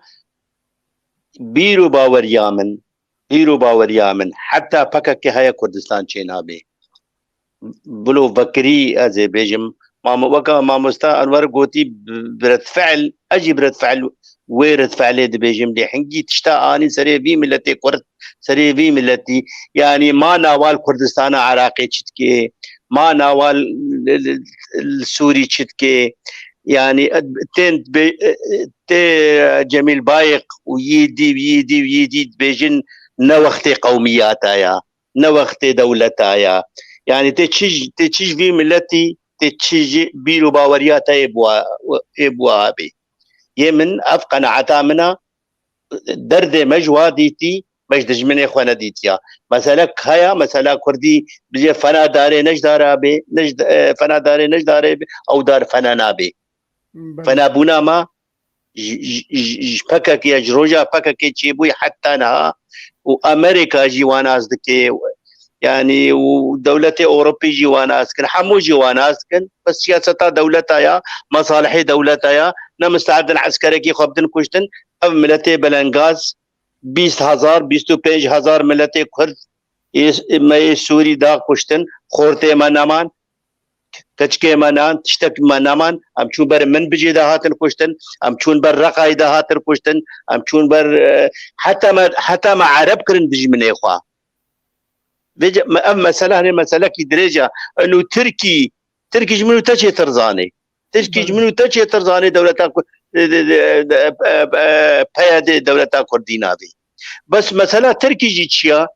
[SPEAKER 3] بیر و باوەریا من حتا پەکەکێ هەیە کوردستان چێ نابێ بلو بەکری ئەزێ بێژم وەکە مامۆستا ئەنوەر گوتی برەتفعل ئەجی برەتفعل وێرت فعلێ دەبێژم لێ حنگی تشتا ئانی سەرێ وی ملەتێ کورد سەرێ وی ملەتی یعنی ما ناوال کوردستانە عراقێ چتکێ ما ناوال سووری چتکێ يعني تي جميل بايق ويدي بيجن نوختي قومياتايا نوختي دولتايا يعني تشج في ملتي تشج بيرو باورياتا يبوا بي يمن افقنا عتامنا درد مجوا ديتي باش دجمني خونا ديتيا مثلا هيا مثلا كردي بجي فنا داري نجدار بي فنا داري نجدار بي او دار فنا نابي فنا بونا ما فكك يا جروجا فكك تشيبوي حتى نها وامريكا جيواناز دكي يعني ودولة اوروبي جيواناز كن حمو جيواناز كن بس سياسة دولتها يا مصالح دولتها يا نمستعد العسكري كي خبدن كشتن ام ملتي بلنغاز 20,000 25,000 ملتي كرد ما سوري دا كشتن خورتي ما نمان كچكي منان تشتك منامان ام چون بر من بجي دا هاتن كشتن ام چون بر رقاي دا هاتن كشتن ام چون بر حتى ما عرب كرن بجي من اخوا ام مسألة كي درجة انه تركي جمنو تشي ترزاني دولتا بيادة دولتا كردينا بي بس مسألة تركي جي تشيا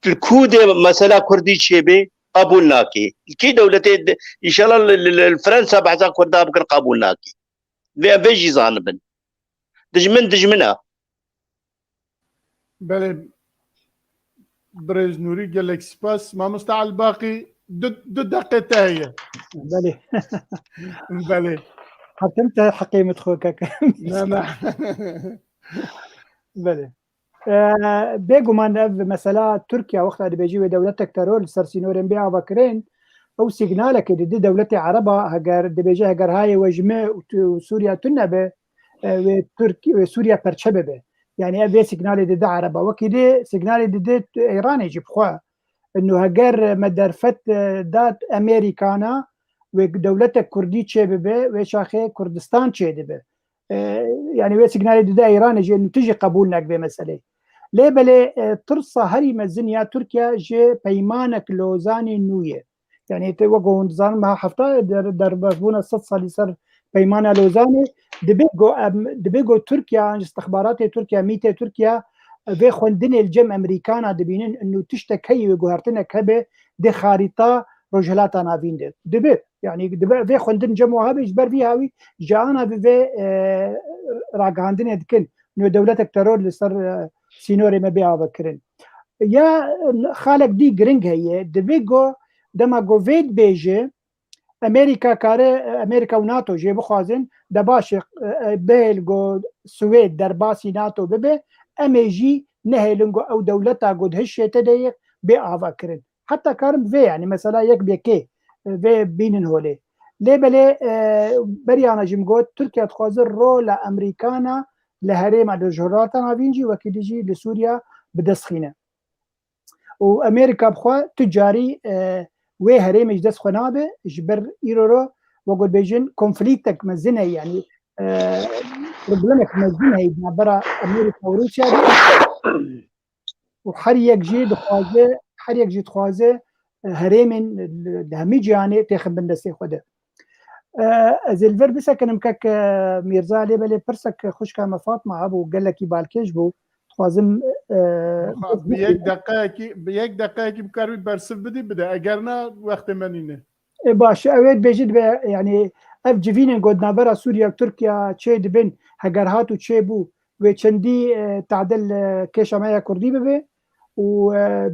[SPEAKER 3] الكودة مسألة كردي شيبه قبول ناكي كي دولتي ان شاء الله الفرنسا بحثا كردها بكن قبول ناكي بيجي زانبن دجمنا
[SPEAKER 1] بله بريز نوري قال لك سباس ما مستعل باقي دو دقيقة هي
[SPEAKER 2] بله
[SPEAKER 1] بله
[SPEAKER 2] حكمت حقيمة خوكك
[SPEAKER 1] لا
[SPEAKER 2] بله بێگومان مەسەلا تورکیا وەختا دەبێژی دەولەتێک تەرۆر سەر سینۆرێن بێ ئاواکرێن ئەو سیگنالێکە ددی دەولەتی عەرەبە هەگەر دەبێژە هەگەر هایە وەژمێ و سووریا تون نەبێ سووریا پەرچە ببێ یعنی ئەvێ سیگنالی ددە عەرەبە وەکی دێ سیگنالی ددێت ئێرانێکی بخوا ئەنو هەگەر مەدەرفەت دات ئەمریکانە وێ دەولەتێک کوردی چێ ببێ وێ شاخێ کوردستان چێ دەبێ يعني وێ سیگنالی ددە ئێرانێژێ تژی قبول نەکبێ مەسەلەی لێ بەلێ ترسە هەری مەزنیا تورکیا ژێ پەیمانێک لۆزانی نوویە یعنی وەگۆ هەندزانم هەفتا دەربەربوونە 100 ساڵی سەر پەیمانە لۆزانێ دەبێ گۆ تورکیا استخباراتی تورکیا میتێ تورکیا vê xwendinê cem Emerîkana dibînin û tiştekeyê wê guhertinek hebe dê xarîta rojhilata navîn de dibe yani dibe vê xwendin cem wa hebe ji ber vî hawî ji ana vê ragihandinê dikin nû dewletek teror li ser sînorê me bê avekirin ya xalek dî giring heye divê got dema got vê dibêje Amerika kare Amerika û NATO jê bixwazin de başê bêl got Swêd derbasî NATO bibe em ê jî nehêlin got ew dewleta got hişê te de yek bê avakirin heta karim vê yani mesela yek bêkê vê bînin holê lê belê beriyana jî min got Tirkiye dixwaze rola Emerîkana li herêma rojhilata navîn jî wekî dî jî li Sûriya bidestxîne û Amerika bixwe tu carî wê herêmê ji dest xwe nabe ji ber îro ro وەگوتبێژن konflîktek mezin heye yani problemek mezin heye navbera Amerîka û Rûsya û her yek jî dixwaze herêmên di hemî cihanê têxin bin destê xwe de ez ê li vir bisekinim kek Mîrza lê belê pirsek xwişka me Fatma hebû gelekî balkêj bû dixwazim
[SPEAKER 1] bi yek deqeyekî bikarî bersiv bidî bide eger na wextê me nîne
[SPEAKER 2] baş ew ê dibêjî dibe yani ev civînên gotnavera Sûriya Tirkiya çê dibin heger hat û çê bû wê çendî tadil kêşa me ya Kurdî bibe û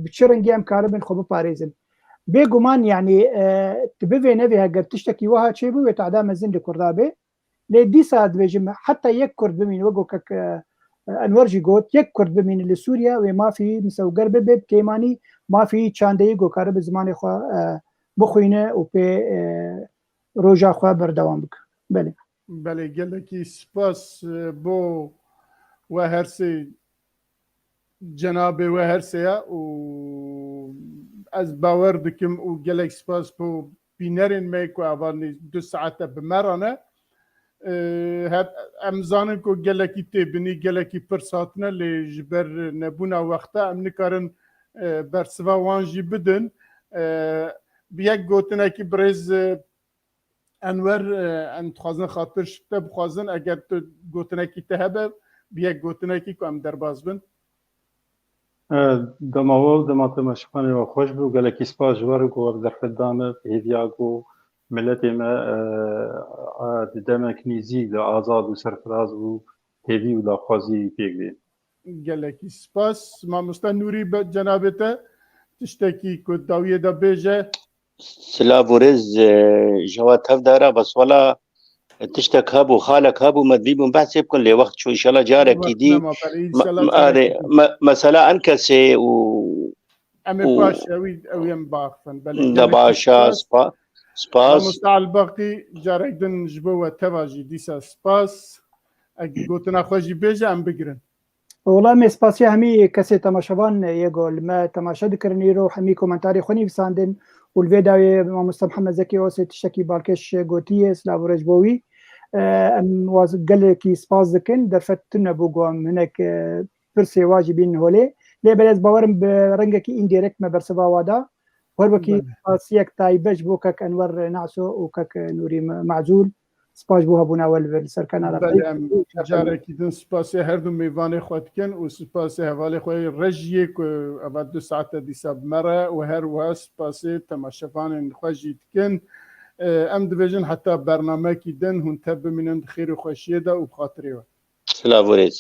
[SPEAKER 2] bi çi rengî em karibin xwe biparêzin بێگومان یعنی تبێ نەوێ هەگەر تشتێکی وها چێ بوو تعدا مەزن لە کووردا بێ لێ دیسا دبێژم حتا یەک کورد بمین وەگو کەک ئەنوەرژی گوت یەک کورد بمین لە سووریا وێ مافی مسەوگەر ببێ تێمانی مافی چاندەیی گۆکارە بە زمانی خوا بخوینە و پێ ڕۆژا خوا بەردەوام بکە بەێ
[SPEAKER 1] بەێ gelekî spas بۆ we hersê cenabê we herseya û ez bawer dikim û gelek spas bo bînerên me ku avanî 2 saete bi merane em zanin ku gelekî têbinî gelekî pir hatine lê ji ber nebûna wexta em nikarin bersiva wan jî bidin bi yek gotinekî birêz Enwer em dixwazin xatir ji te bixwazin eger tu gotinekî te hebe bi yek gotinekî ku em derbas bin
[SPEAKER 4] دماوەڵ دەماتە مەشقانەوە خۆش بوو گەلێکی سپاس ژوەر و گۆ دەرفەتدامە هێدیاگ و ملەتێمە دەمەک نزیک لە ئازاد و سەرفراز بوو هێوی و داخوازی پێک دێ
[SPEAKER 1] gelekî spas mamosta Nûrî cenabê te tiştekî ku dawiyê de bêje
[SPEAKER 3] سلاڤورێز ژەوا تەفدارا بەسوەڵا تشتێک هەبوو خالێک هەبوو مەدبی بوون بەسێ بکەن لێ وەخت چوو ئینشەڵا جارێکی دی مەسەلا ئەن کەسێ و
[SPEAKER 1] em ê baş ew yên baxin
[SPEAKER 3] da başa spas
[SPEAKER 1] Albaqî carek din ji bo we teva jî dîsa spas gotina xwe jî bêje em bigirin
[SPEAKER 2] وڵام سپاسی هەمی کەسێ تەماشەوان یەگۆل مە تەماشە دکردنی ڕۆ هەمی کۆمنتاری خۆنی بساندن و لێ داوێ مامۆستا محەممەد زەکی ئەوسێ تشتێکی باڵکێش گوتیە سلااوڕێژ بۆوی ئەم واز گەلێکی سپاس دکن دەرفەتتن نەبوو گۆم هەنێک پرسێ واژی بین هۆلێ لێ بەلێز باوەرم بە ڕەنگێکی ئیندێرەکت مە بەرسەواوادا وەربکی سیەک تایبەش بۆ کەک ئەنوەر ناسۆ و کەک نووری معزول سپاس بۆ هەبووناوەل سەرکەنارە
[SPEAKER 1] جارێکی دن سپاسی هەردوو میوانê xwe dikin û spasê hevalê xwe rejiyê ku eva 2 saete dîsa bimere û her wiha spasê temaşevanên xwe jî dikin em dibêjin heta bernamekî din hûn te bimînin di xêr û xweşiyê de û bi xatirê we
[SPEAKER 3] سلاڤورێز